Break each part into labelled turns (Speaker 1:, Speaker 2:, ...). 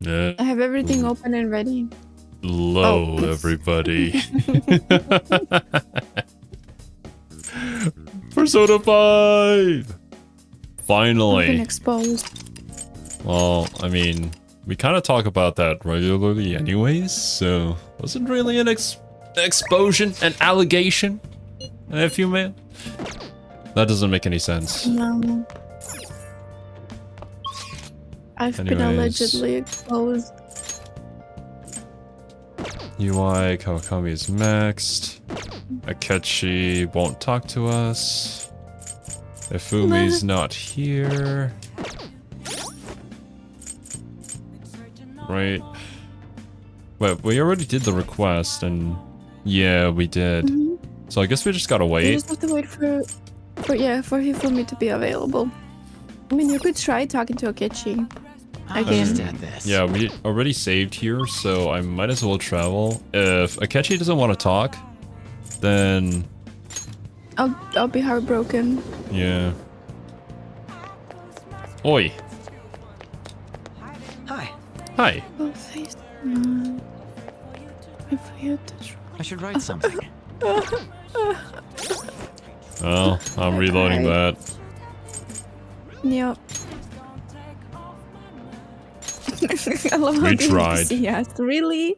Speaker 1: Yeah.
Speaker 2: I have everything open and ready.
Speaker 1: Hello, everybody. Persona 5! Finally.
Speaker 2: I've been exposed.
Speaker 1: Well, I mean, we kind of talk about that regularly anyways, so wasn't really an explosion, an allegation, if you may. That doesn't make any sense.
Speaker 2: No. I've been allegedly exposed.
Speaker 1: UI Kawakami is maxed. Akechi won't talk to us. Ifumi's not here. Right. Wait, we already did the request, and yeah, we did. So I guess we just gotta wait.
Speaker 2: You just have to wait for Hifumi to be available. I mean, you could try talking to Akechi. Again.
Speaker 1: Yeah, we already saved here, so I might as well travel. If Akechi doesn't want to talk, then
Speaker 2: I'll be heartbroken.
Speaker 1: yeah. Oi.
Speaker 3: Hi.
Speaker 1: Hi.
Speaker 2: Oh, thanks.
Speaker 3: I should write something.
Speaker 1: Well, I'm reloading that.
Speaker 2: Yep. I love how
Speaker 1: We tried.
Speaker 2: Yes, really?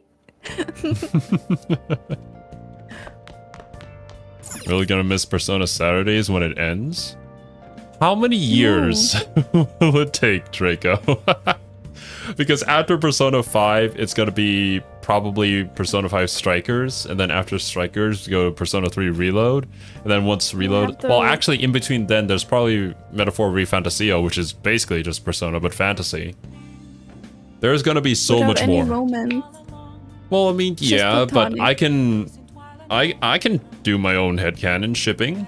Speaker 1: Really gonna miss Persona Saturdays when it ends? How many years will it take, Draco? Because after Persona 5, it's gonna be probably Persona 5 Strikers, and then after Strikers, go to Persona 3 Reload, and then once Reload... Well, actually, in between then, there's probably Metaphor Refantasio, which is basically just Persona, but fantasy. There's gonna be so
Speaker 2: Without
Speaker 1: much
Speaker 2: any
Speaker 1: more.
Speaker 2: romance.
Speaker 1: Well, I mean,
Speaker 2: Just
Speaker 1: yeah,
Speaker 2: platonic.
Speaker 1: but I can do my own headcanon shipping.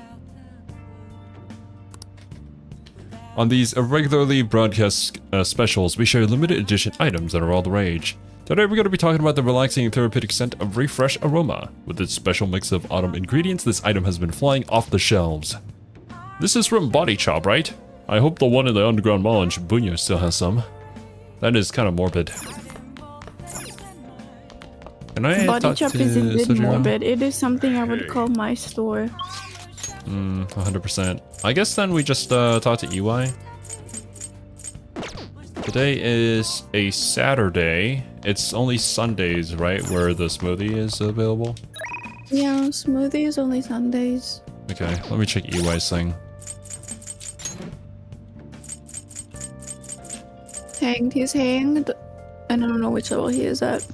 Speaker 1: On these irregularly broadcast specials, we share limited edition items that are all the rage. Today we're going to be talking about the relaxing therapeutic scent of Refresh Aroma. With its special mix of autumn ingredients, this item has been flying off the shelves. This is from Body Chop, right? I hope the one in the underground mall in Shibuya still has some. That is kind of morbid. Can I
Speaker 2: Body
Speaker 1: talk
Speaker 2: Chop
Speaker 1: to
Speaker 2: is a bit
Speaker 1: Sojiro?
Speaker 2: morbid. It is something I would call my store.
Speaker 1: 100%. I guess then we just talk to EY. Today is a Saturday. It's only Sundays, right, where the smoothie is available?
Speaker 2: Yeah, smoothie is only Sundays.
Speaker 1: Okay, let me check EY's thing.
Speaker 2: Hanged, he's hanged. And I don't know which level he is at.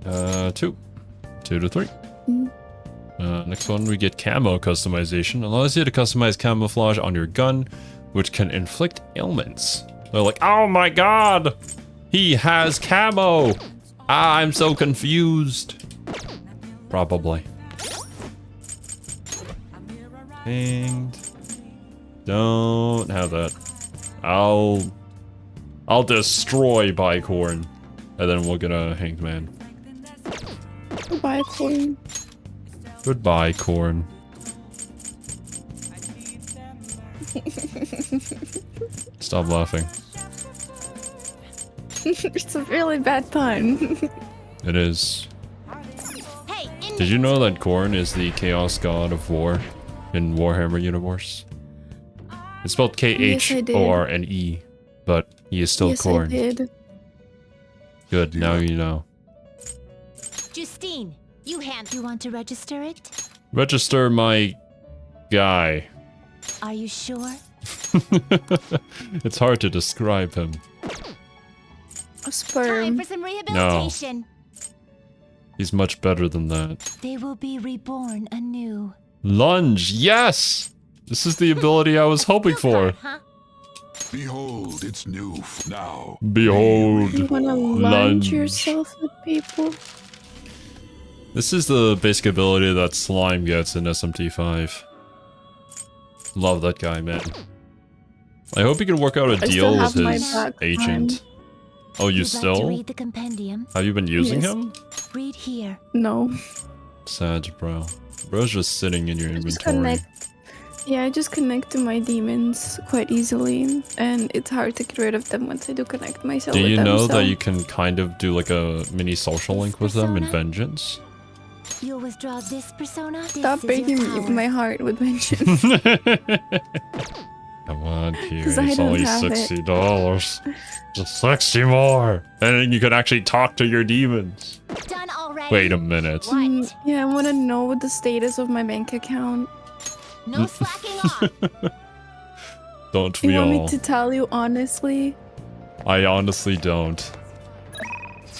Speaker 1: 2 to 3.
Speaker 2: Mm.
Speaker 1: Next one, we get camo customization. Allows you to customize camouflage on your gun, which can inflict ailments. They're like, oh my god! He has camo! Ah, I'm so confused. Probably. Hanged. Don't have that. I'll destroy Bicorn. And then we'll get a hanged man.
Speaker 2: Goodbye, Corn.
Speaker 1: Goodbye, Corn. Stop laughing.
Speaker 2: It's a really bad pun.
Speaker 1: It is. Did you know that Korn is the chaos god of war in Warhammer universe? It's spelled Khorne, but he is still
Speaker 2: Yes,
Speaker 1: Korn.
Speaker 2: I did.
Speaker 1: Good, now you know.
Speaker 4: Justine, you want to register it?
Speaker 1: Register my guy.
Speaker 4: Are you sure?
Speaker 1: It's hard to describe him.
Speaker 2: A sperm.
Speaker 4: Time for some rehabilitation.
Speaker 1: He's much better than that.
Speaker 4: They will be reborn anew.
Speaker 1: Lunge, yes! This is the ability I was hoping for.
Speaker 4: Huh?
Speaker 5: Behold, it's new now.
Speaker 1: Behold,
Speaker 2: You wanna lunge
Speaker 1: lunge.
Speaker 2: yourself at people?
Speaker 1: This is the basic ability that Slime gets in SMT5. Love that guy, man. I hope he can work out a
Speaker 2: I
Speaker 1: deal
Speaker 2: still
Speaker 1: with
Speaker 2: have my
Speaker 1: his
Speaker 2: back
Speaker 1: agent. Oh, you
Speaker 4: You'd like to
Speaker 1: still?
Speaker 4: read the compendium?
Speaker 1: Have you been using
Speaker 2: Yes.
Speaker 1: him?
Speaker 4: Read here.
Speaker 2: No.
Speaker 1: Sad, bro. Bro's just sitting in your
Speaker 2: Just
Speaker 1: inventory.
Speaker 2: Yeah, I just connect to my demons quite easily, and it's hard to get rid of them once I do connect myself
Speaker 1: Do
Speaker 2: with
Speaker 1: you
Speaker 2: them.
Speaker 1: know
Speaker 2: so
Speaker 1: that you can kind of do like a mini social link with them in
Speaker 4: Persona?
Speaker 1: Vengeance?
Speaker 4: You'll withdraw this persona.
Speaker 2: Stop
Speaker 4: This is your
Speaker 2: breaking
Speaker 4: power.
Speaker 2: my heart with vengeance.
Speaker 1: Come on, Kiwi,
Speaker 2: 'Cause I
Speaker 1: it's
Speaker 2: don't
Speaker 1: only
Speaker 2: have it.
Speaker 1: $60. Just 60 more! And then you can actually talk to your demons.
Speaker 4: Done already.
Speaker 1: Wait a minute.
Speaker 4: What?
Speaker 2: Yeah, I want to know the status of my bank account.
Speaker 4: No slacking off.
Speaker 1: Don't
Speaker 2: You
Speaker 1: we
Speaker 2: want
Speaker 1: all?
Speaker 2: me to tell you honestly?
Speaker 1: I honestly don't.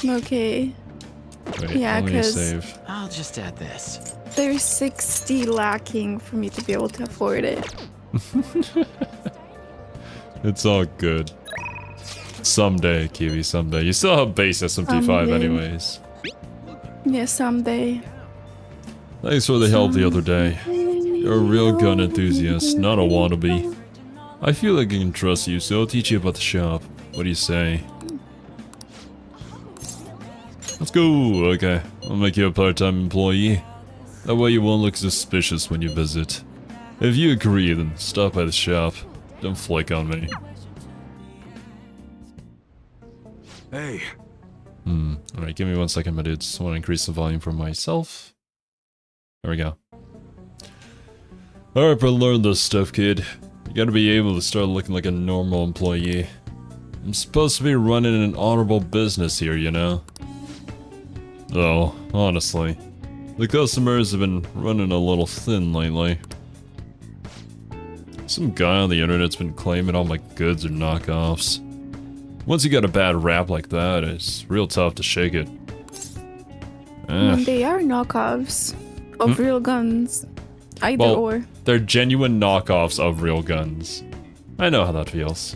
Speaker 2: Okay,
Speaker 1: Wait,
Speaker 2: Yeah,
Speaker 1: let me
Speaker 2: 'cause-
Speaker 1: save.
Speaker 3: I'll just add this.
Speaker 2: there's 60 lacking for me to be able to afford it.
Speaker 1: It's all good. Someday, Kiwi, someday. You still have base SMT5
Speaker 2: Someday.
Speaker 1: anyways.
Speaker 2: Yeah, someday.
Speaker 1: Thanks for the help the other day. You're a real gun enthusiast, not a wannabe. I feel like I can trust you, so I'll teach you about the shop. What do you say? Let's go! Okay, I'll make you a part-time employee. That way you won't look suspicious when you visit. If you agree, then stop by the shop. Don't flake on me.
Speaker 5: Hey,
Speaker 1: Alright, give me 1 second, my dudes. I want to increase the volume for myself. There we go. Alright, but learn this stuff, kid. You gotta be able to start looking like a normal employee. I'm supposed to be running an honorable business here, you know? Though, honestly, the customers have been running a little thin lately. Some guy on the internet's been claiming all my goods are knockoffs. Once you got a bad rap like that, it's real tough to shake it.
Speaker 2: They are knockoffs of real guns. Either
Speaker 1: Well,
Speaker 2: or.
Speaker 1: They're genuine knockoffs of real guns. I know how that feels.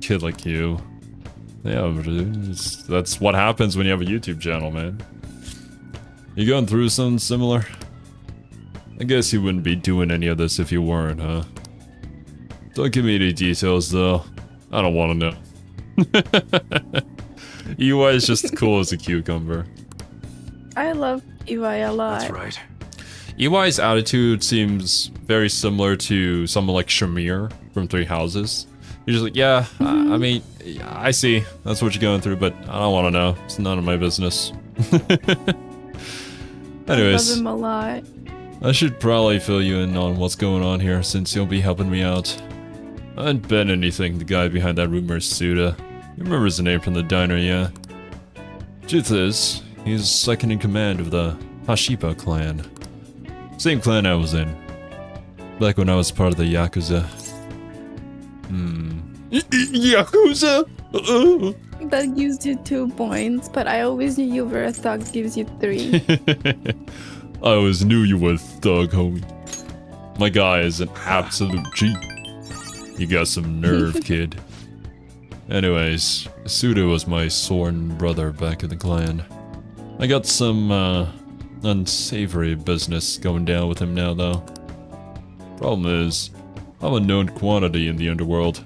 Speaker 1: Kid like you. Yeah, that's what happens when you have a YouTube channel, man. You going through something similar? I guess you wouldn't be doing any of this if you weren't, huh? Don't give me any details, though. I don't want to know. UI is just cool as a cucumber.
Speaker 2: I love EY a lot.
Speaker 5: that's right.
Speaker 1: EY's attitude seems very similar to someone like Shamir from Three Houses. He's just like, yeah, I mean, I see. That's what you're going through, but I don't want to know. It's none of my business.
Speaker 2: I love
Speaker 1: Anyways,
Speaker 2: him a lot.
Speaker 1: I should probably fill you in on what's going on here since you'll be helping me out. I didn't bet anything the guy behind that rumor is Suda. You remember his name from the diner, yeah? Truth is, he's second in command of the Hashipa clan. Same clan I was in. Back when I was part of the Yakuza. Yakuza?
Speaker 2: That gives you 2 points, but I always knew you were a thug gives you 3.
Speaker 1: I always knew you were a thug, homie. My guy is an absolute G. You got some nerve, kid. Anyways, Suda was my sworn brother back in the clan. I got some, unsavory business going down with him now, though. Problem is, I'm a known quantity in the underworld.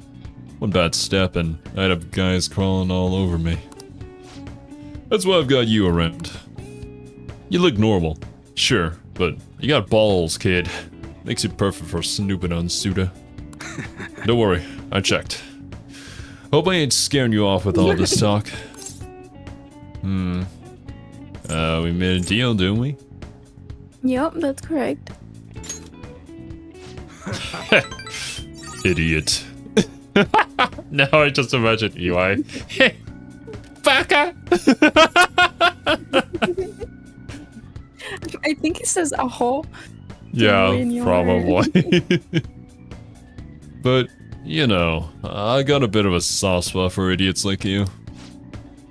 Speaker 1: One bad step and I'd have guys crawling all over me. That's why I've got you around. You look normal, sure, but you got balls, kid. Makes you perfect for snooping on Suda. Don't worry, I checked. Hope I ain't scaring you off with all this talk. We made a deal, didn't we?
Speaker 2: Yep, that's correct.
Speaker 1: Idiot. Now I just imagine EY. Baka!
Speaker 2: I think he says aho.
Speaker 1: Yeah,
Speaker 2: when you're-
Speaker 1: probably. But, you know, I got a bit of a soft spot for idiots like you.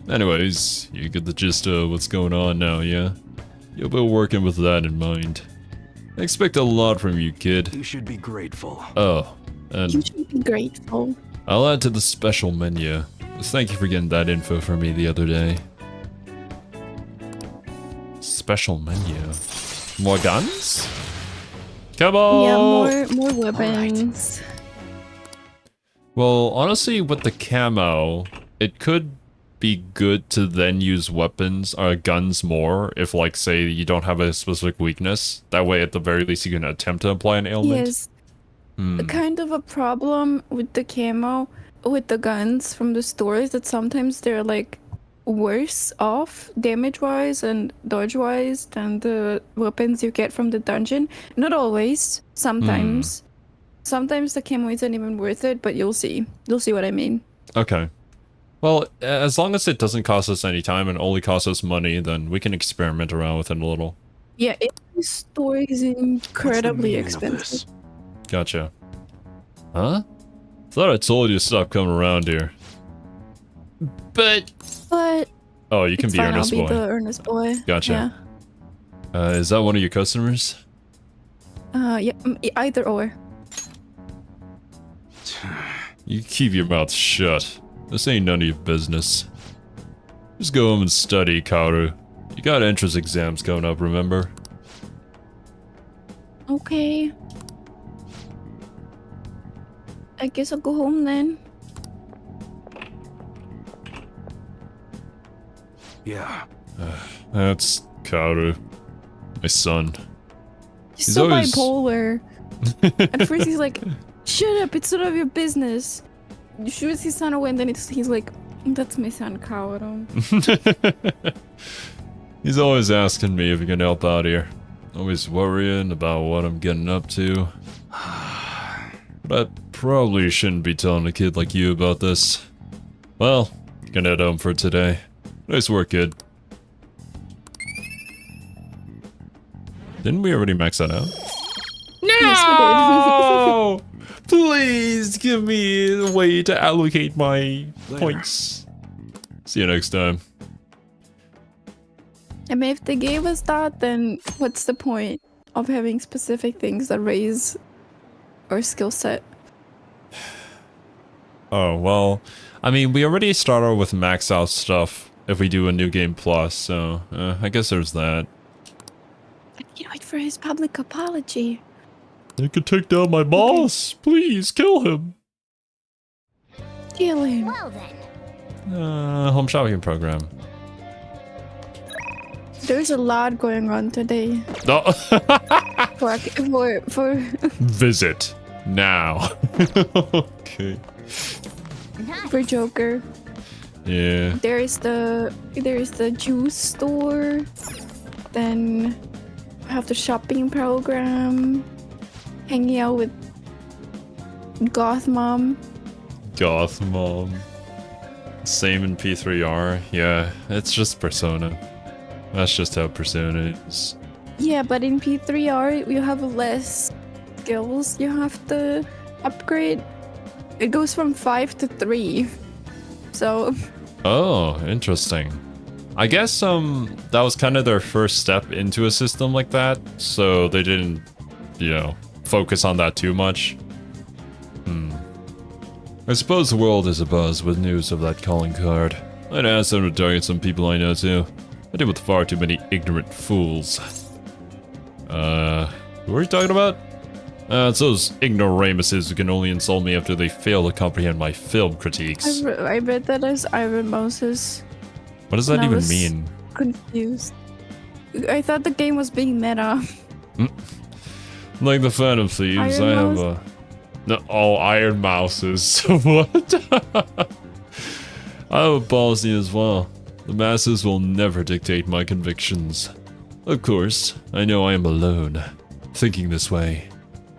Speaker 1: Anyways, you get the gist of what's going on now, yeah? You'll be working with that in mind. I expect a lot from you, kid.
Speaker 5: You should be grateful.
Speaker 1: Oh,
Speaker 2: You
Speaker 1: and
Speaker 2: should be grateful.
Speaker 1: I'll add to the special menu. Thank you for getting that info for me the other day. Special menu. More guns? Come on!
Speaker 2: Yeah, more weapons.
Speaker 1: Well, honestly, with the camo, it could be good to then use weapons or guns more if, like, say you don't have a specific weakness. That way, at the very least, you can attempt to apply an ailment.
Speaker 2: Yes. Kind of a problem with the camo, with the guns from the store is that sometimes they're like worse off damage-wise and dodge-wise than the weapons you get from the dungeon. Not always. Sometimes. Sometimes the camo isn't even worth it, but you'll see. You'll see what I mean.
Speaker 1: Okay. Well, as long as it doesn't cost us any time and only costs us money, then we can experiment around with it a little.
Speaker 2: Yeah, the store is incredibly expensive.
Speaker 1: Gotcha. Huh? Thought I told you to stop coming around here. But... Oh, you can be
Speaker 2: fine,
Speaker 1: Earnest
Speaker 2: I'll
Speaker 1: Boy.
Speaker 2: be the Earnest Boy.
Speaker 1: Gotcha. Yeah. Is that one of your customers?
Speaker 2: Yeah, either or.
Speaker 1: You keep your mouth shut. This ain't none of your business. Just go home and study, Kaoru. You got entrance exams coming up, remember?
Speaker 2: Okay. I guess I'll go home then.
Speaker 5: Yeah.
Speaker 1: That's Kaoru. My son.
Speaker 2: He's so
Speaker 1: always...
Speaker 2: bipolar. At first he's like, shut up, it's none of your business. You shoots his son away and then he's like, that's my son, Kaoru.
Speaker 1: He's always asking me if he can help out here. Always worrying about what I'm getting up to. But I probably shouldn't be telling a kid like you about this. Well, gonna head home for today. Nice work, kid. Didn't we already max that out?
Speaker 2: Yes, we did.
Speaker 1: Please give me a way to allocate my points. See you next time.
Speaker 2: I mean, if they gave us that, then what's the point of having specific things that raise our skill set?
Speaker 1: Oh, well, I mean, we already started with max out stuff if we do a new game plus, so I guess there's that.
Speaker 2: I can't wait for his public apology.
Speaker 1: You could take down my boss. Please kill him.
Speaker 2: Kill him.
Speaker 4: Well then.
Speaker 1: Home shopping program.
Speaker 2: There's a lot going on today.
Speaker 1: No.
Speaker 2: for
Speaker 1: Visit now. Okay.
Speaker 2: for Joker.
Speaker 1: Yeah.
Speaker 2: There is the juice store. Then I have the shopping program. Hanging out with Goth Mom.
Speaker 1: Goth Mom. Same in P3R. Yeah, it's just Persona. That's just how Persona is.
Speaker 2: Yeah, but in P3R you have less skills you have to upgrade. It goes from 5 to 3. So
Speaker 1: Oh, interesting. I guess that was kind of their first step into a system like that, so they didn't, you know, focus on that too much. I suppose the world is abuzz with news of that calling card. I'd ask them to target some people I know too. I deal with far too many ignorant fools. Who are you talking about? It's those ignoramuses who can only insult me after they fail to comprehend my film critiques.
Speaker 2: I read that as Iron Mouses.
Speaker 1: What does that
Speaker 2: and I
Speaker 1: even
Speaker 2: was
Speaker 1: mean?
Speaker 2: Confused. I thought the game was being meta.
Speaker 1: Like the Phantom Thieves,
Speaker 2: Iron
Speaker 1: I have
Speaker 2: Mouse?
Speaker 1: No, oh, Iron Mouses. What? I have a policy as well. The masses will never dictate my convictions. Of course, I know I am alone, thinking this way,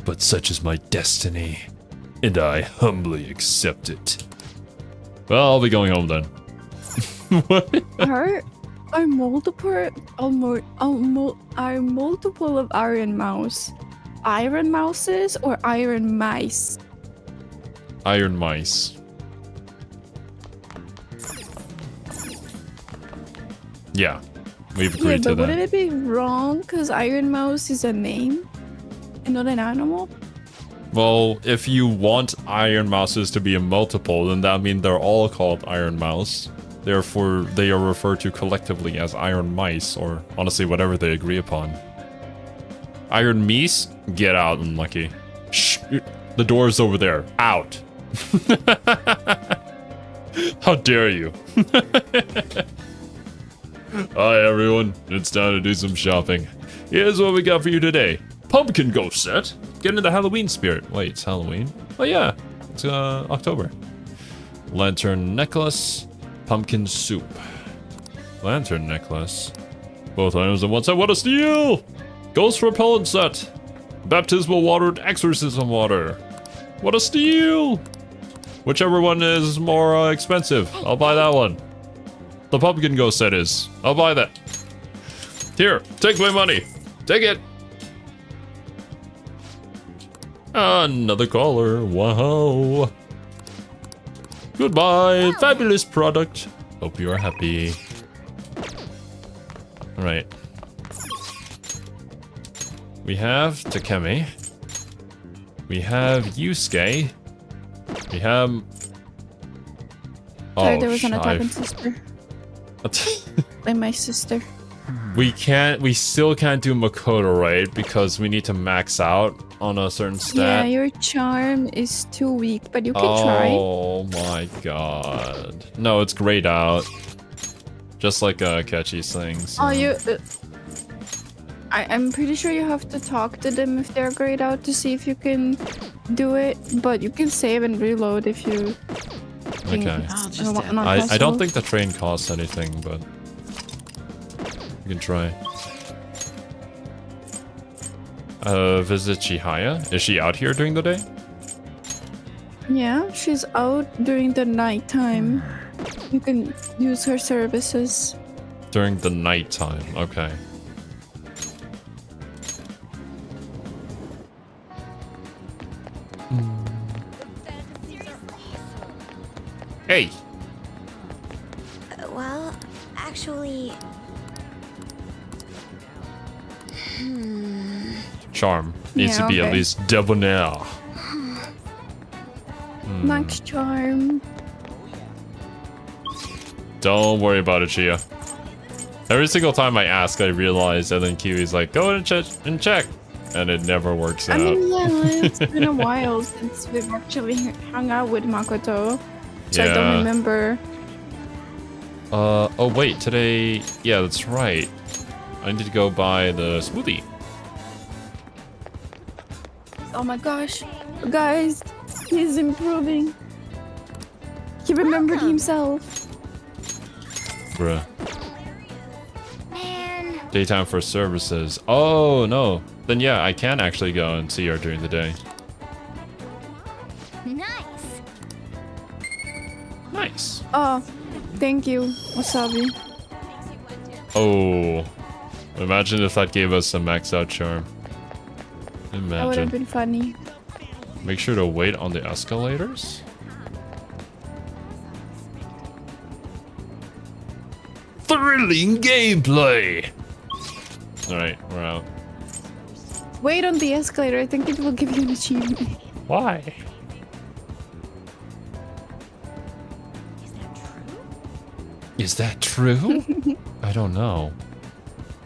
Speaker 1: but such is my destiny, and I humbly accept it. Well, I'll be going home then. What?
Speaker 2: Are multiple of Iron Mouse Iron Mouses or Iron Mice?
Speaker 1: Iron Mice. Yeah, we've
Speaker 2: Yeah,
Speaker 1: agreed
Speaker 2: but
Speaker 1: to that.
Speaker 2: wouldn't it be wrong because Iron Mouse is a name and not an animal?
Speaker 1: Well, if you want Iron Mouses to be a multiple, then that means they're all called Iron Mouse. Therefore, they are referred to collectively as Iron Mice, or honestly, whatever they agree upon. Iron Mice? Get out, unlucky. Shh! The door's over there. Out! How dare you? Hi everyone, it's time to do some shopping. Here's what we got for you today. Pumpkin ghost set. Get in the Halloween spirit. Wait, it's Halloween? Oh yeah, it's October. Lantern necklace. Pumpkin soup. Lantern necklace. Both items in one set. What a steal! Ghost repellent set. Baptismal water and exorcism water. What a steal! Whichever one is more expensive, I'll buy that one. The pumpkin ghost set is. I'll buy that. Here, take my money. Take it. Another caller. Wow. Goodbye. Fabulous product. Hope you are happy. Alright. We have Takemi. We have Yusuke. We have...
Speaker 2: Sorry, there was an attack on sister. Like my sister.
Speaker 1: We still can't do Makoto, right? Because we need to max out on a certain stat.
Speaker 2: Yeah, your charm is too weak, but you can try.
Speaker 1: Oh my god. No, it's grayed out. Just like Catchy's things.
Speaker 2: Oh, you... I'm pretty sure you have to talk to them if they're grayed out to see if you can do it, but you can save and reload if you...
Speaker 1: Okay. I don't think the train costs anything, but... You can try. Visit Chihaya? Is she out here during the day?
Speaker 2: Yeah, she's out during the nighttime. You can use her services.
Speaker 1: During the nighttime, okay. Hey!
Speaker 4: Well, actually...
Speaker 1: Charm. Needs to be at least debonair.
Speaker 2: Max charm.
Speaker 1: Don't worry about it, Chia. Every single time I ask, I realize, and then Kiwi's like, go and check. And it never works out.
Speaker 2: I mean, yeah, it's been a while since we've actually hung out with Makoto. So I don't remember.
Speaker 1: Oh wait, today... Yeah, that's right. I need to go buy the smoothie.
Speaker 2: Oh my gosh. Guys, he's improving. He remembered himself.
Speaker 1: Bruh.
Speaker 4: Man.
Speaker 1: Daytime for services. Oh, no. Then yeah, I can actually go and see her during the day.
Speaker 4: Nice.
Speaker 1: Nice.
Speaker 2: Oh, thank you, Wasabi.
Speaker 1: Oh. Imagine if that gave us a max out charm.
Speaker 2: That would have
Speaker 1: Imagine.
Speaker 2: been funny.
Speaker 1: Make sure to wait on the escalators. Thrilling gameplay! Alright, we're out.
Speaker 2: Wait on the escalator. I think it will give you an achievement.
Speaker 1: Why? Is that true? I don't know.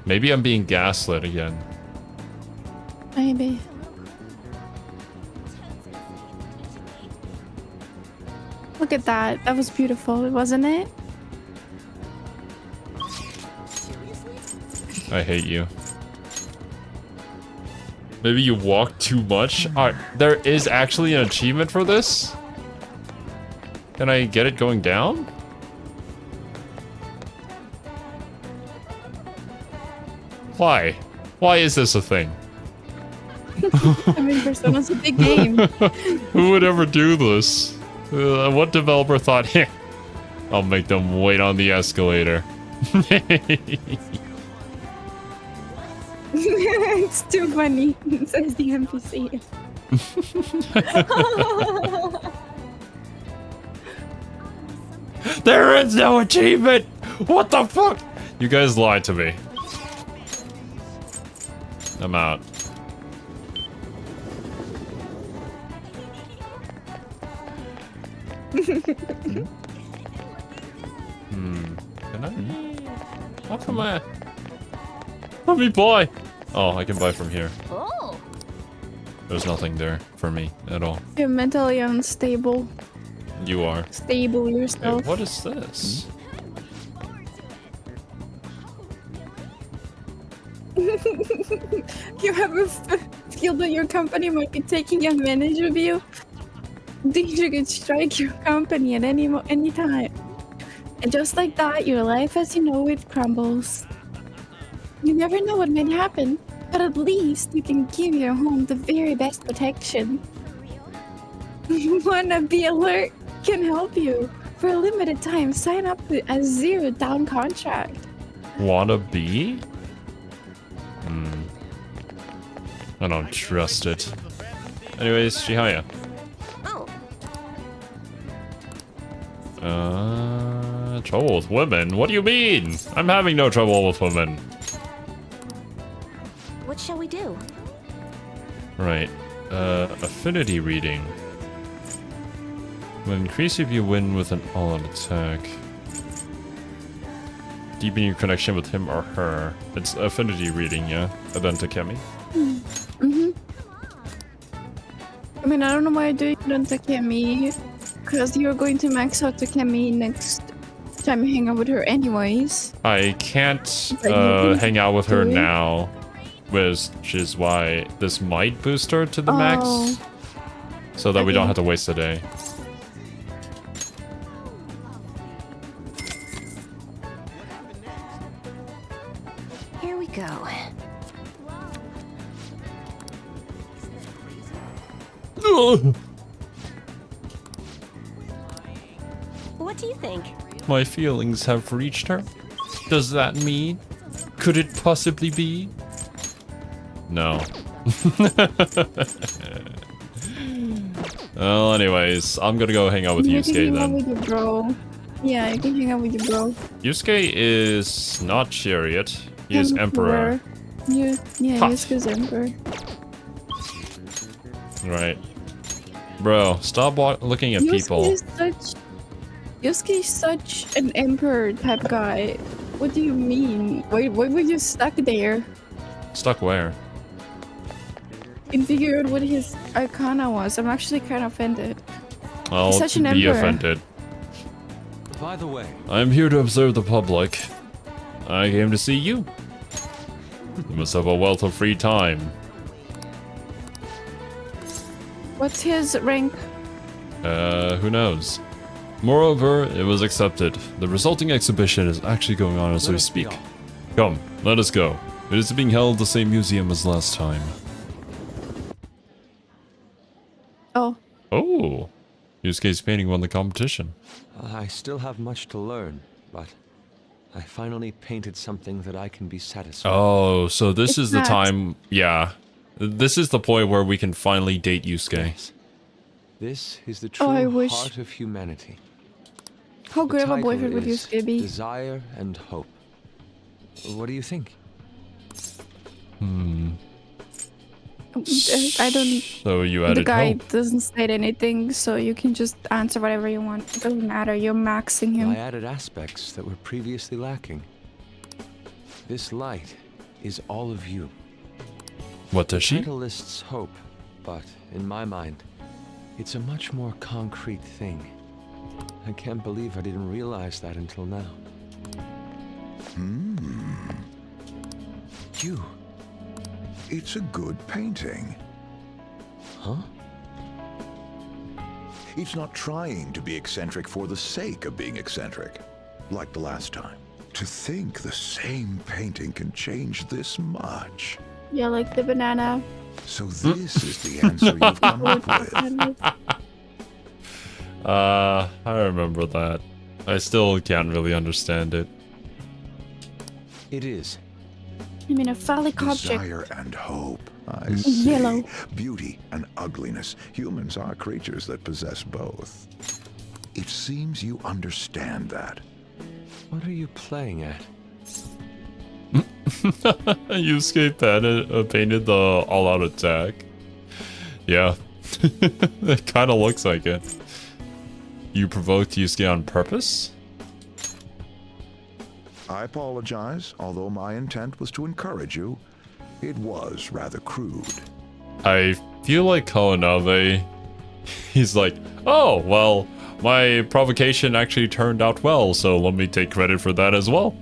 Speaker 1: Maybe I'm being gaslit again.
Speaker 2: Maybe. Look at that. That was beautiful, wasn't it?
Speaker 1: I hate you. Maybe you walk too much? There is actually an achievement for this? Can I get it going down? Why? Why is this a thing?
Speaker 2: I mean, Persona's a big game.
Speaker 1: Who would ever do this? What developer thought, heh, I'll make them wait on the escalator.
Speaker 2: It's too funny, says the NPC.
Speaker 1: There is no achievement! What the fuck? You guys lied to me. I'm out. Can I? How come I? Let me buy! Oh, I can buy from here.
Speaker 4: Oh.
Speaker 1: There's nothing there for me at all.
Speaker 2: You're mentally unstable.
Speaker 1: You are.
Speaker 2: stable yourself.
Speaker 1: Wait, what is this?
Speaker 2: You ever feel that your company might be taking advantage of you? Danger could strike your company at any time. And just like that, your life as you know it crumbles. You never know what might happen, but at least you can give your home the very best protection. Wanna be alert can help you. For a limited time, sign up for a zero-down contract.
Speaker 1: Wanna be? I don't trust it. Anyways, Chihaya.
Speaker 4: Oh,
Speaker 1: Trouble with women? What do you mean? I'm having no trouble with women.
Speaker 4: what shall we do?
Speaker 1: Right. Affinity reading. Will increase if you win with an all-out attack. Deepen your connection with him or her. It's affinity reading, yeah? Adentakemi.
Speaker 2: I mean, I don't know why you're doing it on Takemi, because you're going to max out Takemi next time you hang out with her anyways.
Speaker 1: I can't hang out with her now, which is why this might boost her to the max, so that we don't have to waste a day.
Speaker 4: Here we go. What do you think?
Speaker 1: My feelings have reached her. Does that mean? Could it possibly be? No. Well, anyways, I'm gonna go hang out with Yusuke
Speaker 2: hang out
Speaker 1: then.
Speaker 2: with your bro. Yeah, you can hang out with your bro.
Speaker 1: Yusuke is not Chariot. He is Emperor.
Speaker 2: Yeah,
Speaker 1: Ha.
Speaker 2: Yusuke's Emperor.
Speaker 1: Right. Bro, stop looking at people.
Speaker 2: Yusuke is such an Emperor type guy. What do you mean? Why were you stuck there?
Speaker 1: Stuck where?
Speaker 2: And figure out what his arcana was. I'm actually kind of offended.
Speaker 1: I'll
Speaker 2: such an
Speaker 1: be
Speaker 2: emperor.
Speaker 1: offended.
Speaker 5: By the way,
Speaker 1: I'm here to observe the public. I came to see you. You must have a wealth of free time.
Speaker 2: What's his rank?
Speaker 1: Who knows? Moreover, it was accepted. The resulting exhibition is actually going on as we speak. Come, let us go. It is being held at the same museum as last time.
Speaker 2: Oh,
Speaker 1: Oh, Yusuke's painting won the competition.
Speaker 3: I still have much to learn, but I finally painted something that I can be satisfied.
Speaker 1: Oh, so this
Speaker 2: It's
Speaker 1: is the
Speaker 2: not-
Speaker 1: time, yeah. This is the point where we can finally date Yusuke.
Speaker 3: Yes. This is the true
Speaker 2: I wish-
Speaker 3: heart of humanity.
Speaker 2: how
Speaker 3: The
Speaker 2: great of a
Speaker 3: title
Speaker 2: boyfriend would
Speaker 3: is
Speaker 2: Yusuke be?
Speaker 3: Desire and Hope. What do you think?
Speaker 2: I don't.
Speaker 1: So you
Speaker 2: The
Speaker 1: added
Speaker 2: guy
Speaker 1: hope.
Speaker 2: doesn't state anything, so you can just answer whatever you want. It doesn't matter. You're maxing him.
Speaker 3: I added aspects that were previously lacking. This light is all of you.
Speaker 1: What does
Speaker 3: The
Speaker 1: she?
Speaker 3: title lists hope, but in my mind, it's a much more concrete thing. I can't believe I didn't realize that until now. You.
Speaker 6: It's a good painting.
Speaker 3: Huh?
Speaker 6: It's not trying to be eccentric for the sake of being eccentric, like the last time. To think the same painting can change this much.
Speaker 2: Yeah, like the banana.
Speaker 6: So this is the answer you've come up with.
Speaker 1: I remember that. I still can't really understand it.
Speaker 3: It is.
Speaker 2: I mean, a phallic object.
Speaker 6: Desire and hope. I see.
Speaker 2: Yellow.
Speaker 6: Beauty and ugliness. Humans are creatures that possess both. It seems you understand that.
Speaker 3: What are you playing at?
Speaker 1: Yusuke painted the all-out attack. Yeah. It kind of looks like it. You provoked Yusuke on purpose?
Speaker 6: I apologize, although my intent was to encourage you. It was rather crude.
Speaker 1: I feel like Konobe, he's like, oh, well, my provocation actually turned out well, so let me take credit for that as well.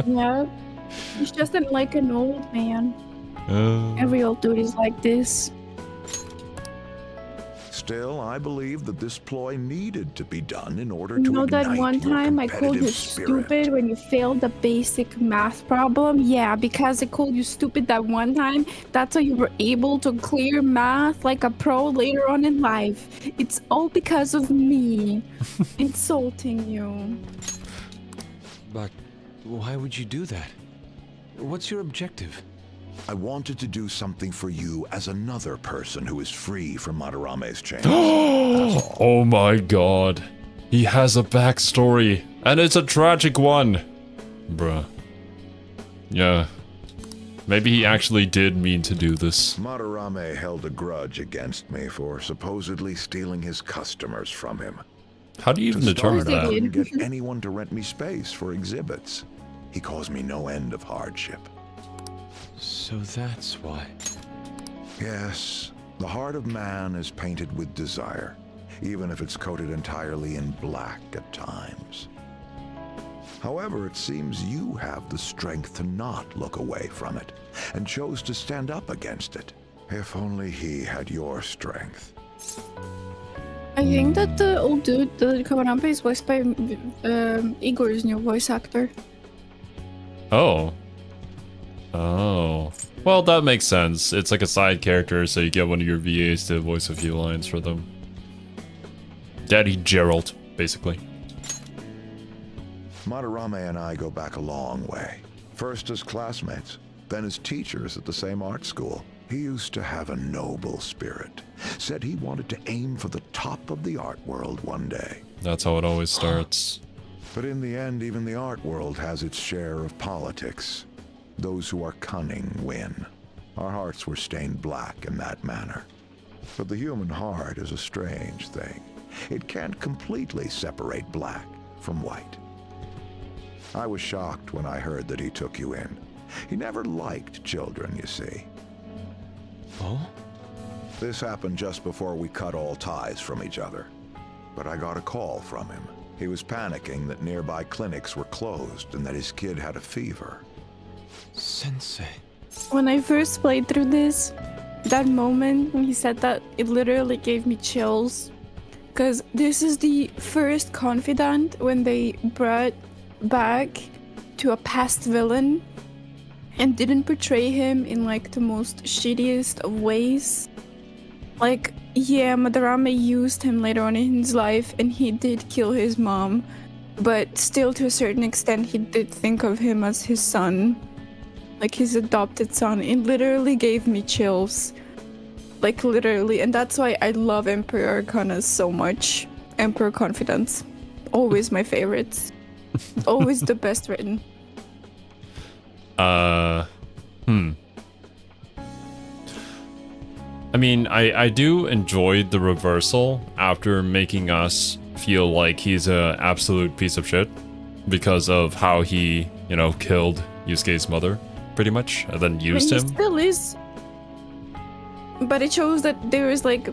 Speaker 2: Yeah. He's just like an old man. Every old dude is like this.
Speaker 6: Still, I believe that this ploy needed to be done in order
Speaker 2: You
Speaker 6: to
Speaker 2: know that
Speaker 6: ignite
Speaker 2: one
Speaker 6: your
Speaker 2: time I called you
Speaker 6: competitive spirit.
Speaker 2: stupid when you failed the basic math problem? Yeah, because I called you stupid that one time, that's how you were able to clear math like a pro later on in life. It's all because of me insulting you.
Speaker 3: But why would you do that? What's your objective?
Speaker 6: I wanted to do something for you as another person who is free from Madarame's chains.
Speaker 1: Oh my god. He has a backstory, and it's a tragic one. Bruh. Yeah. Maybe he actually did mean to do this.
Speaker 6: Madarame held a grudge against me for supposedly stealing his customers from him.
Speaker 1: How do you even
Speaker 6: To
Speaker 1: determine
Speaker 6: start, I
Speaker 1: that?
Speaker 6: couldn't get anyone to rent me space for exhibits. He caused me no end of hardship.
Speaker 3: So that's why.
Speaker 6: Yes, the heart of man is painted with desire, even if it's coated entirely in black at times. However, it seems you have the strength to not look away from it, and chose to stand up against it. If only he had your strength.
Speaker 2: I think that the old dude, the Kawanampe, is voiced by Igor's new voice actor.
Speaker 1: Oh. Oh. Well, that makes sense. It's like a side character, so you get one of your VAs to voice a few lines for them. Daddy Gerald, basically.
Speaker 6: Madarame and I go back a long way. First as classmates, then as teachers at the same art school. He used to have a noble spirit. Said he wanted to aim for the top of the art world one day.
Speaker 1: That's how it always starts.
Speaker 6: But in the end, even the art world has its share of politics. Those who are cunning win. Our hearts were stained black in that manner. But the human heart is a strange thing. It can't completely separate black from white. I was shocked when I heard that he took you in. He never liked children, you see.
Speaker 3: Oh?
Speaker 6: This happened just before we cut all ties from each other. But I got a call from him. He was panicking that nearby clinics were closed and that his kid had a fever.
Speaker 3: Sensei.
Speaker 2: When I first played through this, that moment when he said that, it literally gave me chills. Because this is the first confidant when they brought back to a past villain and didn't portray him in like the most shittiest of ways. Like, yeah, Madarame used him later on in his life and he did kill his mom, but still to a certain extent he did think of him as his son, like his adopted son. It literally gave me chills, like literally, and that's why I love Emperor Arcana so much. Emperor Confidence, always my favorites. Always the best written.
Speaker 1: I mean, I do enjoy the reversal after making us feel like he's a absolute piece of shit because of how he, you know, killed Yusuke's mother, pretty much, and then used
Speaker 2: He
Speaker 1: him.
Speaker 2: still is. But it shows that there is like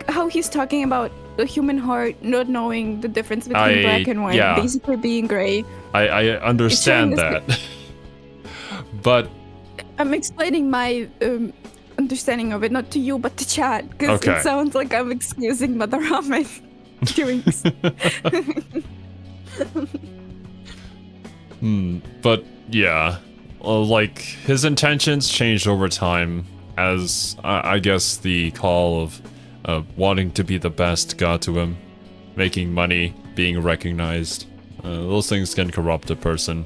Speaker 2: how he's talking about the human heart not knowing the difference between black and white,
Speaker 1: yeah.
Speaker 2: basically being gray.
Speaker 1: I understand that. But
Speaker 2: I'm explaining my understanding of it, not to you, but to chat, because
Speaker 1: Okay.
Speaker 2: it sounds like I'm excusing Madarame doing this.
Speaker 1: But yeah, like his intentions changed over time as I guess the call of wanting to be the best got to him, making money, being recognized. Those things can corrupt a person.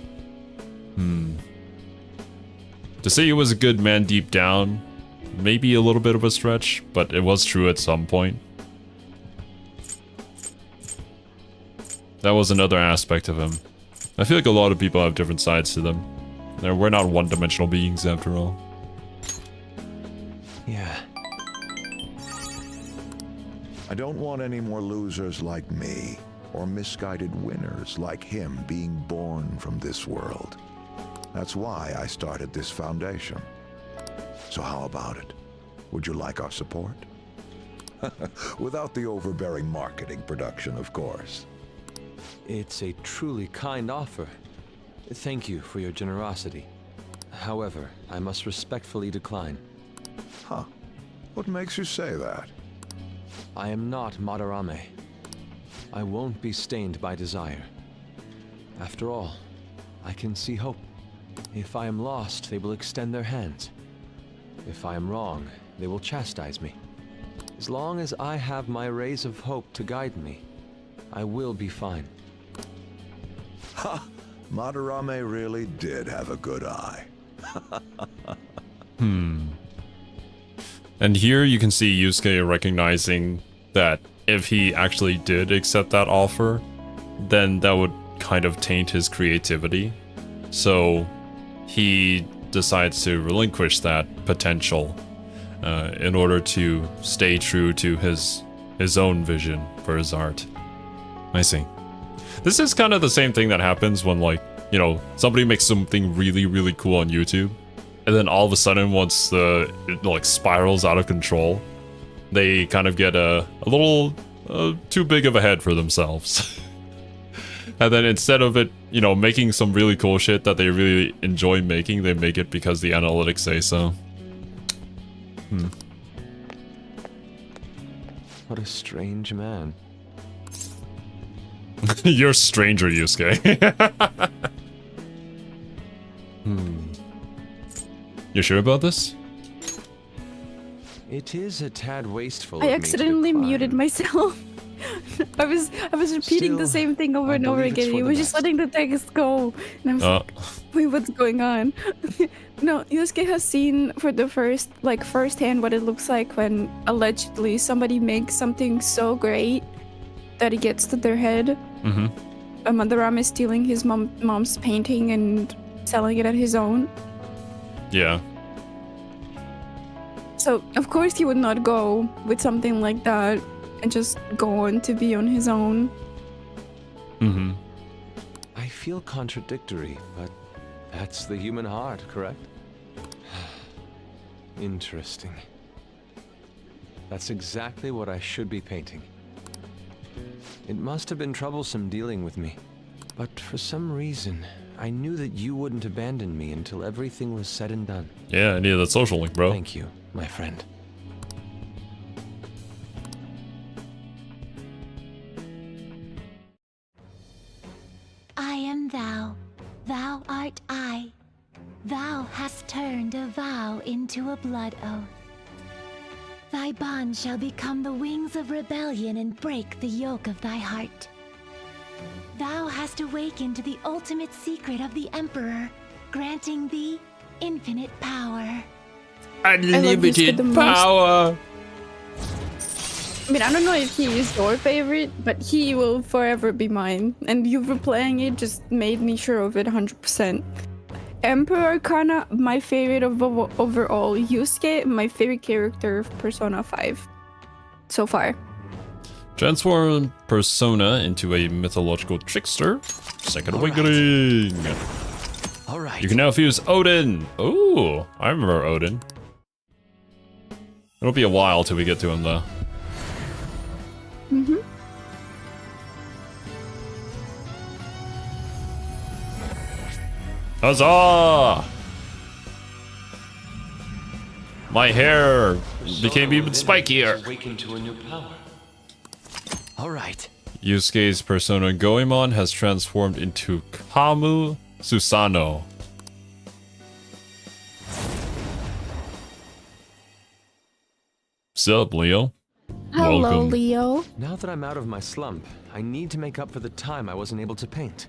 Speaker 1: To say he was a good man deep down, maybe a little bit of a stretch, but it was true at some point. That was another aspect of him. I feel like a lot of people have different sides to them. We're not one-dimensional beings after all.
Speaker 3: Yeah.
Speaker 6: I don't want any more losers like me, or misguided winners like him being born from this world. That's why I started this foundation. So how about it? Would you like our support? Without the overbearing marketing production, of course.
Speaker 3: It's a truly kind offer. Thank you for your generosity. However, I must respectfully decline.
Speaker 6: Huh. What makes you say that?
Speaker 3: I am not Madarame. I won't be stained by desire. After all, I can see hope. If I am lost, they will extend their hands. If I am wrong, they will chastise me. As long as I have my rays of hope to guide me, I will be fine.
Speaker 6: Ha! Madarame really did have a good eye.
Speaker 1: And here you can see Yusuke recognizing that if he actually did accept that offer, then that would kind of taint his creativity. So he decides to relinquish that potential in order to stay true to his own vision for his art. I see. This is kind of the same thing that happens when, like, you know, somebody makes something really, really cool on YouTube, and then all of a sudden, once it like spirals out of control, they kind of get a little too big of a head for themselves. And then instead of it, you know, making some really cool shit that they really enjoy making, they make it because the analytics say so.
Speaker 3: What a strange man.
Speaker 1: You're a stranger, Yusuke. You sure about this?
Speaker 3: It is a tad wasteful.
Speaker 2: I
Speaker 3: of me to
Speaker 2: accidentally
Speaker 3: decline.
Speaker 2: muted myself. I was repeating the
Speaker 3: Still,
Speaker 2: same thing over
Speaker 3: I
Speaker 2: and over
Speaker 3: believe it's
Speaker 2: again.
Speaker 3: for
Speaker 2: He
Speaker 3: the
Speaker 2: was just
Speaker 3: best.
Speaker 2: letting the text go. And I was like, wait, what's going on? No, Yusuke has seen for the firsthand what it looks like when allegedly somebody makes something so great that it gets to their head. Madarame is stealing his mom's painting and selling it at his own.
Speaker 1: Yeah.
Speaker 2: So, of course, he would not go with something like that and just go on to be on his own.
Speaker 3: I feel contradictory, but that's the human heart, correct? Interesting. That's exactly what I should be painting. It must have been troublesome dealing with me, but for some reason, I knew that you wouldn't abandon me until everything was said and done.
Speaker 1: Yeah, I needed that social link, bro.
Speaker 3: Thank you, my friend.
Speaker 7: I am thou, thou art I. Thou hast turned a vow into a blood oath. Thy bond shall become the wings of rebellion and break the yoke of thy heart. Thou hast awakened to the ultimate secret of the Emperor, granting thee infinite power.
Speaker 2: Unlimited power! I mean, I don't know if he is your favorite, but he will forever be mine. And you replaying it just made me sure of it 100%. Emperor Kana, my favorite of overall. Yusuke, my favorite character of Persona 5. So far.
Speaker 1: Transform Persona into a mythological trickster. Second awakening.
Speaker 3: All right.
Speaker 1: You can now fuse Odin. Ooh, I remember Odin. It'll be a while till we get to him, though. Huzzah! My hair became even spikier.
Speaker 3: Awakened to a new power. All right.
Speaker 1: Yusuke's persona Goemon has transformed into Kamu Susano. Sup, Leo?
Speaker 2: Hello,
Speaker 1: Welcome.
Speaker 2: Leo.
Speaker 3: Now that I'm out of my slump, I need to make up for the time I wasn't able to paint.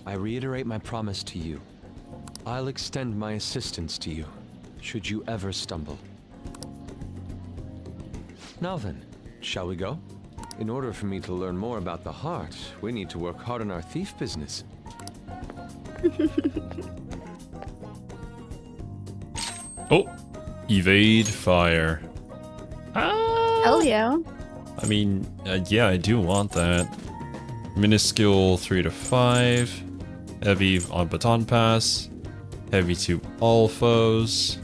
Speaker 3: I reiterate my promise to you. I'll extend my assistance to you, should you ever stumble. Now then, shall we go? In order for me to learn more about the heart, we need to work hard on our thief business.
Speaker 1: Oh, evade fire.
Speaker 2: Hell yeah.
Speaker 1: I mean, yeah, I do want that. Minuscule 3 to 5. Heavy on baton pass. Heavy to all foes.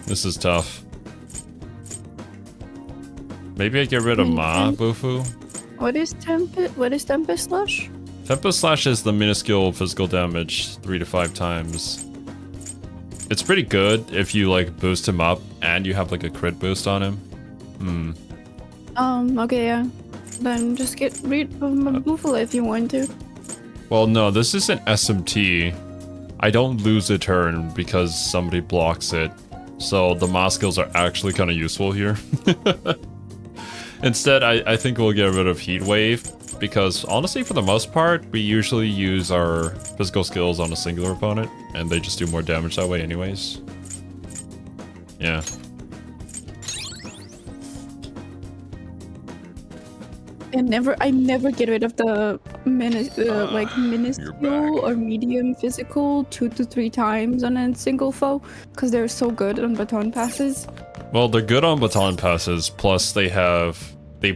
Speaker 1: This is tough. Maybe I get rid of Ma Bufu.
Speaker 2: What is Tempest Slash?
Speaker 1: Tempest Slash is the minuscule physical damage 3 to 5 times. It's pretty good if you like boost him up and you have like a crit boost on him.
Speaker 2: Okay, yeah. Then just get rid of Mabufula if you want to.
Speaker 1: Well, no, this is an SMT. I don't lose a turn because somebody blocks it. So the Ma skills are actually kind of useful here. Instead, I think we'll get rid of Heat Wave. Because honestly, for the most part, we usually use our physical skills on a singular opponent. And they just do more damage that way anyways. Yeah.
Speaker 2: I never get rid of the minuscule or medium physical 2 to 3 times on a single foe because they're so good on baton passes.
Speaker 1: Well, they're good on baton passes, plus they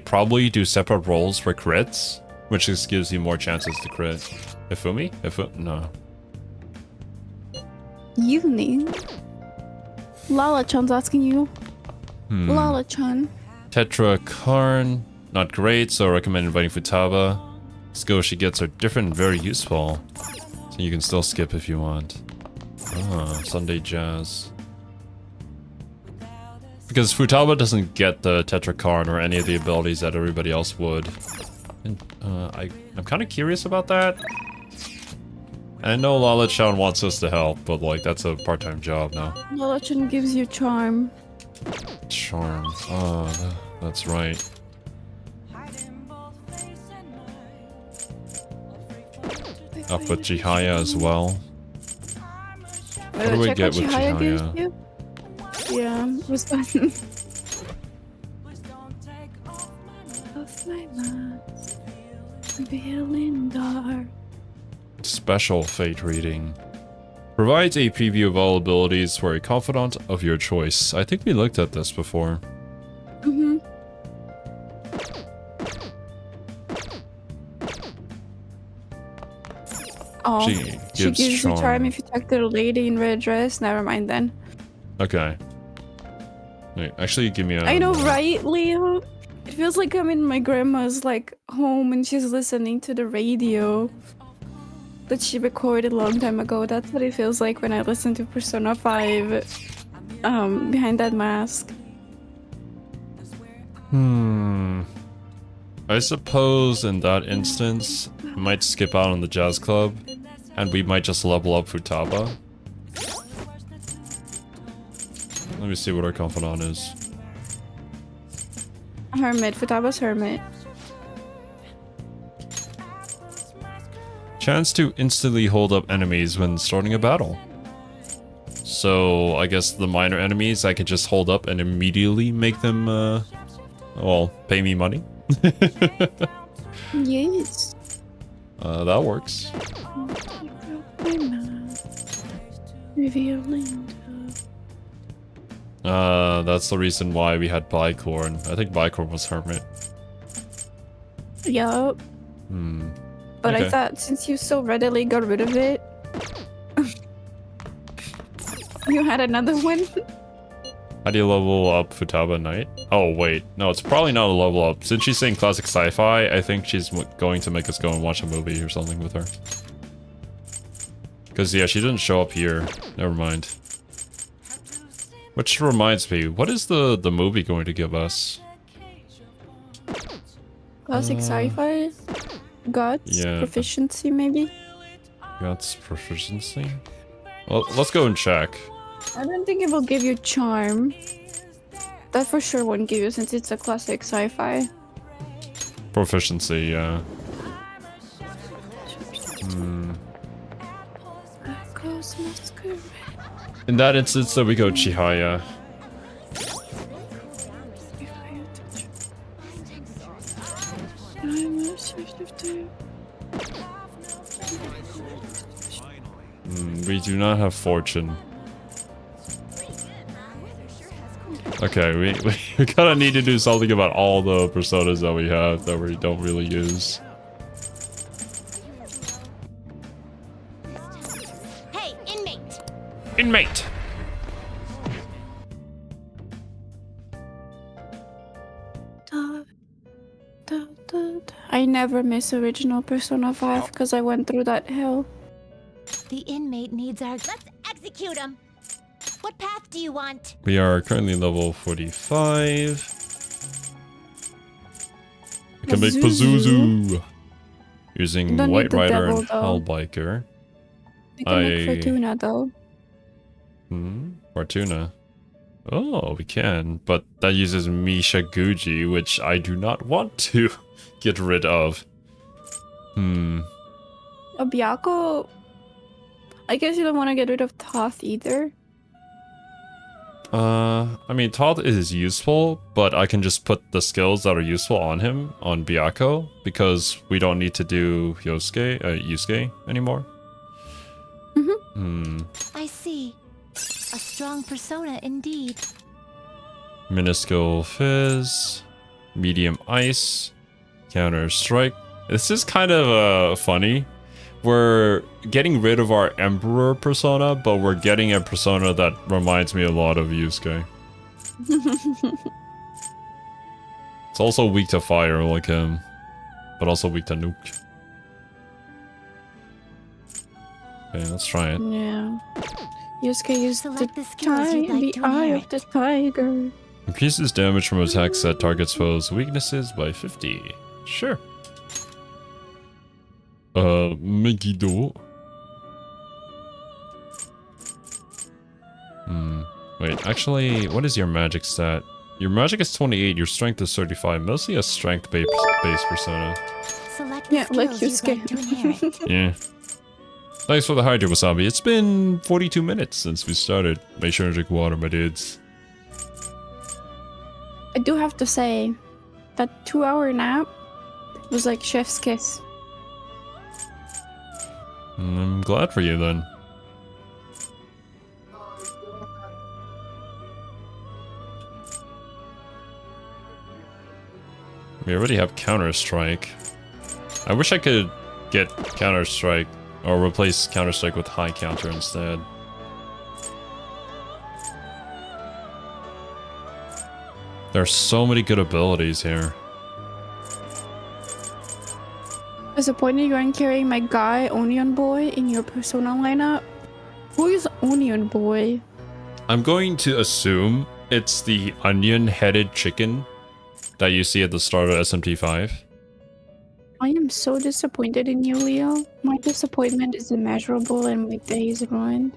Speaker 1: probably do separate rolls for crits, which just gives you more chances to crit. Ifumi? No.
Speaker 2: Evening. Lala-chan's asking you. Lala-chan.
Speaker 1: Tetra Karn. Not great, so I recommend inviting Futaba. Skills she gets are different and very useful. So you can still skip if you want. Sunday Jazz. Because Futaba doesn't get the Tetra Karn or any of the abilities that everybody else would. And, I'm kind of curious about that. And I know Lala-chan wants us to help, but like that's a part-time job now.
Speaker 2: Lala-chan gives you charm.
Speaker 1: Charm. Oh, that's right. Up with Chihaya as well. What do we get with Chihaya?
Speaker 2: Yeah, was that? Off my mask, feeling dark.
Speaker 1: Special Fate reading. Provides a preview of all abilities for a confidant of your choice. I think we looked at this before.
Speaker 2: Oh, she gives you charm if you talk to the lady in red dress. Never mind then.
Speaker 1: Okay. Wait, actually, give me a...
Speaker 2: I know, right, Leo? It feels like I'm in my grandma's, like, home and she's listening to the radio that she recorded a long time ago. That's what it feels like when I listen to Persona 5 behind that mask.
Speaker 1: I suppose in that instance, I might skip out on the jazz club, and we might just level up Futaba. Let me see what our confidant is.
Speaker 2: Hermit. Futaba's Hermit.
Speaker 1: Chance to instantly hold up enemies when starting a battle. So, I guess the minor enemies I could just hold up and immediately make them, well, pay me money.
Speaker 2: Yes.
Speaker 1: That works. That's the reason why we had Bicorn. I think Bicorn was Hermit.
Speaker 2: Yup. But
Speaker 1: Okay.
Speaker 2: I thought since you so readily got rid of it, you had another one.
Speaker 1: How do you level up Futaba Knight? Oh, wait. No, it's probably not a level up. Since she's saying classic sci-fi, I think she's going to make us go and watch a movie or something with her. Because, yeah, she didn't show up here. Never mind. Which reminds me, what is the movie going to give us?
Speaker 2: Classic sci-fi? Guts?
Speaker 1: Yeah.
Speaker 2: Proficiency, maybe?
Speaker 1: Guts proficiency? Well, let's go and check.
Speaker 2: I don't think it will give you charm. That for sure won't give you since it's a classic sci-fi.
Speaker 1: Proficiency, yeah. In that instance, we go Chihaya. We do not have fortune. Okay, we kind of need to do something about all the personas that we have that we don't really use.
Speaker 4: Hey, inmate!
Speaker 1: Inmate!
Speaker 2: I never miss original Persona 5 because I went through that hell.
Speaker 7: The inmate needs our. Let's execute him! What path do you want?
Speaker 1: We are currently level 45. We can make Pazuzu using
Speaker 2: Don't
Speaker 1: White
Speaker 2: need the
Speaker 1: Rider
Speaker 2: devil,
Speaker 1: and
Speaker 2: though.
Speaker 1: Hellbiker.
Speaker 2: I can make Fortuna though.
Speaker 1: Fortuna. Oh, we can, but that uses Misha Guji, which I do not want to get rid of.
Speaker 2: Obiako. I guess you don't want to get rid of Toth either.
Speaker 1: I mean, Todd is useful, but I can just put the skills that are useful on him, on Byakko, because we don't need to do Yusuke anymore.
Speaker 7: I see. A strong persona indeed.
Speaker 1: Minuscule Fizz, Medium Ice, Counter Strike. This is kind of funny. We're getting rid of our Emperor persona, but we're getting a persona that reminds me a lot of Yusuke. It's also weak to fire like him, but also weak to nuke. Okay, let's try it.
Speaker 2: Yeah. Yusuke used
Speaker 7: Select the skills you'd like
Speaker 2: the
Speaker 7: to
Speaker 2: eye
Speaker 7: inherit.
Speaker 2: of the tiger.
Speaker 1: Increases damage from attacks that targets foes' weaknesses by 50. Sure. Megiddo. Wait, actually, what is your magic stat? Your magic is 28, your strength is 35. Mostly a strength-based persona.
Speaker 7: Select the
Speaker 2: Yeah, like
Speaker 7: skills you'd like to inherit.
Speaker 2: Yusuke.
Speaker 1: Yeah. Thanks for the hydrate, Wasabi. It's been 42 minutes since we started. Make sure to drink water, my dudes.
Speaker 2: I do have to say, that 2-hour nap was like chef's kiss.
Speaker 1: I'm glad for you then. We already have Counter-Strike. I wish I could get Counter-Strike or replace Counter-Strike with High Counter instead. There are so many good abilities here.
Speaker 2: Disappointed you aren't carrying my guy, Onion Boy, in your Persona lineup? Who is Onion Boy?
Speaker 1: I'm going to assume it's the onion-headed chicken that you see at the start of SMT5.
Speaker 2: I am so disappointed in you, Leo. My disappointment is immeasurable and my day is ruined.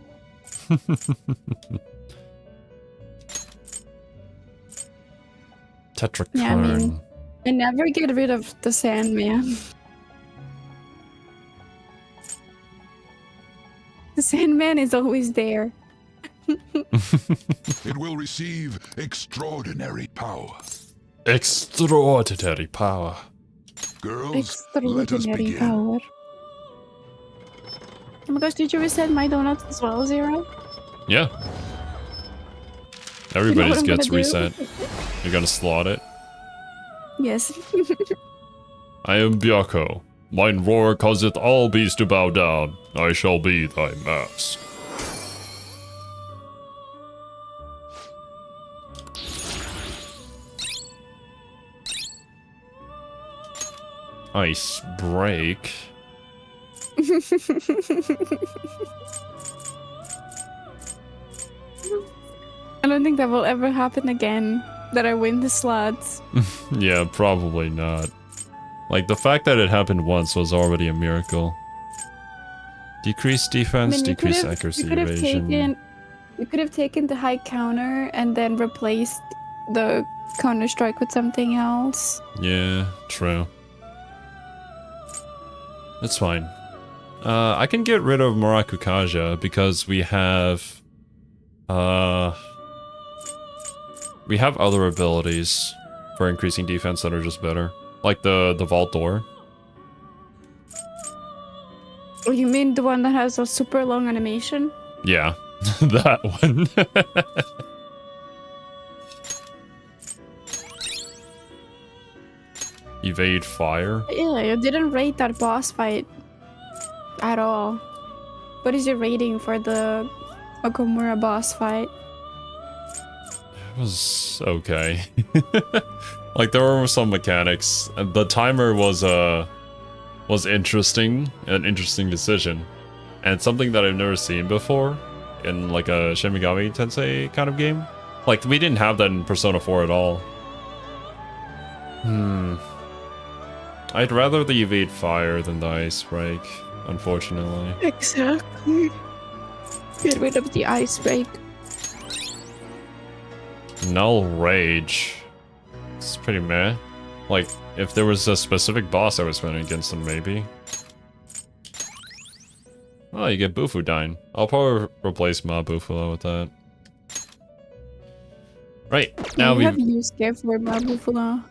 Speaker 1: Tetrakarn.
Speaker 2: Yeah, I mean, I never get rid of the Sandman. The Sandman is always there.
Speaker 8: It will receive extraordinary power.
Speaker 1: Extraordinary power.
Speaker 8: Girls, let us
Speaker 2: Extraordinary
Speaker 8: begin.
Speaker 2: power. Oh my gosh, did you reset my donuts as well, Zero?
Speaker 1: Yeah. Everybody's
Speaker 2: I'm
Speaker 1: gets
Speaker 2: gonna do?
Speaker 1: reset. You're gonna slot it.
Speaker 2: Yes.
Speaker 1: I am Byakko. Mine roar causeth all beasts to bow down. I shall be thy mask. Ice break.
Speaker 2: I don't think that will ever happen again, that I win the slots.
Speaker 1: Yeah, probably not. Like, the fact that it happened once was already a miracle. Decrease defense, decrease accuracy, evasion.
Speaker 2: You could have taken the high counter and then replaced the counter strike with something else.
Speaker 1: Yeah, true. It's fine. I can get rid of Murakukaja because we have other abilities for increasing defense that are just better. Like the vault door.
Speaker 2: Oh, you mean the one that has a super long animation?
Speaker 1: Yeah, that one. Evade fire.
Speaker 2: Yeah, you didn't rate that boss fight at all. What is your rating for the Okamura boss fight?
Speaker 1: It was okay. Like there were some mechanics, and the timer was interesting, an interesting decision, and something that I've never seen before in like a Shin Megami Tensei kind of game. Like we didn't have that in Persona 4 at all. I'd rather the evade fire than the ice break, unfortunately.
Speaker 2: Exactly. Get rid of the ice break.
Speaker 1: Null rage. It's pretty meh. Like, if there was a specific boss I was running against them, maybe. Oh, you get Bufudyne. I'll probably replace Ma Bufalo with that. Right, now
Speaker 2: we have used care for Bufalo.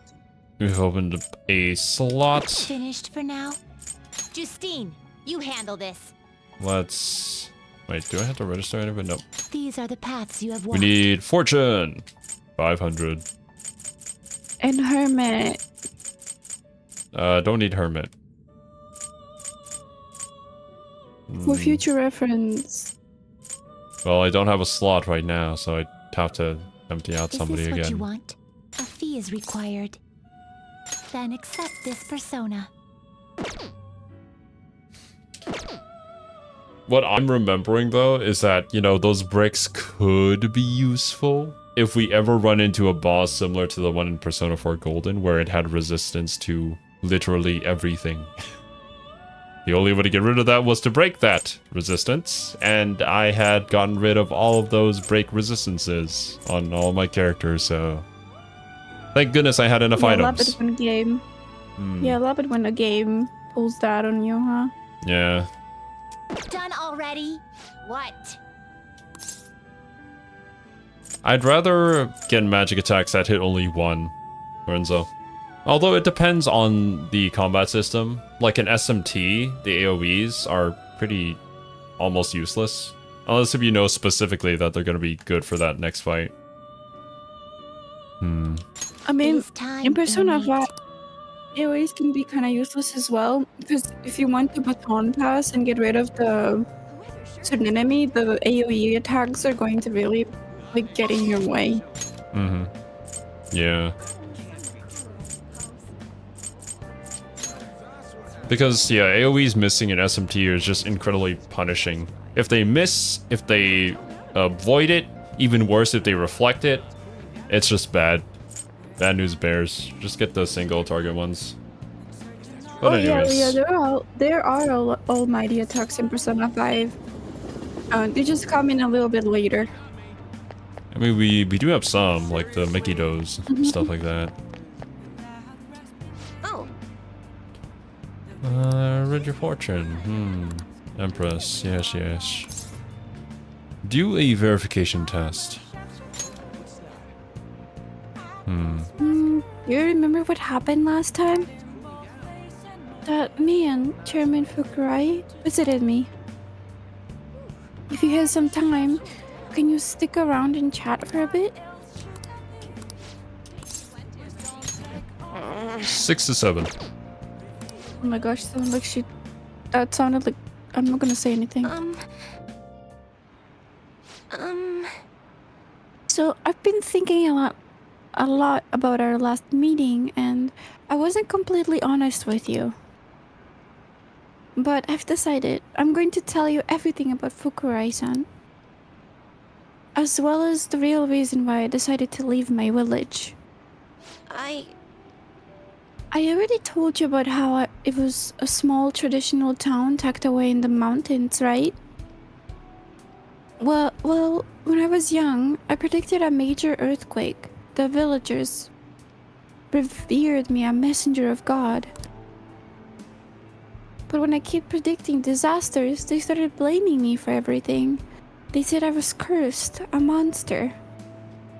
Speaker 1: We've opened up a slot.
Speaker 7: Finished for now? Justine, you handle this.
Speaker 1: Let's... Wait, do I have to register anything? Nope.
Speaker 7: These are the paths you have
Speaker 1: We
Speaker 7: walked.
Speaker 1: need Fortune. 500.
Speaker 2: And Hermit.
Speaker 1: Don't need Hermit.
Speaker 2: For future reference.
Speaker 1: Well, I don't have a slot right now, so I'd have to empty out somebody
Speaker 7: Is this
Speaker 1: again.
Speaker 7: what you want? A fee is required. Then accept this persona.
Speaker 1: What I'm remembering, though, is that, you know, those bricks could be useful if we ever run into a boss similar to the one in Persona 4 Golden, where it had resistance to literally everything. The only way to get rid of that was to break that resistance, and I had gotten rid of all of those break resistances on all my characters, so... Thank goodness I had enough items.
Speaker 2: I love it when a game... Yeah, I love it when a game pulls that on you, huh?
Speaker 1: Yeah.
Speaker 7: Done already? What?
Speaker 1: I'd rather get magic attacks that hit only one, Lorenzo. Although it depends on the combat system. Like in SMT, the AoEs are pretty almost useless. Unless if you know specifically that they're going to be good for that next fight.
Speaker 2: I mean, in Persona 5, AoEs can be kind of useless as well. Because if you want to baton pass and get rid of the certain enemy, the AoE attacks are going to really like get in your way.
Speaker 1: Yeah. Because, yeah, AoEs missing in SMT is just incredibly punishing. If they miss, if they avoid it, even worse if they reflect it, it's just bad. Bad news bears. Just get the single target ones. But anyways.
Speaker 2: Yeah, there are almighty attacks in Persona 5. They just come in a little bit later.
Speaker 1: I mean, we do have some, like the Mickey Does, stuff like that.
Speaker 4: Oh.
Speaker 1: Read your fortune. Empress, yes. Do a verification test.
Speaker 2: Do you remember what happened last time? That me and Chairman Fukurai visited me. If you have some time, can you stick around and chat for a bit?
Speaker 1: 6 to 7.
Speaker 2: Oh my gosh, sounded like she... That sounded like... I'm not gonna say anything. So, I've been thinking a lot about our last meeting, and I wasn't completely honest with you. But I've decided I'm going to tell you everything about Fukurai-san. As well as the real reason why I decided to leave my village. I already told you about how it was a small traditional town tucked away in the mountains, right? Well, when I was young, I predicted a major earthquake. The villagers revered me a messenger of God. But when I kept predicting disasters, they started blaming me for everything. They said I was cursed, a monster.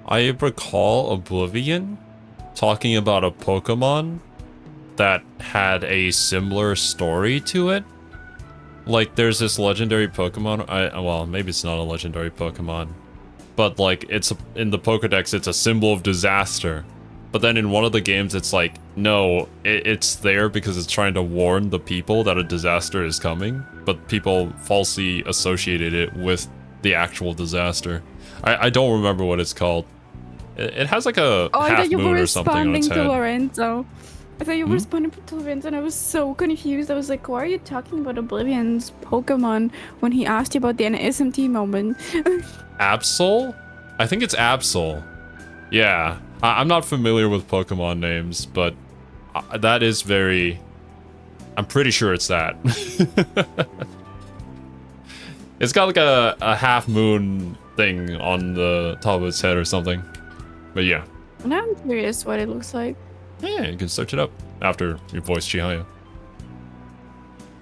Speaker 1: I recall Oblivion talking about a Pokemon that had a similar story to it. Like, there's this legendary Pokemon. Well, maybe it's not a legendary Pokemon, but like, it's in the Pokedex, it's a symbol of disaster. But then in one of the games, it's like, no, it's there because it's trying to warn the people that a disaster is coming, but people falsely associated it with the actual disaster. I don't remember what it's called. It has like a
Speaker 2: I
Speaker 1: half
Speaker 2: thought you
Speaker 1: moon
Speaker 2: were
Speaker 1: or something on
Speaker 2: responding
Speaker 1: its
Speaker 2: to
Speaker 1: head.
Speaker 2: Lorenzo. I thought you were responding to Lorenzo, and I was so confused. I was like, why are you talking about Oblivion's Pokemon when he asked you about the SMT moment?
Speaker 1: Absol? I think it's Absol. Yeah. I'm not familiar with Pokemon names, but that is very... I'm pretty sure it's that. It's got like a half moon thing on the top of its head or something. But yeah.
Speaker 2: Now I'm curious what it looks like.
Speaker 1: Yeah, you can search it up after you voice Chihaya.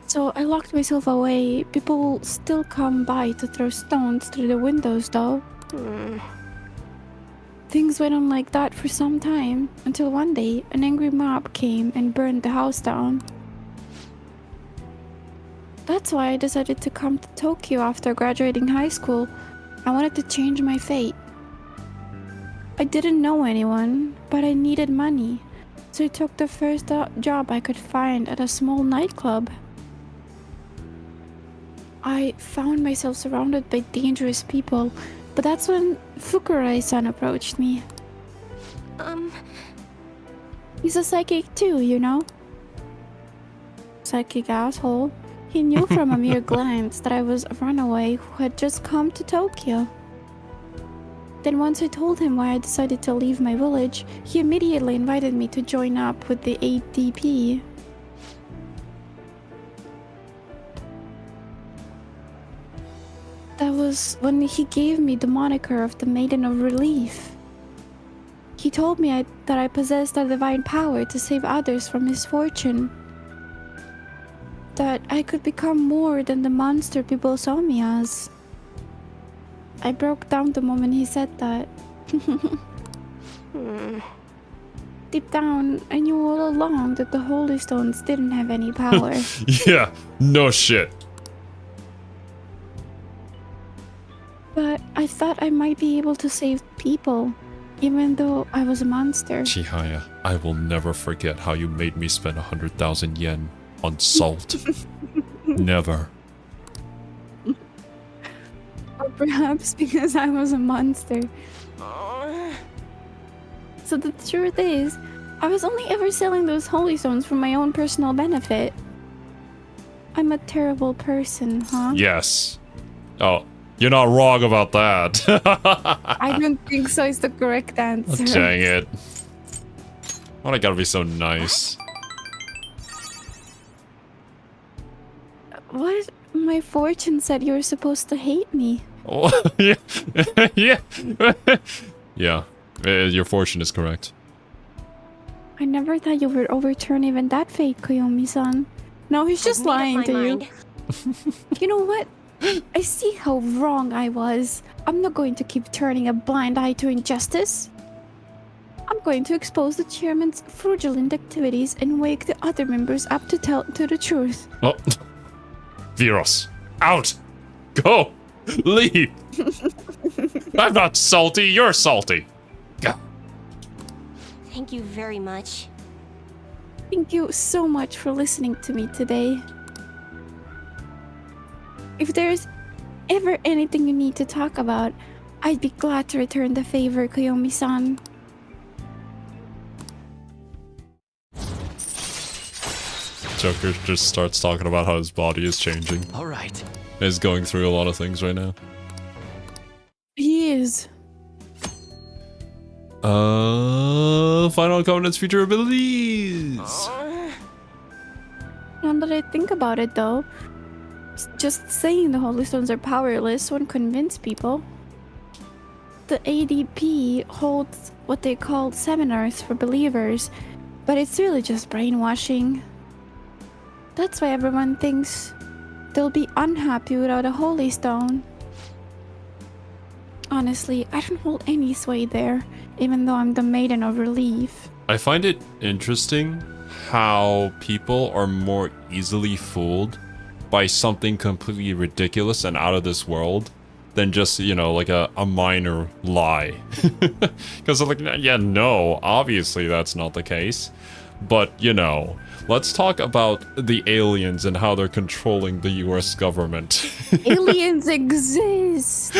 Speaker 2: So I locked myself away. People will still come by to throw stones through the windows, though. Things went on like that for some time, until one day an angry mob came and burned the house down. That's why I decided to come to Tokyo after graduating high school. I wanted to change my fate. I didn't know anyone, but I needed money, so I took the first job I could find at a small nightclub. I found myself surrounded by dangerous people, but that's when Fukurai-san approached me. He's a psychic too, you know? Psychic asshole. He knew from a mere glance that I was a runaway who had just come to Tokyo. Then once I told him why I decided to leave my village, he immediately invited me to join up with the ADP. That was when he gave me the moniker of the Maiden of Relief. He told me that I possessed a divine power to save others from misfortune. That I could become more than the monster people saw me as. I broke down the moment he said that. Deep down, I knew all along that the Holy Stones didn't have any power.
Speaker 1: Yeah, no shit.
Speaker 2: But I thought I might be able to save people, even though I was a monster.
Speaker 1: Chihaya, I will never forget how you made me spend 100,000 yen on salt. Never.
Speaker 2: Or perhaps because I was a monster. So the truth is, I was only ever selling those holy stones for my own personal benefit. I'm a terrible person, huh?
Speaker 1: Yes. Oh, you're not wrong about that.
Speaker 2: I don't think so is the correct answer.
Speaker 1: Dang it. Why I gotta be so nice?
Speaker 2: What? My fortune said you were supposed to hate me.
Speaker 1: Oh, yeah. Yeah. Yeah. Your fortune is correct.
Speaker 2: I never thought you would overturn even that fate, Koyomi-san. No, he's just lying to you. You know what? I see how wrong I was. I'm not going to keep turning a blind eye to injustice. I'm going to expose the chairman's fraudulent activities and wake the other members up to tell the truth.
Speaker 1: Oh. Viros. Out! Go! Leave! I'm not salty, you're salty. Go.
Speaker 4: Thank you very much.
Speaker 2: Thank you so much for listening to me today. If there's ever anything you need to talk about, I'd be glad to return the favor, Koyomi-san.
Speaker 1: Joker just starts talking about how his body is changing.
Speaker 3: All right.
Speaker 1: He's going through a lot of things right now.
Speaker 2: He is.
Speaker 1: Final components, future abilities.
Speaker 2: Now that I think about it, though, just saying the Holy Stones are powerless won't convince people. The ADP holds what they call seminars for believers, but it's really just brainwashing. That's why everyone thinks they'll be unhappy without a Holy Stone. Honestly, I don't hold any sway there, even though I'm the Maiden of Relief.
Speaker 1: I find it interesting how people are more easily fooled by something completely ridiculous and out of this world than just, you know, like a minor lie. Because like, yeah, no, obviously that's not the case. But, you know, let's talk about the aliens and how they're controlling the US government.
Speaker 2: Aliens exist!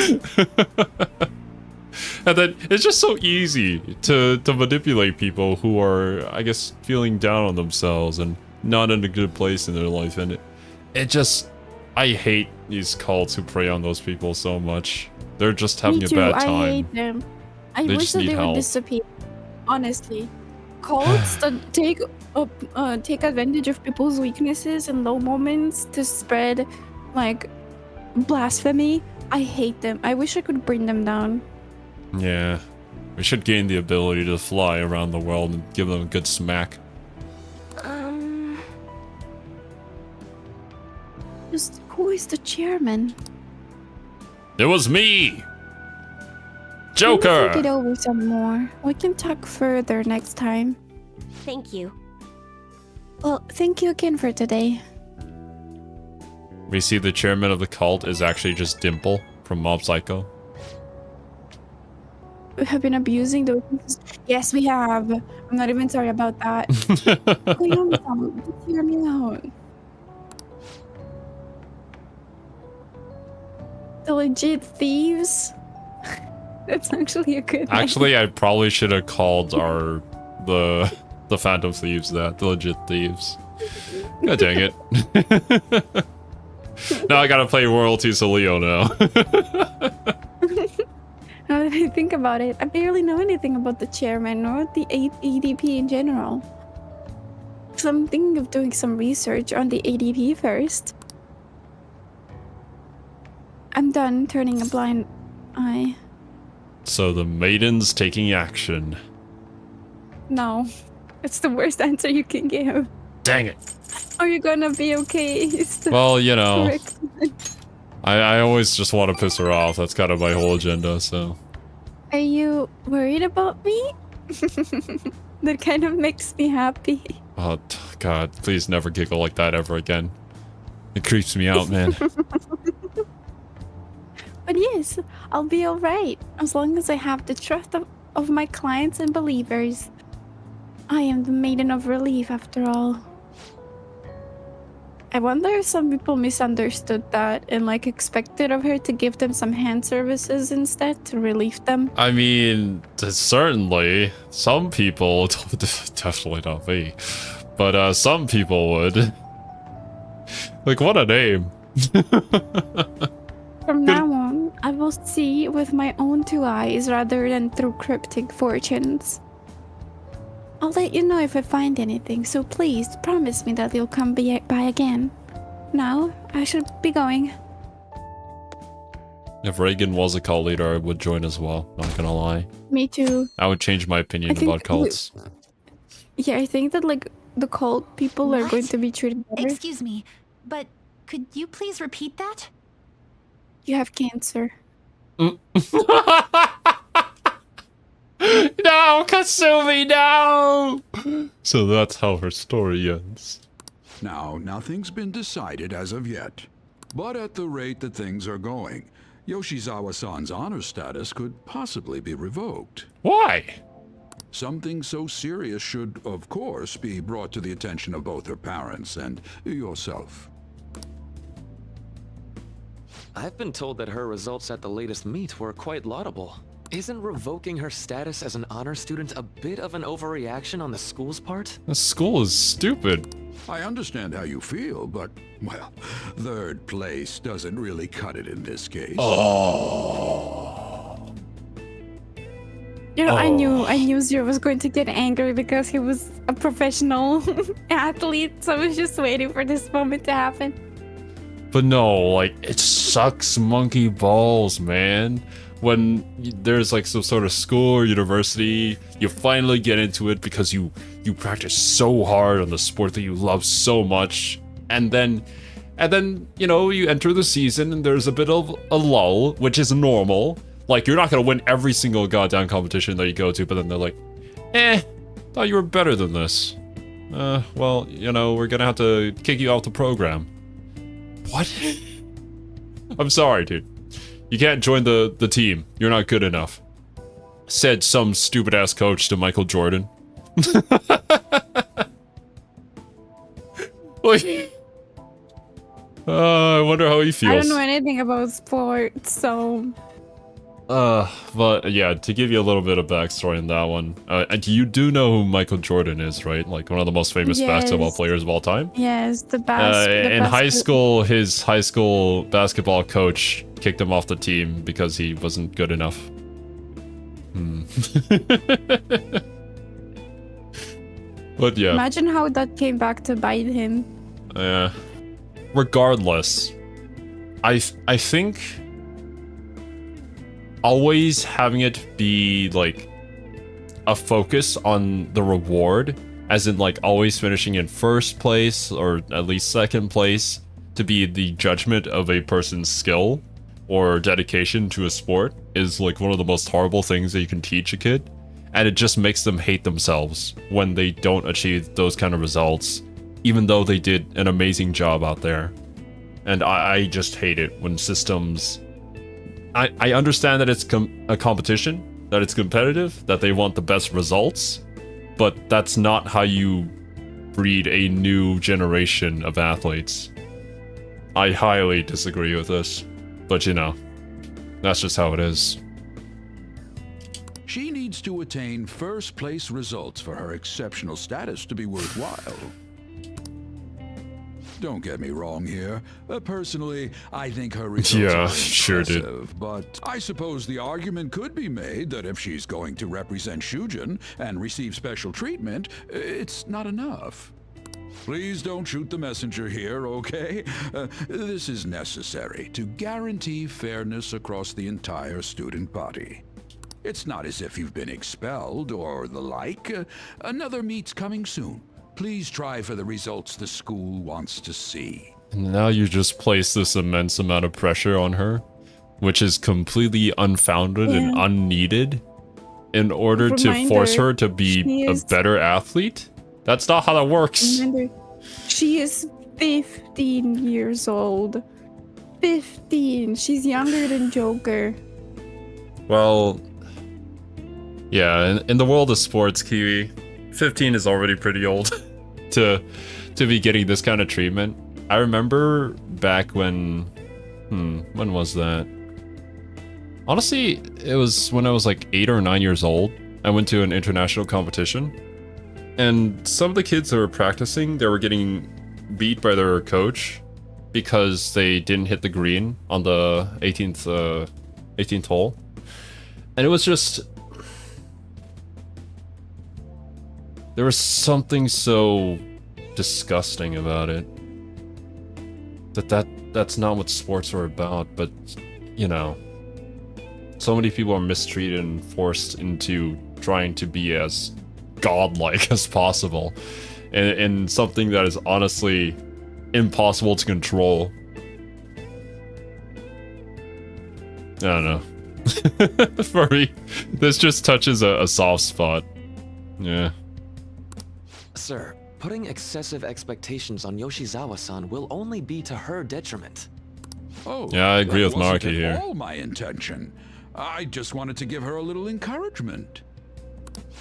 Speaker 1: And then it's just so easy to manipulate people who are, I guess, feeling down on themselves and not in a good place in their life. And it just, I hate these cults who prey on those people so much. They're just having a bad time.
Speaker 2: I hate them. I
Speaker 1: They
Speaker 2: wish
Speaker 1: just
Speaker 2: that
Speaker 1: need
Speaker 2: they would
Speaker 1: help.
Speaker 2: disappear. Honestly, cults that take advantage of people's weaknesses and low moments to spread like blasphemy. I hate them. I wish I could bring them down.
Speaker 1: Yeah. We should gain the ability to fly around the world and give them a good smack.
Speaker 2: Just who is the chairman?
Speaker 1: It was me!
Speaker 2: Let me
Speaker 1: Joker!
Speaker 2: think it over some more. We can talk further next time.
Speaker 4: Thank you.
Speaker 2: Well, thank you again for today.
Speaker 1: We see the chairman of the cult is actually just Dimple from Mob Psycho.
Speaker 2: We have been abusing the weaknesses. Yes, we have. I'm not even sorry about that. Wait, just hear me out. The legit thieves. That's actually a good name.
Speaker 1: Actually, I probably should have called the Phantom Thieves that, the legit thieves. God dang it. Now I gotta play Royalties of Leo now.
Speaker 2: Now that I think about it, I barely know anything about the chairman or the ADP in general. So I'm thinking of doing some research on the ADP first. I'm done turning a blind eye.
Speaker 1: So the maiden's taking action.
Speaker 2: No, it's the worst answer you can give.
Speaker 1: Dang it.
Speaker 2: Are you gonna be okay? Is the
Speaker 1: Well, you know,
Speaker 2: correct-
Speaker 1: I always just want to piss her off. That's kind of my whole agenda, so.
Speaker 2: Are you worried about me? That kind of makes me happy.
Speaker 1: Oh, God, please never giggle like that ever again. It creeps me out, man.
Speaker 2: But yes, I'll be alright as long as I have the trust of my clients and believers. I am the Maiden of Relief after all. I wonder if some people misunderstood that and like expected of her to give them some hand services instead to relieve them.
Speaker 1: I mean, certainly, some people, definitely not me, but some people would. Like, what a name.
Speaker 2: From now on, I will see with my own two eyes rather than through cryptic fortunes. I'll let you know if I find anything, so please promise me that you'll come by again. Now, I should be going.
Speaker 1: If Reagan was a cult leader, I would join as well, not gonna lie.
Speaker 2: Me too.
Speaker 1: I would change my opinion about cults.
Speaker 2: Yeah, I think that like the cult people are going to be treated better.
Speaker 7: Excuse me, but could you please repeat that?
Speaker 2: You have cancer.
Speaker 1: No, Kasumi, no! So that's how her story ends.
Speaker 8: Now, nothing's been decided as of yet. But at the rate that things are going, Yoshizawa-san's honor status could possibly be revoked.
Speaker 1: Why?
Speaker 8: Something so serious should, of course, be brought to the attention of both her parents and yourself.
Speaker 3: I've been told that her results at the latest meet were quite laudable. Isn't revoking her status as an honor student a bit of an overreaction on the school's part?
Speaker 1: The school is stupid.
Speaker 8: I understand how you feel, but, well, third place doesn't really cut it in this case.
Speaker 1: Oh.
Speaker 2: You know, I knew Zero was going to get angry because he was a professional athlete, so I was just waiting for this moment to happen.
Speaker 1: But no, like, it sucks monkey balls, man. When there's like some sort of school or university, you finally get into it because you practice so hard on the sport that you love so much, and then you know, you enter the season and there's a bit of a lull, which is normal. Like, you're not gonna win every single goddamn competition that you go to, but then they're like, thought you were better than this. Well, you know, we're gonna have to kick you off the program. What? I'm sorry, dude. You can't join the team. You're not good enough. Said some stupid ass coach to Michael Jordan. Like, I wonder how he feels.
Speaker 2: I don't know anything about sports, so
Speaker 1: But yeah, to give you a little bit of backstory on that one, and you do know who Michael Jordan is, right? Like one of the most famous basketball
Speaker 2: Yes.
Speaker 1: players of all time.
Speaker 2: Yes,
Speaker 1: In high school, his high school basketball coach kicked him off the team because he wasn't good enough. But yeah.
Speaker 2: Imagine how that came back to bite him.
Speaker 1: Regardless, I think always having it be like a focus on the reward, as in like always finishing in first place or at least second place, to be the judgment of a person's skill or dedication to a sport is like one of the most horrible things that you can teach a kid. And it just makes them hate themselves when they don't achieve those kind of results, even though they did an amazing job out there. And I just hate it when systems... I understand that it's a competition, that it's competitive, that they want the best results, but that's not how you breed a new generation of athletes. I highly disagree with this, but you know, that's just how it is.
Speaker 8: She needs to attain first place results for her exceptional status to be worthwhile. Don't get me wrong here. Personally, I think her results are impressive, but I suppose the argument could be made that if she's going to represent Shujin and receive special treatment, it's not enough. Please don't shoot the messenger here, okay? This is necessary to guarantee fairness across the entire student body. It's not as if you've been expelled or the like. Another meet's coming soon. Please try for the results the school wants to see.
Speaker 1: And now you just place this immense amount of pressure on her, which is completely unfounded and unneeded, in order to force her to be a better athlete? That's not how that works.
Speaker 2: Remember, she is 15 years old. 15. She's younger than Joker.
Speaker 1: Well, yeah, in the world of sports, Kiwi, 15 is already pretty old to be getting this kind of treatment. I remember back when was that? Honestly, it was when I was like 8 or 9 years old. I went to an international competition, and some of the kids that were practicing, they were getting beat by their coach because they didn't hit the green on the 18th hole. And it was just... there was something so disgusting about it. That's not what sports are about, but, you know, so many people are mistreated and forced into trying to be as godlike as possible in something that is honestly impossible to control. I don't know. For me, this just touches a soft spot. Yeah.
Speaker 3: Sir, putting excessive expectations on Yoshizawa-san will only be to her detriment.
Speaker 8: Oh,
Speaker 1: yeah, I agree with
Speaker 8: that wasn't
Speaker 1: Marky
Speaker 8: at
Speaker 1: here.
Speaker 8: all my intention. I just wanted to give her a little encouragement.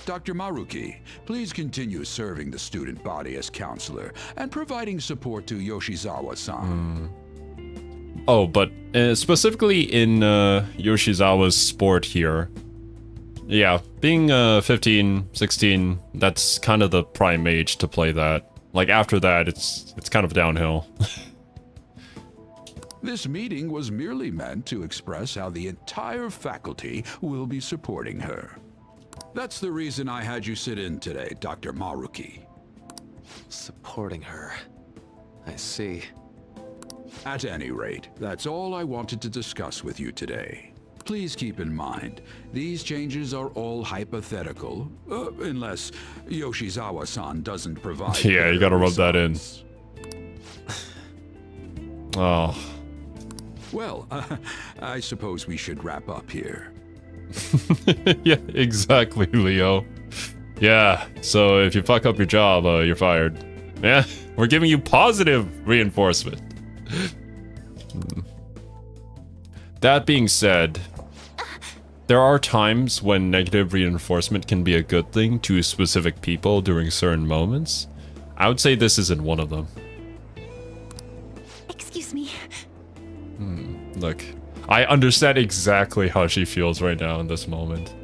Speaker 8: Dr. Maruki, please continue serving the student body as counselor and providing support to Yoshizawa-san.
Speaker 1: Oh, but specifically in Yoshizawa's sport here, yeah, being 15, 16, that's kind of the prime age to play that. Like after that, it's kind of downhill.
Speaker 8: This meeting was merely meant to express how the entire faculty will be supporting her. That's the reason I had you sit in today, Dr. Maruki.
Speaker 3: Supporting her. I see.
Speaker 8: At any rate, that's all I wanted to discuss with you today. Please keep in mind, these changes are all hypothetical, unless Yoshizawa-san doesn't provide...
Speaker 1: Yeah, you gotta rub that in. Oh.
Speaker 8: Well, I suppose we should wrap up here.
Speaker 1: Yeah, exactly, Leo. Yeah, so if you fuck up your job, you're fired. Yeah, we're giving you positive reinforcement. That being said, there are times when negative reinforcement can be a good thing to specific people during certain moments. I would say this isn't one of them.
Speaker 7: Excuse me.
Speaker 1: Look, I understand exactly how she feels right now in this moment.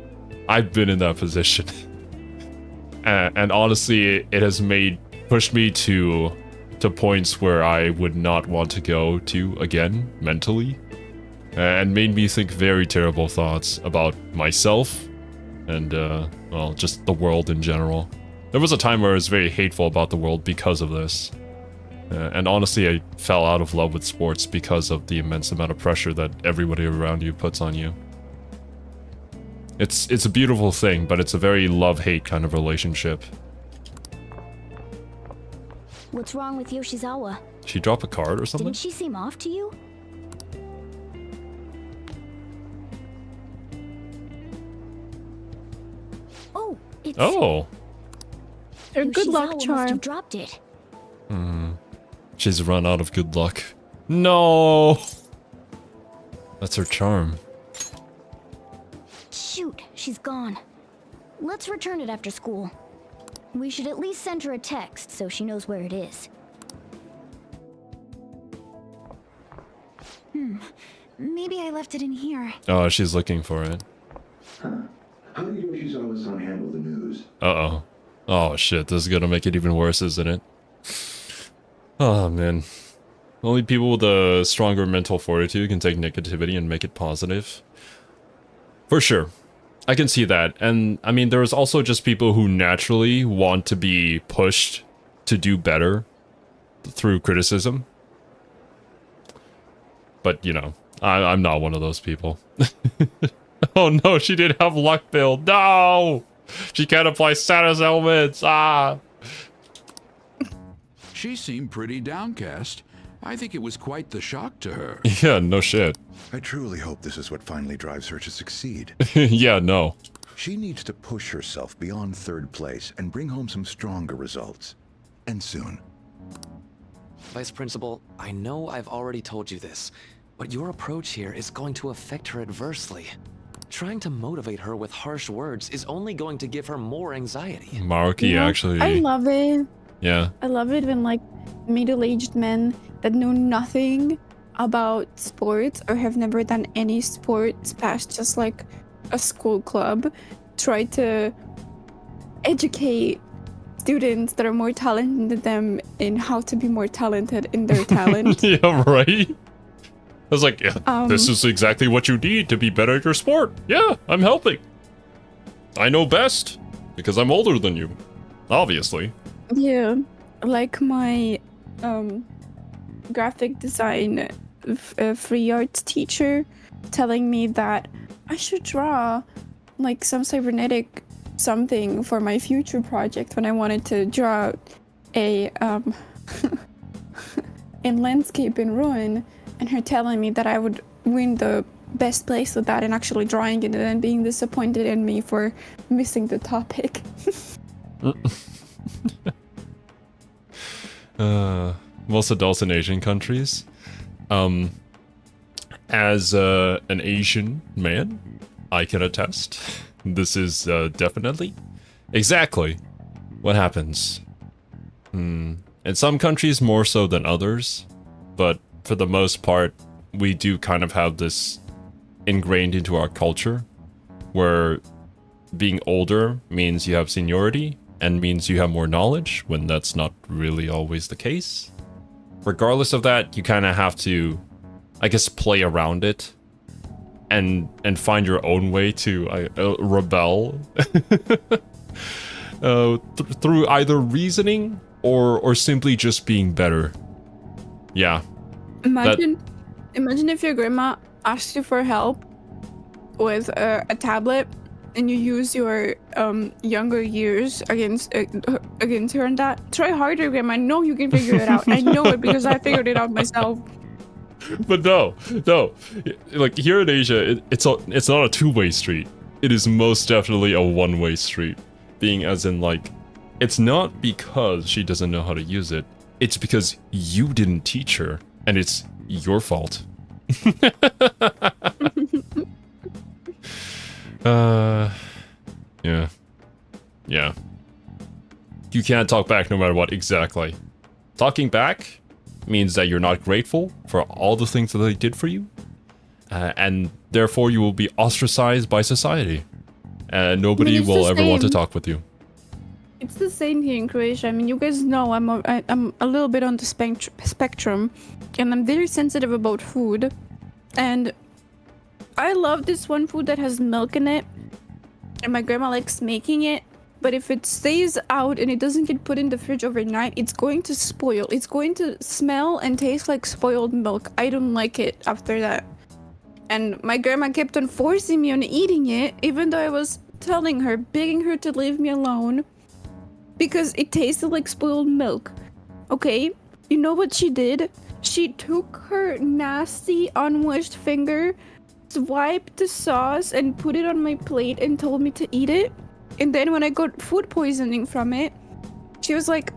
Speaker 1: I've been in that position. And honestly, it has pushed me to points where I would not want to go to again, mentally. And made me think very terrible thoughts about myself and, well, just the world in general. There was a time where I was very hateful about the world because of this. And honestly, I fell out of love with sports because of the immense amount of pressure that everybody around you puts on you. It's a beautiful thing, but it's a very love-hate kind of relationship.
Speaker 9: What's wrong with Yoshizawa?
Speaker 1: She drop a card or something?
Speaker 9: Didn't she seem off to you? Oh, it's...
Speaker 1: Oh!
Speaker 2: Her good luck
Speaker 9: Yoshizawa must have
Speaker 2: charm.
Speaker 9: dropped it.
Speaker 1: She's run out of good luck. No! That's her charm.
Speaker 9: Shoot, she's gone. Let's return it after school. We should at least send her a text so she knows where it is.
Speaker 7: Maybe I left it in here.
Speaker 1: Oh, she's looking for it.
Speaker 6: How did Yoshizawa-san handle the news?
Speaker 1: Uh-oh. Oh shit, this is gonna make it even worse, isn't it? Oh man. Only people with a stronger mental fortitude can take negativity and make it positive. For sure. I can see that. And I mean, there's also just people who naturally want to be pushed to do better through criticism. But, you know, I'm not one of those people. Oh no, she didn't have luck build. No! She can't apply status elements. Ah!
Speaker 8: She seemed pretty downcast. I think it was quite the shock to her.
Speaker 1: Yeah, no shit.
Speaker 6: I truly hope this is what finally drives her to succeed.
Speaker 1: Yeah, no.
Speaker 6: She needs to push herself beyond third place and bring home some stronger results. And soon.
Speaker 5: Vice Principal, I know I've already told you this, but your approach here is going to affect her adversely. Trying to motivate her with harsh words is only going to give her more anxiety.
Speaker 1: Maruki actually...
Speaker 2: I love it.
Speaker 1: Yeah.
Speaker 2: I love it when, like, middle-aged men that know nothing about sports or have never done any sports past just, like, a school club try to educate students that are more talented than them in how to be more talented in their talent.
Speaker 1: Yeah, right? I was like, yeah, this is exactly what you need to be better at your sport. Yeah, I'm helping. I know best because I'm older than you, obviously.
Speaker 2: Yeah, like my graphic design free arts teacher telling me that I should draw like some cybernetic something for my future project when I wanted to draw a in landscape in ruin, and her telling me that I would win the best place with that and actually drawing it and then being disappointed in me for missing the topic.
Speaker 1: Most adults in Asian countries. As an Asian man, I can attest. This is definitely exactly what happens. In some countries more so than others, but for the most part, we do kind of have this ingrained into our culture, where being older means you have seniority and means you have more knowledge, when that's not really always the case. Regardless of that, you kind of have to, I guess, play around it and find your own way to rebel through either reasoning or simply just being better. Yeah.
Speaker 2: Imagine if your grandma asked you for help with a tablet and you use your younger years against her and that. Try harder, grandma. I know you can figure it out. I know it because I figured it out myself.
Speaker 1: But no. Like here in Asia, it's not a two-way street. It is most definitely a one-way street. Being as in, like, it's not because she doesn't know how to use it. It's because you didn't teach her, and it's your fault. Yeah. You can't talk back no matter what, exactly. Talking back means that you're not grateful for all the things that they did for you, and therefore you will be ostracized by society. And nobody will ever want to talk with you.
Speaker 2: It's the same here in Croatia. I mean, you guys know I'm a little bit on the spectrum, and I'm very sensitive about food. And I love this one food that has milk in it, and my grandma likes making it. But if it stays out and it doesn't get put in the fridge overnight, it's going to spoil. It's going to smell and taste like spoiled milk. I don't like it after that. And my grandma kept on forcing me on eating it, even though I was telling her, begging her to leave me alone, because it tasted like spoiled milk. Okay, you know what she did? She took her nasty, unwashed finger, swiped the sauce, and put it on my plate and told me to eat it. And then when I got food poisoning from it, she was like,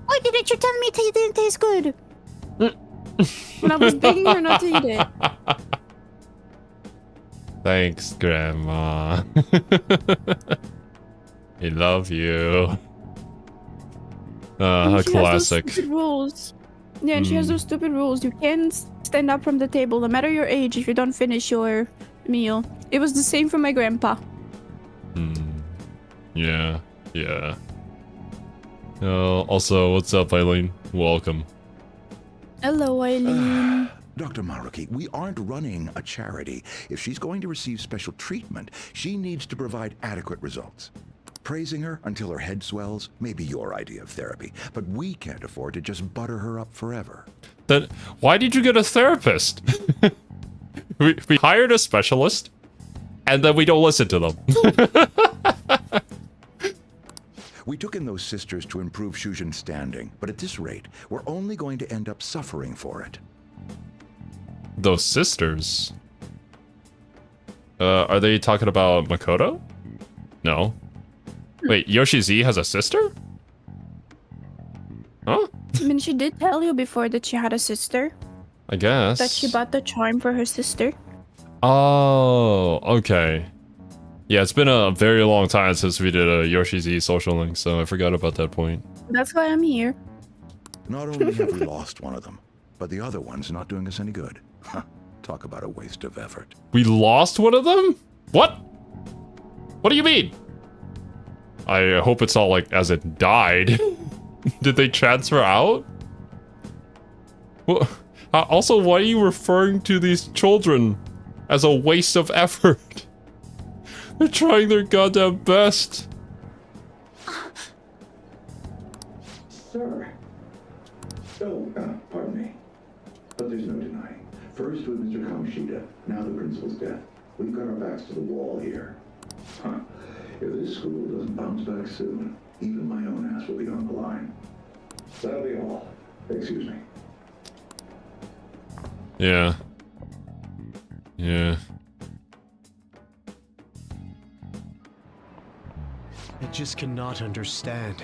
Speaker 2: "Why didn't you tell me it didn't taste good?" When I was begging her not to eat it.
Speaker 1: Thanks, Grandma. I love you. A
Speaker 2: She
Speaker 1: classic.
Speaker 2: has those stupid rules. Yeah, and she has those stupid rules. You can't stand up from the table, no matter your age, if you don't finish your meal. It was the same for my grandpa.
Speaker 1: Yeah. Also, what's up, Eileen? Welcome.
Speaker 2: Hello, Eileen.
Speaker 6: Dr. Maruki, we aren't running a charity. If she's going to receive special treatment, she needs to provide adequate results. Praising her until her head swells may be your idea of therapy, but we can't afford to just butter her up forever.
Speaker 1: Then why did you get a therapist? we hired a specialist, and then we don't listen to them.
Speaker 6: We took in those sisters to improve Shujin's standing, but at this rate, we're only going to end up suffering for it.
Speaker 1: Those sisters? Are they talking about Makoto? No. Wait, Yoshi Z has a sister? Huh?
Speaker 2: I mean, she did tell you before that she had a sister.
Speaker 1: I guess.
Speaker 2: That she bought the charm for her sister.
Speaker 1: Oh, okay. Yeah, it's been a very long time since we did a Yoshi Z social link, so I forgot about that point.
Speaker 2: That's why I'm here.
Speaker 6: Not only have we lost one of them, but the other one's not doing us any good. Talk about a waste of effort.
Speaker 1: We lost one of them? What? What do you mean? I hope it's all like as it died. Did they transfer out? Well, also, why are you referring to these children as a waste of effort? They're trying their goddamn best.
Speaker 6: Sir. Oh, pardon me. But there's no denying. First with Mr. Kamoshida, now the principal's death. We've got our backs to the wall here. If this school doesn't bounce back soon, even my own ass will be on the line. That'll be all. Excuse me.
Speaker 1: Yeah.
Speaker 10: I just cannot understand.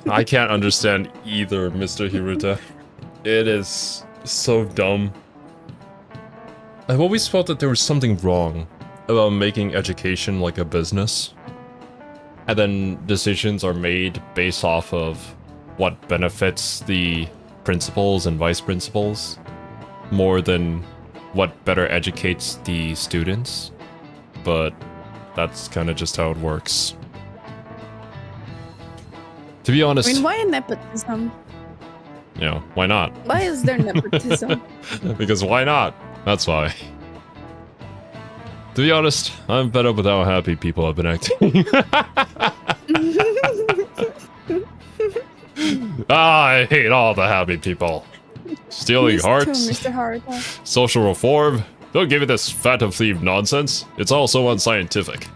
Speaker 1: I can't understand either, Mr. Hiruta. It is so dumb. I've always felt that there was something wrong about making education like a business. And then decisions are made based off of what benefits the principals and vice principals more than what better educates the students. But that's kind of just how it works. To be honest...
Speaker 2: I mean, why nepotism?
Speaker 1: You know, why not?
Speaker 2: Why is there nepotism?
Speaker 1: Because why not? That's why. To be honest, I'm fed up with how happy people have been acting. I hate all the happy people. Stealing hearts.
Speaker 2: Mr. Haruta.
Speaker 1: Social reform. Don't give me this Phantom Thief nonsense. It's all so unscientific.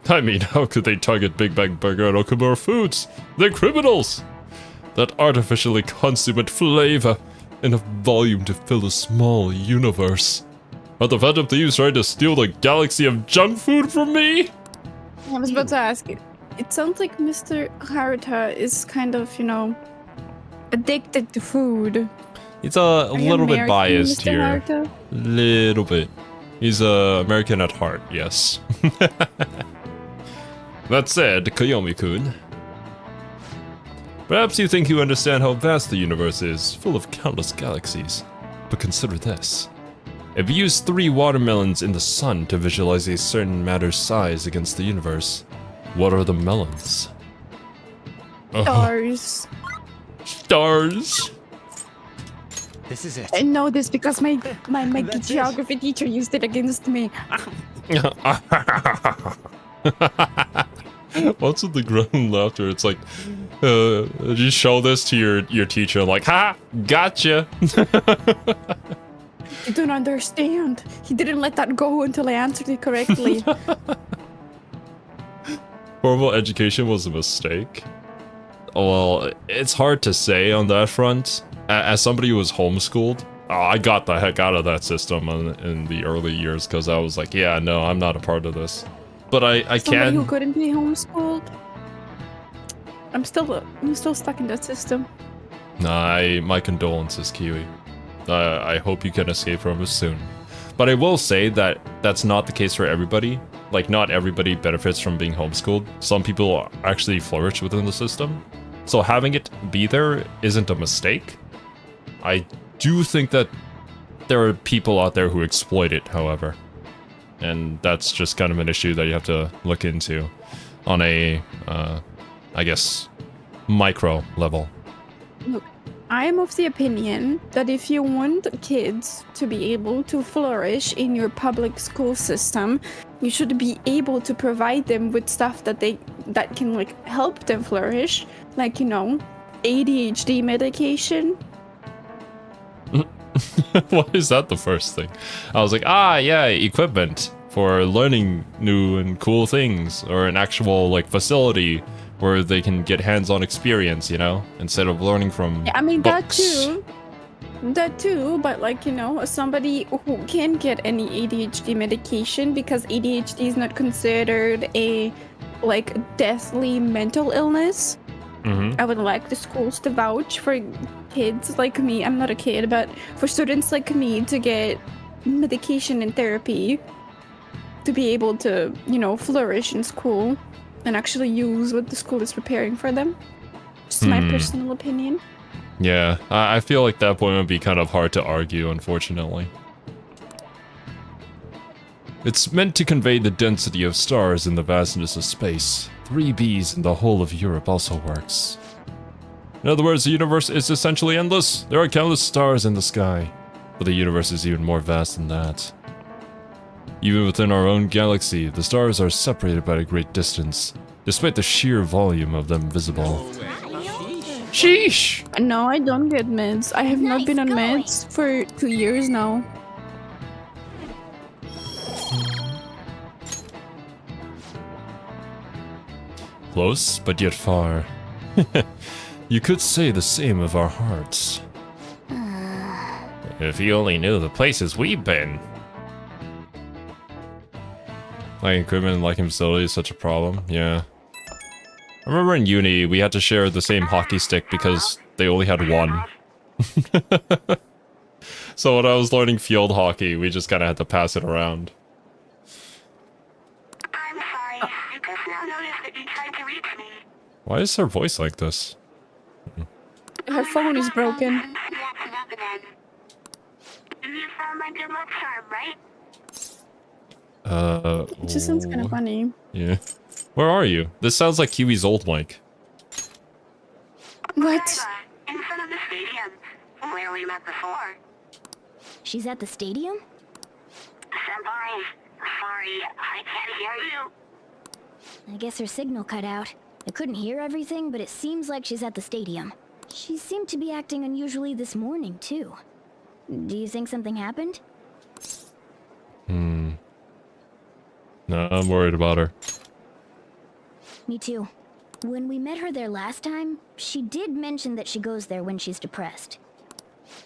Speaker 1: I mean, how could they target Big Bang Burger and Okumura Foods? They're criminals! That artificially consummate flavor in a volume to fill a small universe. Are the Phantom Thieves trying to steal the galaxy of junk food from me?
Speaker 2: I was about to ask you. It sounds like Mr. Haruta is kind of, you know, addicted to food.
Speaker 1: He's a little bit biased
Speaker 2: Mr.
Speaker 1: here.
Speaker 2: Haruta?
Speaker 1: Little bit. He's American at heart, yes. That said, Koyomi-kun, perhaps you think you understand how vast the universe is, full of countless galaxies. But consider this. If you use 3 watermelons in the sun to visualize a certain matter's size against the universe, what are the melons?
Speaker 2: Stars.
Speaker 1: Stars!
Speaker 10: This is it.
Speaker 2: I know this because my geography teacher used it against me.
Speaker 1: What's with the groan laughter? It's like, you show this to your teacher, like, ha! Gotcha!
Speaker 2: You don't understand. He didn't let that go until I answered it correctly.
Speaker 1: Formal education was a mistake. Well, it's hard to say on that front. As somebody who was homeschooled, I got the heck out of that system in the early years because I was like, yeah, no, I'm not a part of this. But I
Speaker 2: Somebody
Speaker 1: can.
Speaker 2: who couldn't be homeschooled. I'm still stuck in that system.
Speaker 1: Nah, my condolences, Kiwi. I hope you can escape from it soon. But I will say that that's not the case for everybody. Like, not everybody benefits from being homeschooled. Some people actually flourish within the system. So having it be there isn't a mistake. I do think that there are people out there who exploit it, however. And that's just kind of an issue that you have to look into on a, I guess, micro level.
Speaker 2: Look, I am of the opinion that if you want kids to be able to flourish in your public school system, you should be able to provide them with stuff that can like help them flourish, like, you know, ADHD medication.
Speaker 1: Why is that the first thing? I was like, yeah, equipment for learning new and cool things, or an actual like facility where they can get hands-on experience, you know, instead of learning from
Speaker 2: I mean,
Speaker 1: books.
Speaker 2: that too, but like, you know, somebody who can get any ADHD medication, because ADHD is not considered a like deathly mental illness. I would like the schools to vouch for kids like me. I'm not a kid, but for students like me to get medication and therapy to be able to, you know, flourish in school and actually use what the school is preparing for them. Just my personal opinion.
Speaker 1: Yeah, I feel like that point would be kind of hard to argue, unfortunately. It's meant to convey the density of stars in the vastness of space. 3 Bs in the whole of Europe also works. In other words, the universe is essentially endless. There are countless stars in the sky, but the universe is even more vast than that. Even within our own galaxy, the stars are separated by a great distance, despite the sheer volume of them visible. Sheesh!
Speaker 2: No, I don't get meds. I have not been on meds for 2 years now.
Speaker 1: Close, but yet far. You could say the same of our hearts. If you only knew the places we've been. Like equipment and like facility is such a problem, yeah. I remember in uni, we had to share the same hockey stick because they only had one. So when I was learning field hockey, we just kind of had to pass it around.
Speaker 11: I'm sorry. I just now noticed that you tried to reach me.
Speaker 1: Why is her voice like this?
Speaker 2: Her phone is broken.
Speaker 11: You found my good luck charm, right?
Speaker 2: It just sounds kind of funny.
Speaker 1: Yeah. Where are you? This sounds like Kiwi's old mic.
Speaker 2: What?
Speaker 11: In front of the stadium, where we met before.
Speaker 9: She's at the stadium?
Speaker 11: Senpai, sorry, I can't hear you.
Speaker 9: I guess her signal cut out. I couldn't hear everything, but it seems like she's at the stadium. She seemed to be acting unusually this morning, too. Do you think something happened?
Speaker 1: No, I'm worried about her.
Speaker 9: Me too. When we met her there last time, she did mention that she goes there when she's depressed.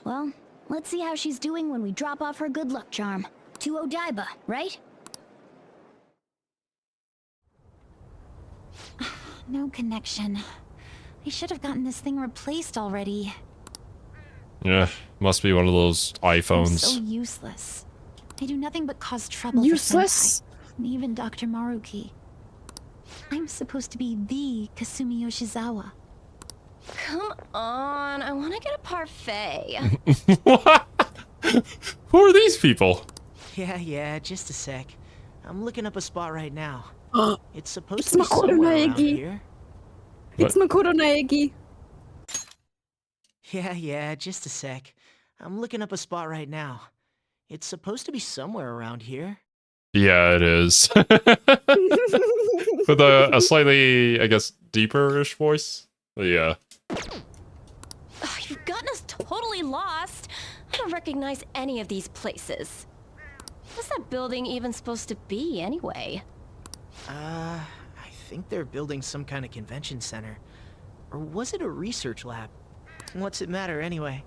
Speaker 9: Well, let's see how she's doing when we drop off her good luck charm. To Odaiba, right?
Speaker 7: No connection. I should have gotten this thing replaced already.
Speaker 1: Yeah, must be one of those
Speaker 7: I'm
Speaker 1: iPhones.
Speaker 7: so useless. I do nothing but cause trouble
Speaker 2: Useless?
Speaker 7: for Senpai, and even Dr. Maruki. I'm supposed to be the Kasumi Yoshizawa.
Speaker 4: Come on, I want to get a parfait.
Speaker 1: Who are these people?
Speaker 12: Yeah, just a sec. I'm looking up a spot right now. It's supposed
Speaker 2: It's
Speaker 12: to be
Speaker 2: Makoto
Speaker 12: somewhere around
Speaker 2: Naegi.
Speaker 12: here.
Speaker 2: It's Makoto Naegi.
Speaker 12: Yeah, just a sec. I'm looking up a spot right now. It's supposed to be somewhere around here.
Speaker 1: Yeah, it is. With a slightly, I guess, deeper-ish voice. But yeah.
Speaker 4: You've gotten us totally lost. I don't recognize any of these places. What's that building even supposed to be, anyway?
Speaker 12: I think they're building some kind of convention center. Or was it a research lab? What's it matter, anyway?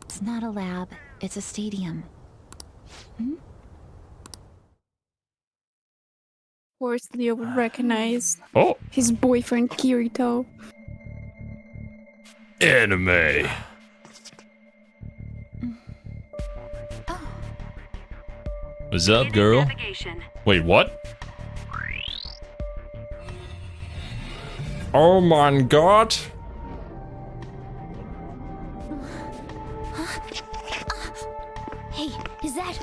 Speaker 7: It's not a lab, it's a stadium. Hmm?
Speaker 2: Of course, Leo would recognize his boyfriend Kirito.
Speaker 1: Anime. What's up, girl? Wait, what? Oh my god!
Speaker 7: Hey, is that...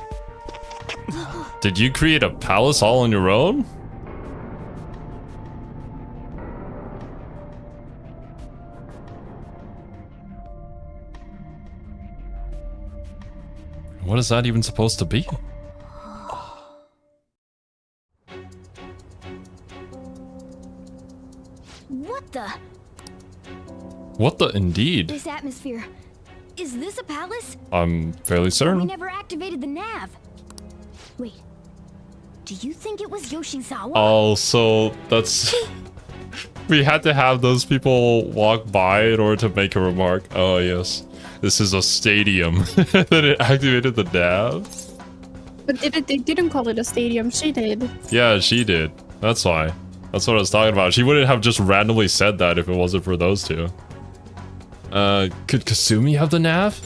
Speaker 1: Did you create a palace all on your own? What is that even supposed to be?
Speaker 7: What the?
Speaker 1: What the indeed?
Speaker 7: This atmosphere. Is this a palace?
Speaker 1: I'm fairly
Speaker 7: We
Speaker 1: certain.
Speaker 7: never activated the nav. Wait. Do you think it was Yoshizawa?
Speaker 1: Oh, so that's... We had to have those people walk by in order to make a remark. Oh, yes. This is a stadium. Then it activated the nav?
Speaker 2: But they didn't call it a stadium. She did.
Speaker 1: Yeah, she did. That's why. That's what I was talking about. She wouldn't have just randomly said that if it wasn't for those two. Could Kasumi have the nav?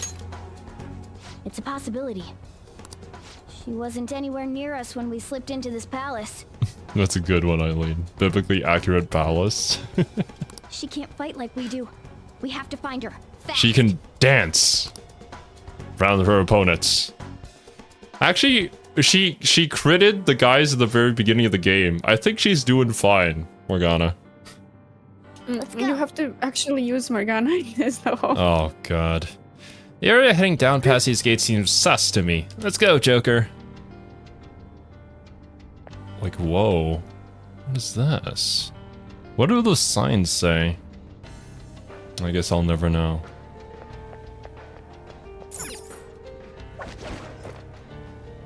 Speaker 7: It's a possibility. She wasn't anywhere near us when we slipped into this palace.
Speaker 1: That's a good one, Eileen. Biblically accurate palace.
Speaker 7: She can't fight like we do. We have to find her. Fast.
Speaker 1: She can dance around her opponents. Actually, she critted the guys at the very beginning of the game. I think she's doing fine, Morgana.
Speaker 2: Let's go. You have to actually use Morgana in this though.
Speaker 1: Oh god. The area heading down past these gates seems sus to me. Let's go, Joker. Like, whoa. What is this? What do those signs say? I guess I'll never know.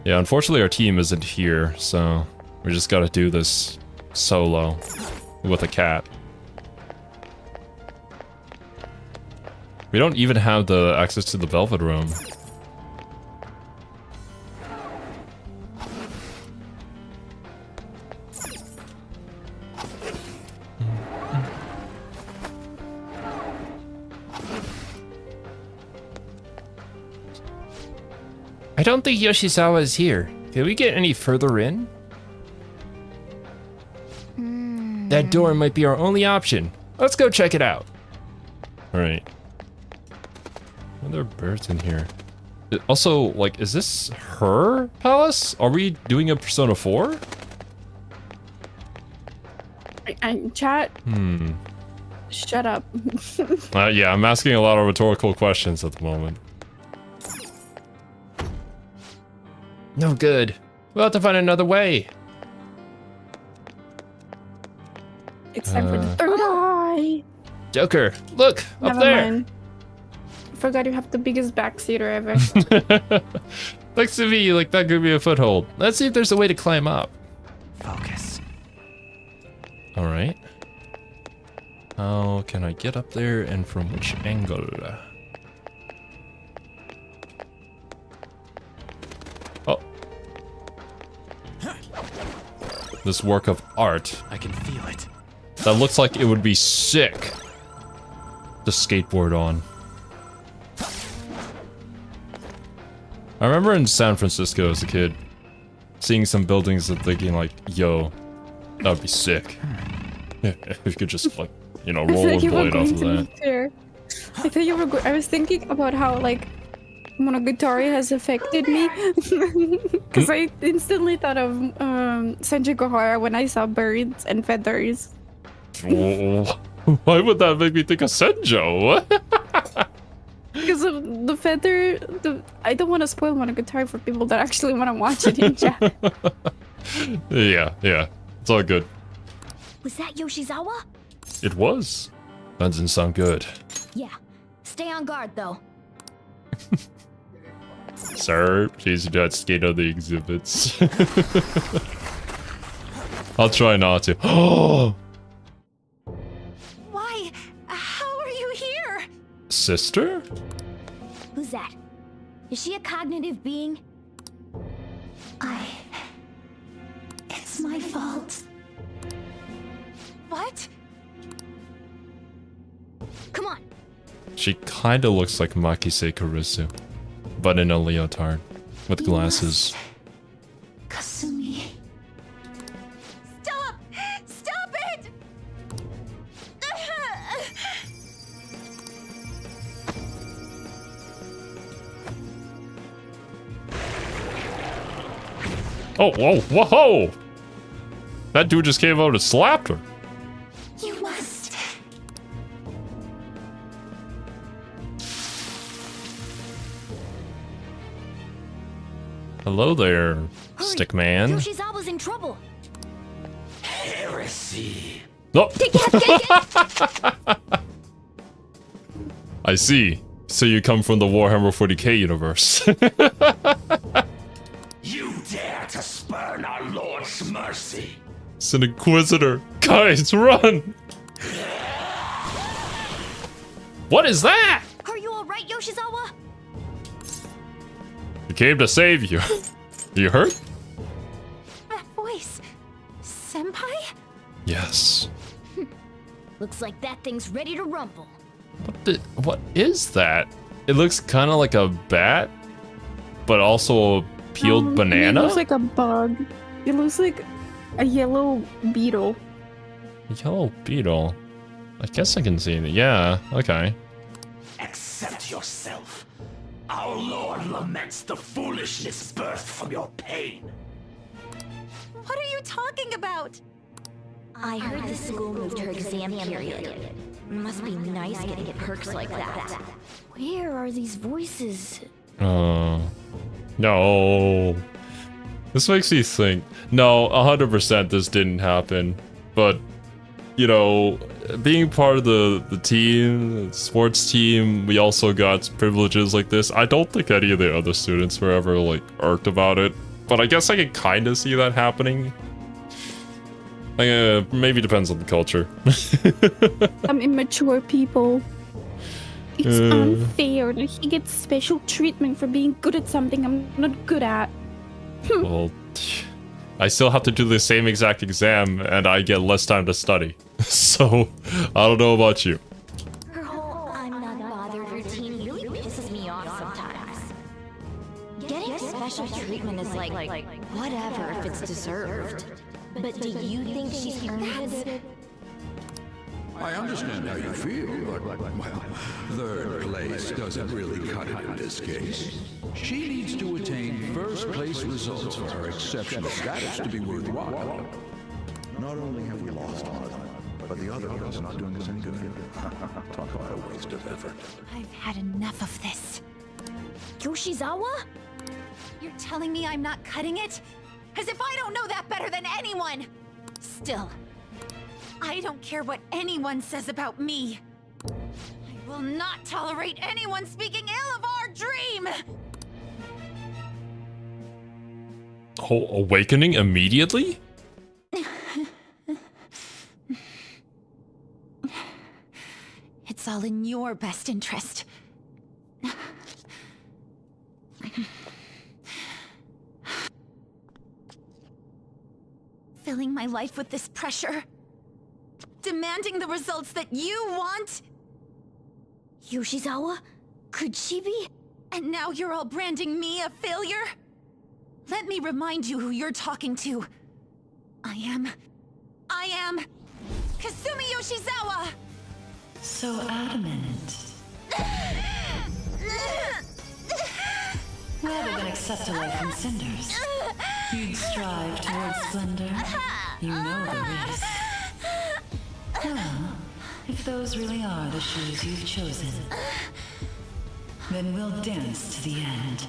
Speaker 1: Yeah, unfortunately our team isn't here, so we just gotta do this solo with a cat. We don't even have the access to the Velvet Room. I don't think Yoshizawa is here. Can we get any further in? That door might be our only option. Let's go check it out. Alright. Are there birds in here? Also, like, is this her palace? Are we doing a Persona 4?
Speaker 2: Chat. Shut up.
Speaker 1: Yeah, I'm asking a lot of rhetorical questions at the moment. No good. We'll have to find another way.
Speaker 2: It's time for the third eye.
Speaker 1: Joker, look, up
Speaker 2: Never
Speaker 1: there.
Speaker 2: mind. I forgot you have the biggest backseater ever.
Speaker 1: Looks to me like that could be a foothold. Let's see if there's a way to climb up.
Speaker 5: Focus.
Speaker 1: All right. How can I get up there and from which angle? Oh. This work of art.
Speaker 5: I can feel it.
Speaker 1: That looks like it would be sick to skateboard on. I remember in San Francisco as a kid, seeing some buildings and thinking like, yo, that would be sick. If you could just like you know,
Speaker 2: I thought you were
Speaker 1: rollerblade off
Speaker 2: going
Speaker 1: of
Speaker 2: to
Speaker 1: that.
Speaker 2: be fair. I thought you were. I was thinking about how like Monogatari has affected me because I instantly thought of Senju Gohara when I saw birds and feathers.
Speaker 1: Why would that make me think of Senjo?
Speaker 2: Because of the feather. I don't want to spoil Monogatari for people that actually want to watch it in chat.
Speaker 1: Yeah, it's all good.
Speaker 9: Was that Yoshizawa?
Speaker 1: It was. That doesn't sound good.
Speaker 9: Yeah. Stay on guard, though.
Speaker 1: Sir, please do not skate on the exhibits. I'll try not to. Oh!
Speaker 7: Why? How are you here?
Speaker 1: Sister?
Speaker 9: Who's that? Is she a cognitive being?
Speaker 7: It's my fault. What?
Speaker 9: Come on.
Speaker 1: She kinda looks like Makise Kurisu, but in a leotard, with glasses.
Speaker 7: Kasumi. Stop! Stop it!
Speaker 1: Oh, whoa, whoa! That dude just came out and slapped her.
Speaker 7: You must.
Speaker 1: Hello there, Stickman.
Speaker 9: Yoshizawa's in trouble.
Speaker 10: Heresy.
Speaker 1: Oh! I see. So you come from the Warhammer 40k universe.
Speaker 10: You dare to spurn our Lord's mercy.
Speaker 1: It's an Inquisitor. Guys, run! What is that?
Speaker 9: Are you alright, Yoshizawa?
Speaker 1: He came to save you. You hurt?
Speaker 7: That voice. Senpai?
Speaker 1: Yes.
Speaker 9: Looks like that thing's ready to rumble.
Speaker 1: What is that? It looks kind of like a bat, but also a peeled banana?
Speaker 2: It looks like a bug. It looks like a yellow beetle.
Speaker 1: Yellow beetle? I guess I can see it. Yeah, okay.
Speaker 10: Accept yourself. Our Lord laments the foolishness birthed from your pain.
Speaker 7: What are you talking about?
Speaker 9: I heard the school moved her exam period. Must be nice getting perks like that. Where are these voices?
Speaker 1: No. This makes me think. No, 100% this didn't happen. But, you know, being part of the team, the sports team, we also got privileges like this. I don't think any of the other students were ever, like, irked about it. But I guess I can kind of see that happening. Maybe depends on the culture.
Speaker 2: Some immature people. It's unfair that he gets special treatment for being good at something I'm not good at.
Speaker 1: Well, I still have to do the same exact exam, and I get less time to study. So, I don't know about you.
Speaker 9: Her whole I'm not bothered routine really pisses me off sometimes. Getting special treatment is like whatever if it's deserved. But do you think she's earned it?
Speaker 8: I understand how you feel, but, well, third place doesn't really cut it in this case. She needs to attain first place results for her exceptional status to be worthwhile.
Speaker 6: Not only have we lost one of them, but the other one's not doing us any good. Talk about a waste of effort.
Speaker 7: I've had enough of this.
Speaker 9: Yoshizawa?
Speaker 7: You're telling me I'm not cutting it? As if I don't know that better than anyone! Still, I don't care what anyone says about me. I will not tolerate anyone speaking ill of our dream!
Speaker 1: Oh, awakening immediately?
Speaker 7: It's all in your best interest. Filling my life with this pressure. Demanding the results that you want.
Speaker 9: Yoshizawa? Could she be?
Speaker 7: And now you're all branding me a failure? Let me remind you who you're talking to. I am Kasumi Yoshizawa!
Speaker 13: So adamant. Rather than accept a life in cinders, you'd strive towards splendor. You know the risk. Well, if those really are the shoes you've chosen, then we'll dance to the end.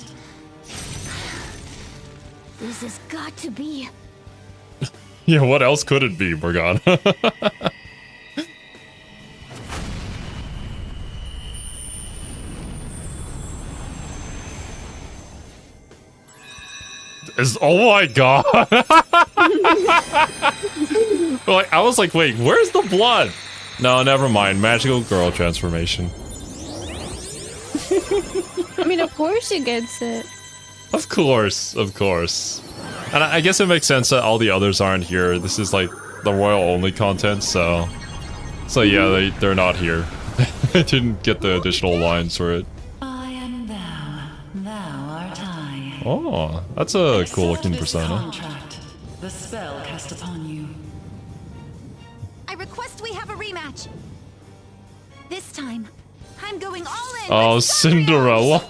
Speaker 9: This has got to be...
Speaker 1: Yeah, what else could it be, Morgana? Oh my god! Like, I was like, wait, where's the blood? No, never mind. Magical girl transformation.
Speaker 2: I mean, of course she gets it.
Speaker 1: Of course, of course. And I guess it makes sense that all the others aren't here. This is like the royal only content, so yeah, they're not here. They didn't get the additional lines for it.
Speaker 13: I am thou, thou art I.
Speaker 1: Oh, that's a cool looking
Speaker 13: Accept this
Speaker 1: persona.
Speaker 13: contract, the spell cast upon you.
Speaker 7: I request we have a rematch. This time, I'm going all in.
Speaker 1: Oh,
Speaker 7: with
Speaker 1: Cinderella.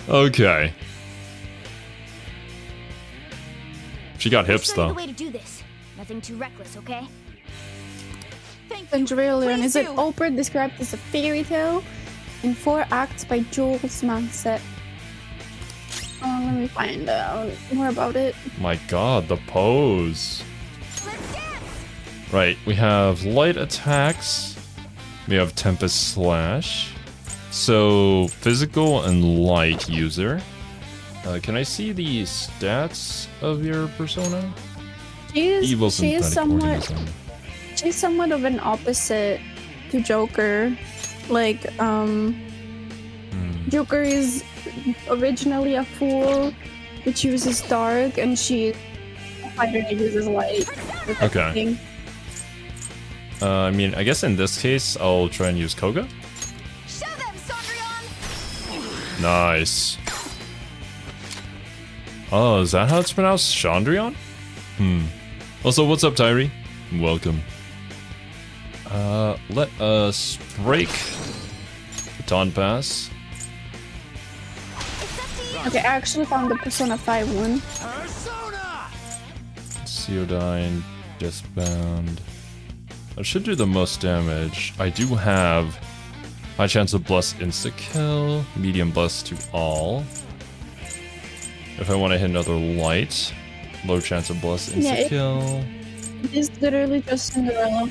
Speaker 1: Okay. She got hips
Speaker 9: Show you the
Speaker 1: though.
Speaker 9: way to do this. Nothing too reckless, okay?
Speaker 2: Centurion is an opera described as a fairy tale in 4 acts by Jules Masset. Let me find out more about it.
Speaker 1: My god, the pose. Right, we have light attacks. We have Tempest Slash. So, physical and light user. Can I see the stats of your persona? Evil synthetic organism.
Speaker 2: She's somewhat of an opposite to Joker. Like, Joker is originally a fool, which uses dark, and she a fighter that uses light.
Speaker 1: Okay. I mean, I guess in this case, I'll try and use Koga. Nice. Oh, is that how it's pronounced? Chandrion? Also, what's up, Tyree? Welcome. Let us break Baton Pass.
Speaker 2: Okay, I actually found the Persona 5 one.
Speaker 1: Ceodine, Deathbound. That should do the most damage. I do have high chance of bless insta-kill, medium bless to all. If I want to hit another light, low chance of bless insta-kill.
Speaker 2: It is literally just Cinderella.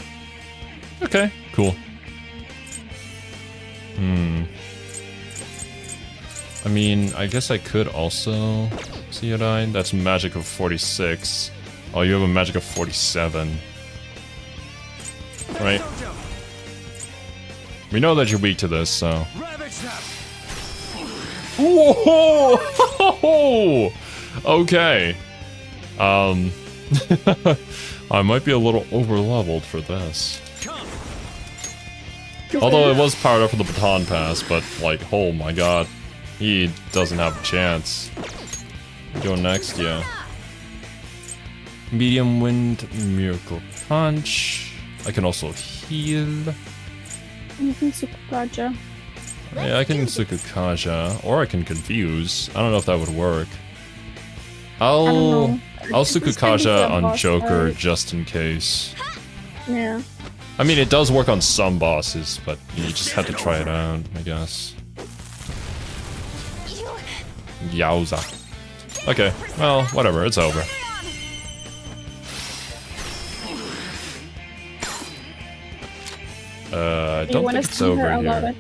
Speaker 1: Okay, cool. I mean, I guess I could also Ceodine. That's magic of 46. Oh, you have a magic of 47. Right. We know that you're weak to this, so. Whoa! Okay. I might be a little over-leveled for this. Although it was powered up for the Baton Pass, but like, oh my god. He doesn't have a chance. Go next, yeah. Medium Wind, Miracle Punch. I can also heal.
Speaker 2: You can Sukukaja.
Speaker 1: Yeah, I can Sukukaja, or I can Confuse. I don't know if that would work. I'll Sukukaja on Joker just in case.
Speaker 2: Yeah.
Speaker 1: I mean, it does work on some bosses, but you just have to try it out, I guess. Yowza. Okay, well, whatever, it's over. I don't think it's over here.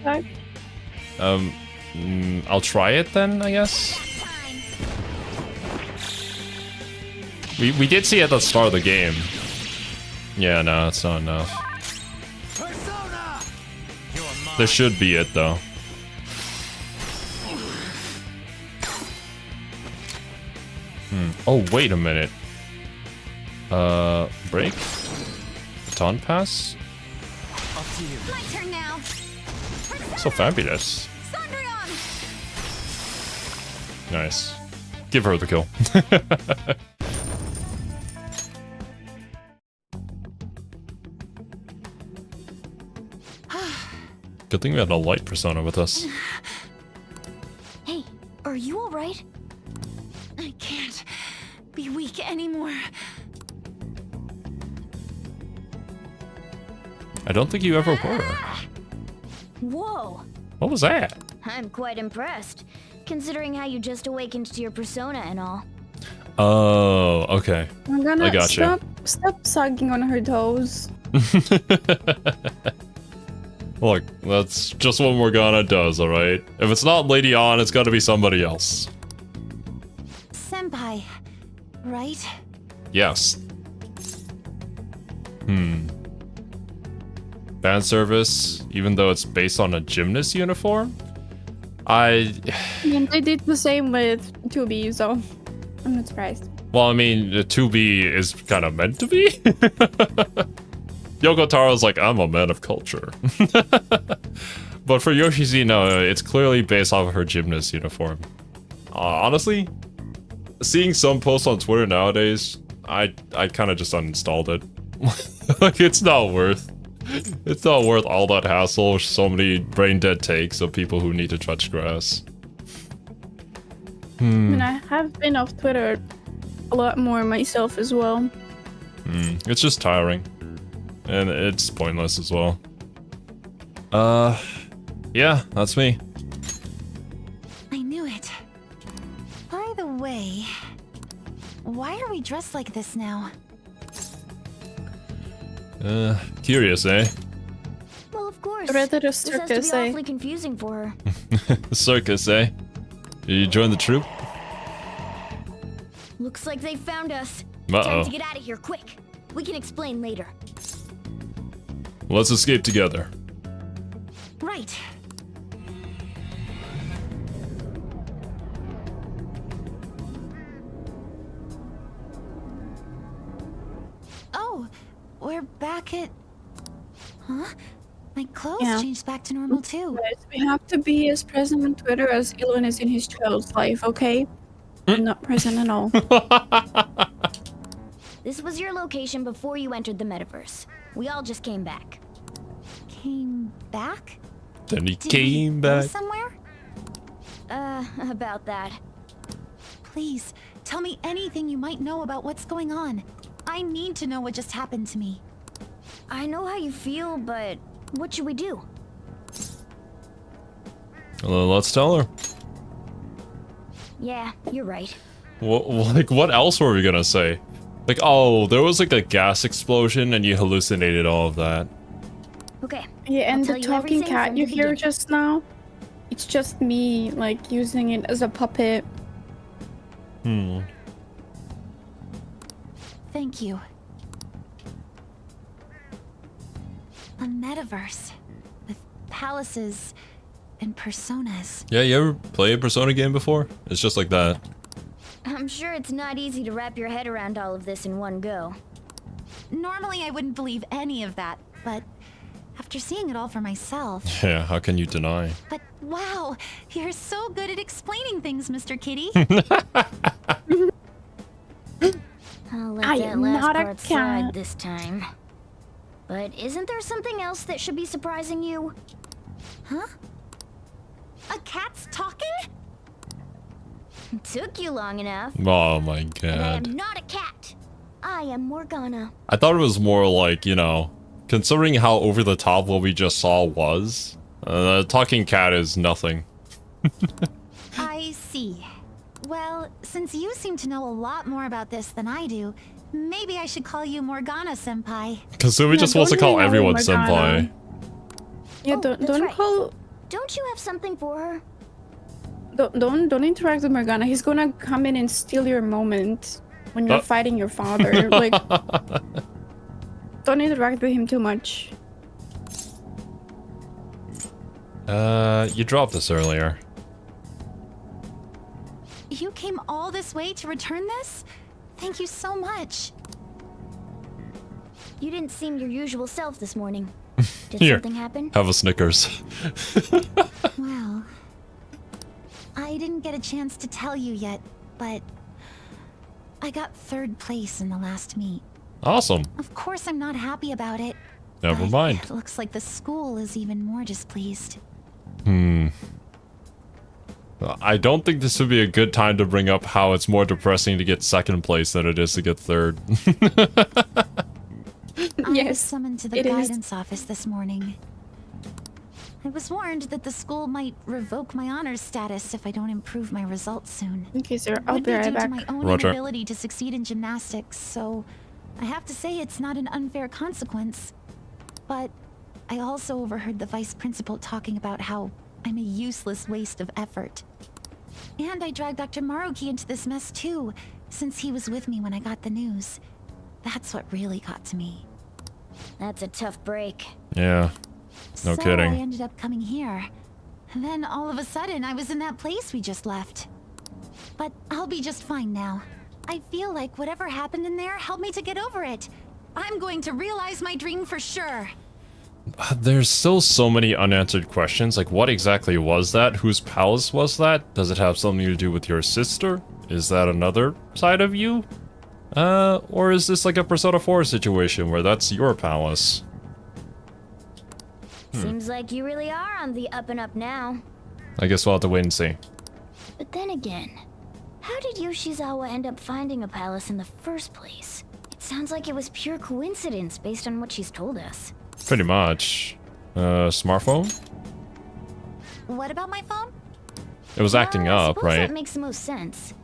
Speaker 1: I'll try it then, I guess. We did see it at the start of the game. Yeah, no, it's not enough. This should be it, though. Oh, wait a minute. Break? Baton Pass?
Speaker 7: My turn now.
Speaker 1: So fabulous. Nice. Give her the kill. Good thing we had a light persona with us.
Speaker 7: Hey, are you alright? I can't be weak anymore.
Speaker 1: I don't think you ever were.
Speaker 9: Whoa!
Speaker 1: What was that?
Speaker 9: I'm quite impressed, considering how you just awakened to your persona and all.
Speaker 1: Oh, okay.
Speaker 2: I'm gonna
Speaker 1: I got
Speaker 2: stop sucking on her toes.
Speaker 1: Look, that's just what Morgana does, alright? If it's not Lady Ann, it's gotta be somebody else.
Speaker 7: Senpai, right?
Speaker 1: Yes. Fan service, even though it's based on a gymnast uniform?
Speaker 2: I mean, they did the same with 2B, so I'm not surprised.
Speaker 1: Well, I mean, the 2B is kind of meant to be. Yoko Taro's like, I'm a man of culture. But for Yoshiji, no, it's clearly based off of her gymnast uniform. Honestly, seeing some posts on Twitter nowadays, I kind of just uninstalled it. Like, it's not worth all that hassle, so many brain dead takes of people who need to touch grass.
Speaker 2: I mean, I have been off Twitter a lot more myself as well.
Speaker 1: It's just tiring. And it's pointless as well. Yeah, that's me.
Speaker 7: I knew it. By the way, why are we dressed like this now?
Speaker 1: Curious, eh?
Speaker 9: Well, of course.
Speaker 2: Rather a
Speaker 9: This has to
Speaker 2: circus,
Speaker 9: be
Speaker 2: eh?
Speaker 9: awfully confusing for her.
Speaker 1: Circus, eh? Did you join the troop?
Speaker 9: Looks like they found us.
Speaker 1: Uh-oh.
Speaker 9: Time to get out of here, quick. We can explain later.
Speaker 1: Let's escape together.
Speaker 7: Right. Oh, we're back at... Huh? My clothes changed back to normal too.
Speaker 2: Guys, we have to be as present on Twitter as Elon is in his child's life, okay? I'm not present at all.
Speaker 9: This was your location before you entered the metaverse. We all just came back.
Speaker 7: Came back?
Speaker 1: Then he
Speaker 7: Did
Speaker 1: came
Speaker 7: we go
Speaker 1: back.
Speaker 7: somewhere?
Speaker 9: About that.
Speaker 7: Please, tell me anything you might know about what's going on. I need to know what just happened to me.
Speaker 9: I know how you feel, but what should we do?
Speaker 1: Let's tell her.
Speaker 9: Yeah, you're right.
Speaker 1: What else were we gonna say? Like, oh, there was like a gas explosion and you hallucinated all of that.
Speaker 9: Okay.
Speaker 2: Yeah, and
Speaker 9: I'll
Speaker 2: the
Speaker 9: tell you
Speaker 2: talking
Speaker 9: everything
Speaker 2: cat
Speaker 9: from
Speaker 2: you
Speaker 9: the
Speaker 2: hear
Speaker 9: beginning.
Speaker 2: just now, it's just me, like, using it as a puppet.
Speaker 7: Thank you. A metaverse with palaces and personas.
Speaker 1: Yeah, you ever play a Persona game before? It's just like that.
Speaker 9: I'm sure it's not easy to wrap your head around all of this in one go.
Speaker 7: Normally I wouldn't believe any of that, but after seeing it all for myself...
Speaker 1: Yeah, how can you deny?
Speaker 7: But wow, you're so good at explaining things, Mr. Kitty.
Speaker 9: I'll let
Speaker 2: I
Speaker 9: that
Speaker 2: am
Speaker 9: last
Speaker 2: not a
Speaker 9: part slide
Speaker 2: cat.
Speaker 9: this time. But isn't there something else that should be surprising you?
Speaker 7: Huh? A cat's talking?
Speaker 9: Took you long enough.
Speaker 1: Oh my
Speaker 9: And I am
Speaker 1: god.
Speaker 9: not a cat. I am Morgana.
Speaker 1: I thought it was more like, you know, considering how over the top what we just saw was, talking cat is nothing.
Speaker 7: I see. Well, since you seem to know a lot more about this than I do, maybe I should call you Morgana-senpai.
Speaker 1: Kasumi just wants to
Speaker 2: don't
Speaker 1: call
Speaker 2: hang out with
Speaker 1: everyone
Speaker 2: Morgana.
Speaker 1: senpai.
Speaker 2: Yeah,
Speaker 9: Oh,
Speaker 2: don't
Speaker 9: that's right.
Speaker 2: call,
Speaker 9: Don't you have something for her?
Speaker 2: don't interact with Morgana. He's gonna come in and steal your moment when you're fighting your father. Like, don't interact with him too much.
Speaker 1: You dropped this earlier.
Speaker 7: You came all this way to return this? Thank you so much.
Speaker 9: You didn't seem your usual self this morning. Did
Speaker 1: Here,
Speaker 9: something happen?
Speaker 1: have a Snickers.
Speaker 7: Well, I didn't get a chance to tell you yet, but I got 3rd place in the last meet.
Speaker 1: Awesome.
Speaker 7: Of course I'm not happy about it,
Speaker 1: Never mind.
Speaker 7: It looks like the school is even more displeased.
Speaker 1: I don't think this would be a good time to bring up how it's more depressing to get second place than it is to get third.
Speaker 7: I was summoned to the guidance office this morning. I was warned that the school might revoke my honors status if I don't improve my results soon.
Speaker 2: Okay, sir. I'll be right back.
Speaker 7: It would be due to my own inability to succeed in gymnastics, so I have to say it's not an unfair consequence. But I also overheard the vice principal talking about how I'm a useless waste of effort. And I dragged Dr. Maruki into this mess too, since he was with me when I got the news. That's what really got to me.
Speaker 9: That's a tough break.
Speaker 1: Yeah. No kidding.
Speaker 7: I ended up coming here. And then all of a sudden, I was in that place we just left. But I'll be just fine now. I feel like whatever happened in there helped me to get over it. I'm going to realize my dream for sure.
Speaker 1: There's still so many unanswered questions. Like, what exactly was that? Whose palace was that? Does it have something to do with your sister? Is that another side of you? Or is this like a Persona 4 situation where that's your palace?
Speaker 9: Seems like you really are on the up and up now.
Speaker 1: I guess we'll have to wait and see.
Speaker 9: But then again, how did Yoshizawa end up finding a palace in the first place? It sounds like it was pure coincidence based on what she's told us.
Speaker 1: Pretty much. Smartphone?
Speaker 7: What about my phone?
Speaker 1: It was acting up, right?
Speaker 9: That makes the most sense.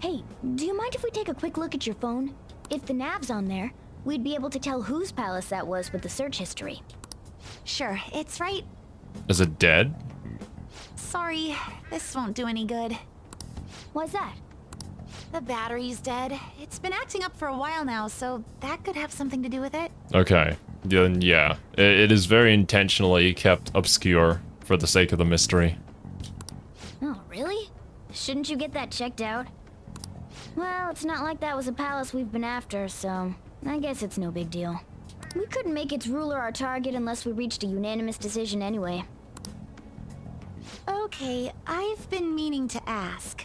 Speaker 9: Hey, do you mind if we take a quick look at your phone? If the nav's on there, we'd be able to tell whose palace that was with the search history.
Speaker 7: Sure, it's right.
Speaker 1: Is it dead?
Speaker 7: Sorry, this won't do any good.
Speaker 9: Why's that?
Speaker 7: The battery's dead. It's been acting up for a while now, so that could have something to do with it.
Speaker 1: Okay. Then yeah. It is very intentionally kept obscure for the sake of the mystery.
Speaker 9: Oh, really? Shouldn't you get that checked out? Well, it's not like that was a palace we've been after, so I guess it's no big deal. We couldn't make its ruler our target unless we reached a unanimous decision anyway.
Speaker 7: Okay, I've been meaning to ask.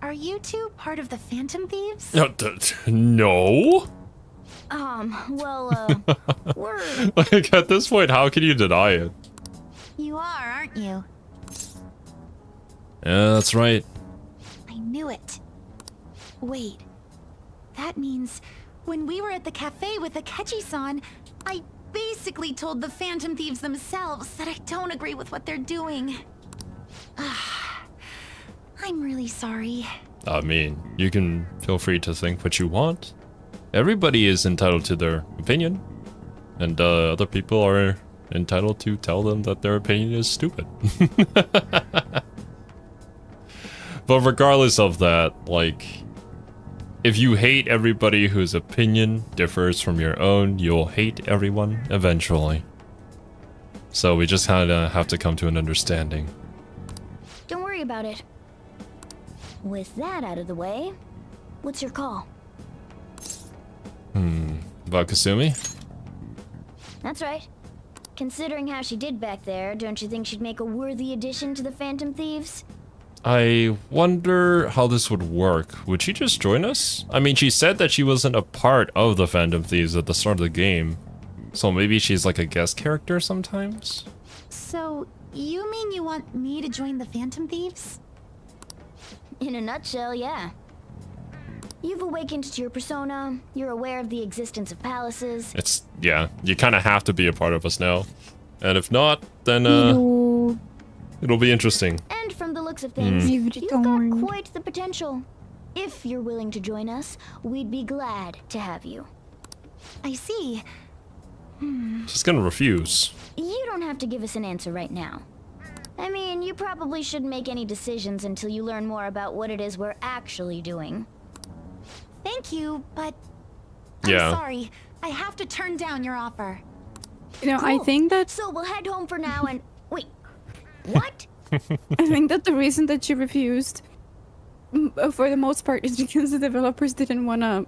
Speaker 7: Are you two part of the Phantom Thieves?
Speaker 1: No.
Speaker 9: Well, we're...
Speaker 1: Like, at this point, how can you deny it?
Speaker 7: You are, aren't you?
Speaker 1: Yeah, that's right.
Speaker 7: I knew it. Wait. That means when we were at the cafe with Akechi-san, I basically told the Phantom Thieves themselves that I don't agree with what they're doing. I'm really sorry.
Speaker 1: I mean, you can feel free to think what you want. Everybody is entitled to their opinion. And other people are entitled to tell them that their opinion is stupid. But regardless of that, like, if you hate everybody whose opinion differs from your own, you'll hate everyone eventually. So we just kind of have to come to an understanding.
Speaker 9: Don't worry about it. With that out of the way, what's your call?
Speaker 1: About Kasumi?
Speaker 9: That's right. Considering how she did back there, don't you think she'd make a worthy addition to the Phantom Thieves?
Speaker 1: I wonder how this would work. Would she just join us? I mean, she said that she wasn't a part of the Phantom Thieves at the start of the game. So maybe she's like a guest character sometimes?
Speaker 7: So, you mean you want me to join the Phantom Thieves?
Speaker 9: In a nutshell, yeah. You've awakened to your persona, you're aware of the existence of palaces.
Speaker 1: It's, yeah, you kind of have to be a part of us now. And if not, then, it'll be interesting.
Speaker 9: And from the looks of things, you've got quite the potential. If you're willing to join us, we'd be glad to have you.
Speaker 7: I see.
Speaker 1: She's gonna refuse.
Speaker 9: You don't have to give us an answer right now. I mean, you probably shouldn't make any decisions until you learn more about what it is we're actually doing.
Speaker 7: Thank you, but I'm sorry. I have to turn down your offer.
Speaker 2: You know, I think that...
Speaker 9: So we'll head home for now and... Wait, what?
Speaker 2: I think that the reason that she refused, for the most part, is because the developers didn't want to,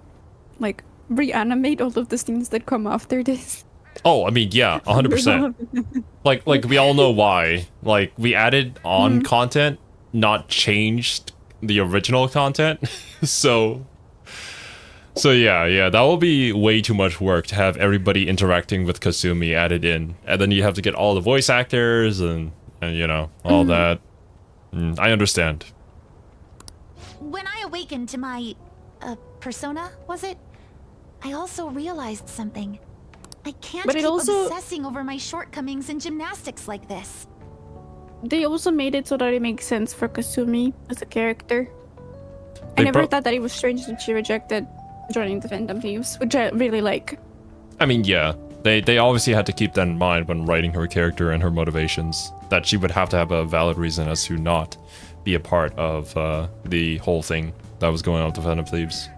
Speaker 2: like, reanimate all of the scenes that come after this.
Speaker 1: Oh, I mean, yeah, 100%. Like we all know why. Like, we added on content, not changed the original content. So, So yeah, that will be way too much work to have everybody interacting with Kasumi added in. And then you have to get all the voice actors and you know, all that. I understand.
Speaker 7: When I awakened to my, persona, was it? I also realized something. I can't keep obsessing over my shortcomings in gymnastics like this.
Speaker 2: They also made it so that it makes sense for Kasumi as a character. I never thought that it was strange that she rejected joining the Phantom Thieves, which I really like. I
Speaker 1: mean, yeah. They obviously had to keep that in mind when writing her character and her motivations. That she would have to have a valid reason as to not be a part of the whole thing that was going on with the Phantom Thieves.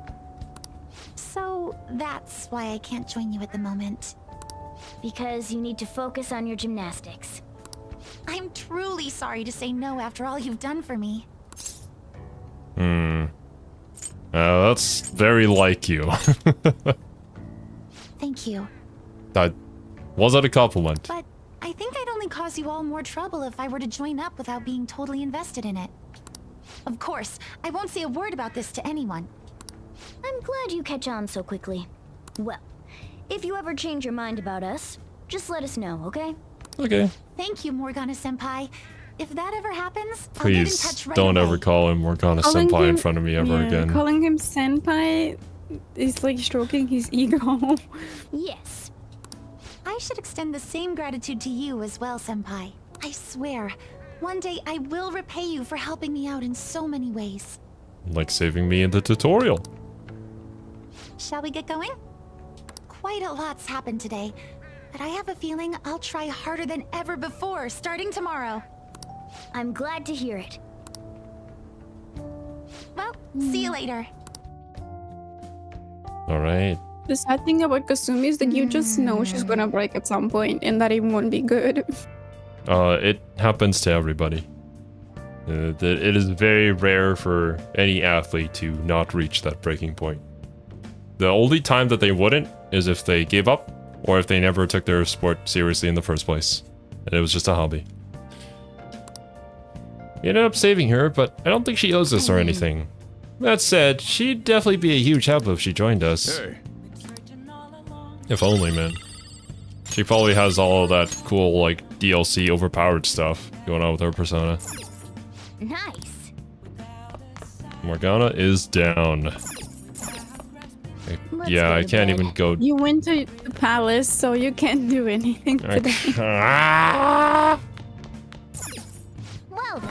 Speaker 7: So that's why I can't join you at the moment.
Speaker 9: Because you need to focus on your gymnastics.
Speaker 7: I'm truly sorry to say no after all you've done for me.
Speaker 1: That's very like you.
Speaker 7: Thank you.
Speaker 1: That wasn't a compliment.
Speaker 7: But I think I'd only cause you all more trouble if I were to join up without being totally invested in it. Of course, I won't say a word about this to anyone.
Speaker 9: I'm glad you catch on so quickly. Well, if you ever change your mind about us, just let us know, okay?
Speaker 1: Okay.
Speaker 7: Thank you, Morgana-senpai. If that ever happens,
Speaker 1: Please
Speaker 7: I'll get in touch right
Speaker 1: don't
Speaker 7: away.
Speaker 1: ever call him Morgana-senpai in front of me ever again.
Speaker 2: Calling him senpai is like stroking his ego.
Speaker 7: Yes. I should extend the same gratitude to you as well, senpai. I swear, one day I will repay you for helping me out in so many ways.
Speaker 1: Like saving me in the tutorial.
Speaker 7: Shall we get going? Quite a lot's happened today, but I have a feeling I'll try harder than ever before starting tomorrow.
Speaker 9: I'm glad to hear it.
Speaker 7: Well, see you later.
Speaker 1: Alright.
Speaker 2: The sad thing about Kasumi is that you just know she's gonna break at some point and that it won't be good.
Speaker 1: It happens to everybody. It is very rare for any athlete to not reach that breaking point. The only time that they wouldn't is if they gave up or if they never took their sport seriously in the first place. And it was just a hobby. We ended up saving her, but I don't think she owes us or anything. That said, she'd definitely be a huge help if she joined us.
Speaker 8: Hey.
Speaker 1: If only, man. She probably has all of that cool, like, DLC overpowered stuff going on with her persona.
Speaker 9: Nice.
Speaker 1: Morgana is down. Yeah, I can't even go.
Speaker 2: You went to the palace, so you can't do anything today.
Speaker 9: Well then.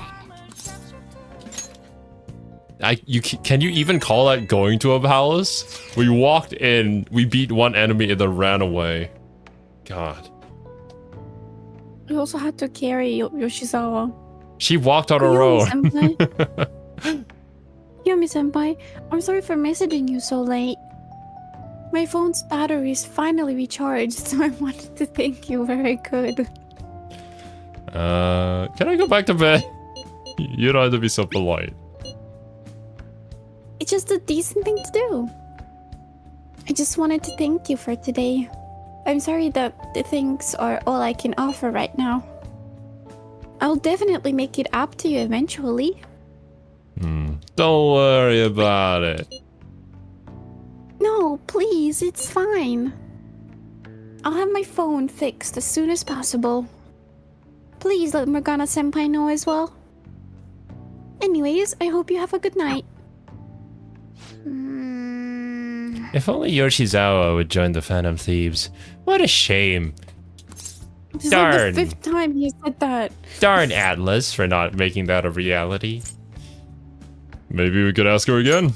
Speaker 1: Can you even call that going to a palace? We walked in, we beat one enemy, and then ran away. God.
Speaker 2: You also had to carry Yoshizawa.
Speaker 1: She walked on her own.
Speaker 2: Yumi-senpai, I'm sorry for messaging you so late. My phone's battery is finally recharged, so I wanted to thank you where I could.
Speaker 1: Can I go back to bed? You don't have to be so polite.
Speaker 2: It's just a decent thing to do. I just wanted to thank you for today. I'm sorry that the things are all I can offer right now. I'll definitely make it up to you eventually.
Speaker 1: Don't worry about it.
Speaker 2: No, please, it's fine. I'll have my phone fixed as soon as possible. Please let Morgana-senpai know as well. Anyways, I hope you have a good night.
Speaker 1: If only Yoshizawa would join the Phantom Thieves. What a shame.
Speaker 2: This is like the 5th time he said that.
Speaker 1: Darn Atlas for not making that a reality. Maybe we could ask her again.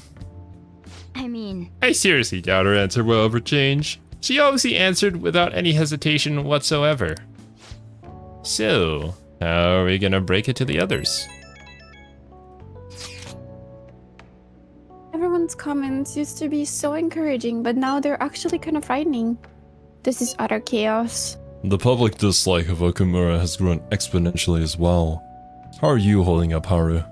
Speaker 9: I mean,
Speaker 1: I seriously doubt her answer will ever change. She obviously answered without any hesitation whatsoever. So, how are we gonna break it to the others?
Speaker 2: Everyone's comments used to be so encouraging, but now they're actually kind of frightening. This is utter chaos.
Speaker 1: The public dislike of Okumura has grown exponentially as well. How are you holding up, Haru?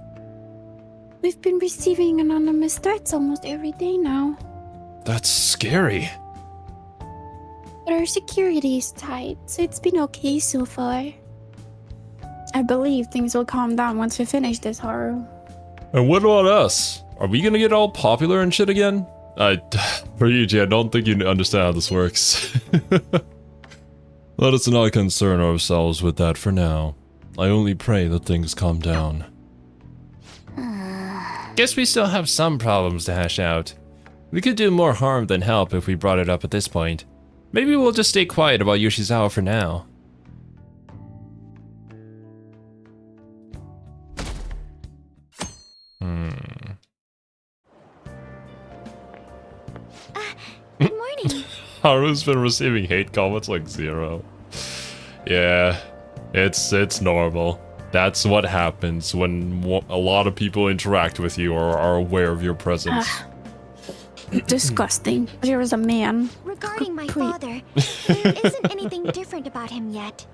Speaker 2: We've been receiving anonymous threats almost every day now.
Speaker 1: That's scary.
Speaker 2: But our security is tight, so it's been okay so far. I believe things will calm down once we finish this, Haru.
Speaker 1: And what about us? Are we gonna get all popular and shit again? For Yuji, I don't think you understand how this works. Let us not concern ourselves with that for now. I only pray that things calm down. Guess we still have some problems to hash out. We could do more harm than help if we brought it up at this point. Maybe we'll just stay quiet about Yoshizawa for now.
Speaker 9: Good morning.
Speaker 1: Haru's been receiving hate comments like 0. Yeah, it's normal. That's what happens when a lot of people interact with you or are aware of your presence.
Speaker 2: Disgusting. Zero's a man.
Speaker 7: Regarding my father, there isn't anything different about him yet.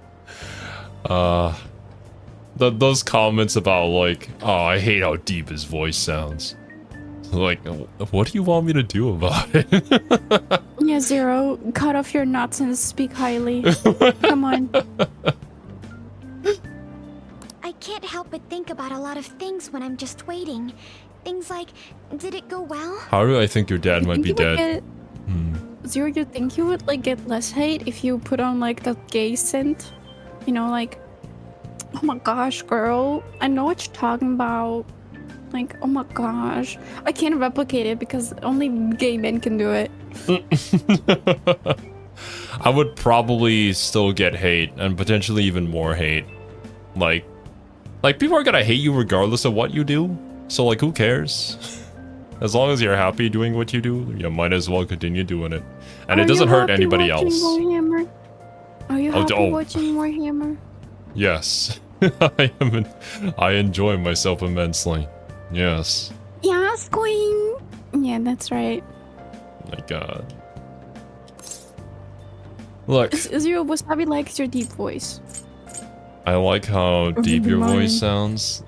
Speaker 1: Those comments about like, oh, I hate how deep his voice sounds. Like, what do you want me to do about it?
Speaker 2: Yeah, Zero, cut off your nuts and speak highly. Come on.
Speaker 7: I can't help but think about a lot of things when I'm just waiting. Things like, did it go well?
Speaker 1: Haru, I think your dad might be dead.
Speaker 2: Zero, you think you would like get less hate if you put on like that gay scent? You know, like, oh my gosh, girl, I know what you're talking about. Like, oh my gosh, I can't replicate it because only gay men can do it.
Speaker 1: I would probably still get hate and potentially even more hate. Like people are gonna hate you regardless of what you do. So like, who cares? As long as you're happy doing what you do, you might as well continue doing it. And it doesn't hurt anybody else.
Speaker 2: Are you happy watching Warhammer?
Speaker 1: Yes. I enjoy myself immensely. Yes.
Speaker 2: Yes, queen. Yeah, that's right.
Speaker 1: My god. Look.
Speaker 2: Zero Wasabi likes your deep voice.
Speaker 1: I like how deep your voice sounds.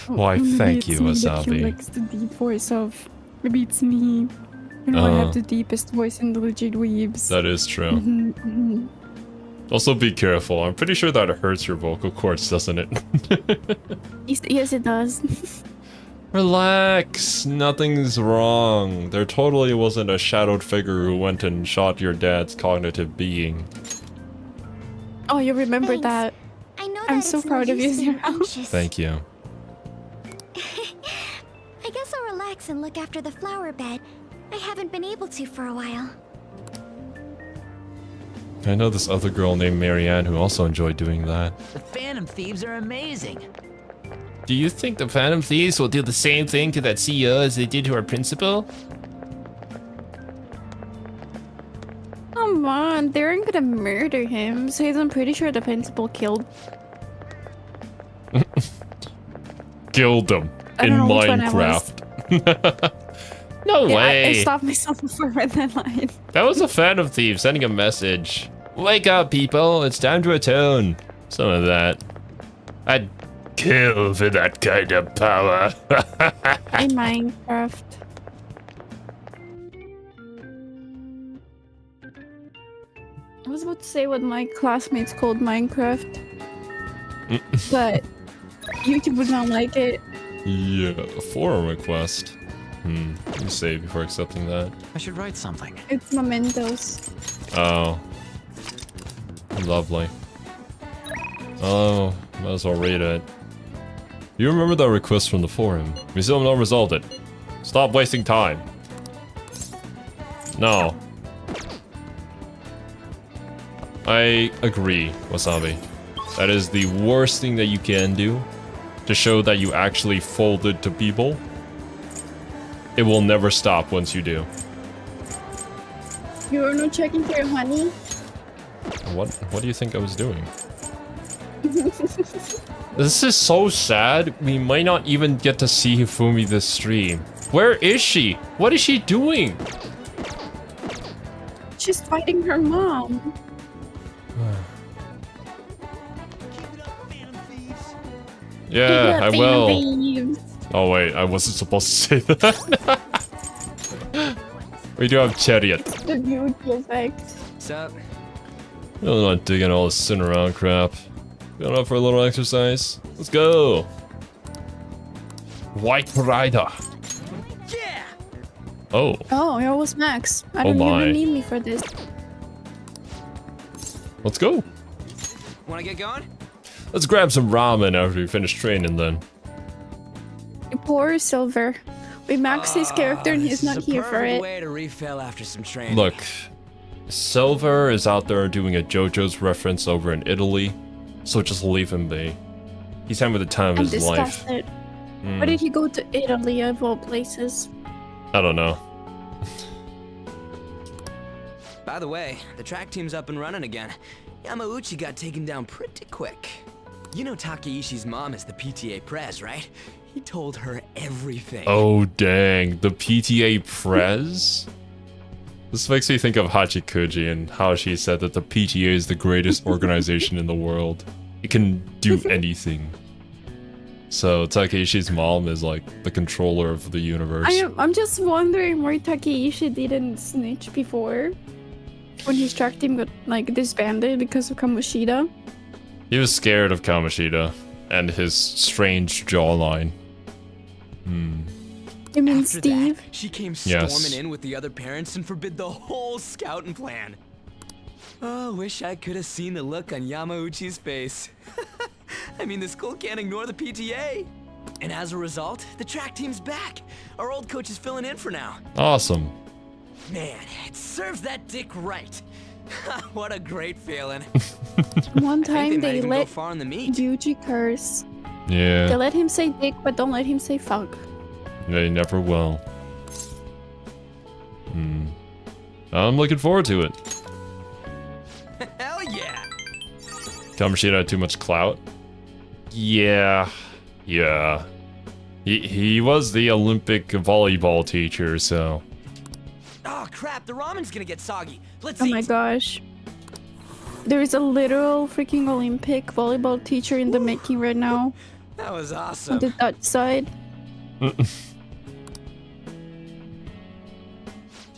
Speaker 1: Why, thank you, Wasabi.
Speaker 2: Likes the deep voice of, maybe it's me. You know, I have the deepest voice in the legit Weebs.
Speaker 1: That is true. Also, be careful. I'm pretty sure that hurts your vocal cords, doesn't it?
Speaker 2: Yes, it does.
Speaker 1: Relax. Nothing's wrong. There totally wasn't a shadowed figure who went and shot your dad's cognitive being.
Speaker 2: Oh, you remember that.
Speaker 7: I know
Speaker 2: I'm so proud of you, Zero.
Speaker 1: Thank you.
Speaker 7: I guess I'll relax and look after the flower bed. I haven't been able to for a while.
Speaker 1: I know this other girl named Marianne who also enjoyed doing that.
Speaker 14: The Phantom Thieves are amazing.
Speaker 1: Do you think the Phantom Thieves will do the same thing to that CEO as they did to our principal?
Speaker 2: Come on, they aren't gonna murder him, so I'm pretty sure the principal killed.
Speaker 1: Killed him in Minecraft. No way.
Speaker 2: I stopped myself before I read that line.
Speaker 1: That was a Phantom Thief sending a message. Wake up, people. It's time to atone. Some of that. I'd kill for that kind of power.
Speaker 2: In Minecraft. I was about to say what my classmates called Minecraft. But YouTube would not like it.
Speaker 1: Yeah, a forum request. Let me save before accepting that.
Speaker 14: I should write something.
Speaker 2: It's mementos.
Speaker 1: Oh. Lovely. Oh, might as well read it. You remember that request from the forum? We still have not resolved it. Stop wasting time. No. I agree, Wasabi. That is the worst thing that you can do to show that you actually folded to people. It will never stop once you do.
Speaker 2: You are not checking for your honey?
Speaker 1: What do you think I was doing? This is so sad. We might not even get to see Hifumi this stream. Where is she? What is she doing?
Speaker 2: She's fighting her mom.
Speaker 1: Yeah, I will. Oh wait, I wasn't supposed to say that. We do have chariot.
Speaker 2: The beauty effect.
Speaker 14: What's up?
Speaker 1: I'm not digging all this sitting around crap. Going up for a little exercise? Let's go! White Rider!
Speaker 14: Yeah!
Speaker 1: Oh.
Speaker 2: Oh, it was Max. I
Speaker 1: Oh
Speaker 2: don't
Speaker 1: my.
Speaker 2: even need me for this.
Speaker 1: Let's go.
Speaker 5: Wanna get going?
Speaker 1: Let's grab some ramen after we finish training then.
Speaker 2: Poor Silver. We maxed his character and he's not here for it.
Speaker 5: Way to refill after some training.
Speaker 1: Look, Silver is out there doing a JoJo's reference over in Italy, so just leave him be. He's having the time of his life.
Speaker 2: Disgusted. Why did he go to Italy of all places?
Speaker 1: I don't know.
Speaker 5: By the way, the track team's up and running again. Yamauchi got taken down pretty quick. You know Takeishi's mom is the PTA prez, right? He told her everything.
Speaker 1: Oh dang, the PTA prez? This makes me think of Hachikuji and how she said that the PTA is the greatest organization in the world. It can do anything. So Takeishi's mom is like the controller of the universe.
Speaker 2: I'm just wondering why Takeishi didn't snitch before. When his track team got like disbanded because of Kamoshida.
Speaker 1: He was scared of Kamoshida and his strange jawline.
Speaker 2: You mean
Speaker 5: After
Speaker 2: Steve?
Speaker 5: that, she came storming in with the other parents and forbid the whole scouting plan. Oh, wish I could have seen the look on Yamauchi's face. I mean, the school can't ignore the PTA. And as a result, the track team's back. Our old coach is filling in for now.
Speaker 1: Awesome.
Speaker 5: Man, it serves that dick right. What a great feeling.
Speaker 2: One time they
Speaker 5: go
Speaker 2: let
Speaker 5: far in the meet.
Speaker 2: Yuji curse.
Speaker 1: Yeah.
Speaker 2: They let him say dick, but don't let him say fuck.
Speaker 1: They never will. I'm looking forward to it.
Speaker 5: Hell yeah!
Speaker 1: Kamoshida had too much clout? Yeah. Yeah. He was the Olympic volleyball teacher, so...
Speaker 5: Oh crap, the ramen's gonna get soggy. Let's
Speaker 2: Oh
Speaker 5: eat.
Speaker 2: my gosh. There is a literal freaking Olympic volleyball teacher in the making right now.
Speaker 5: That was awesome.
Speaker 2: On the Dutch side.
Speaker 5: To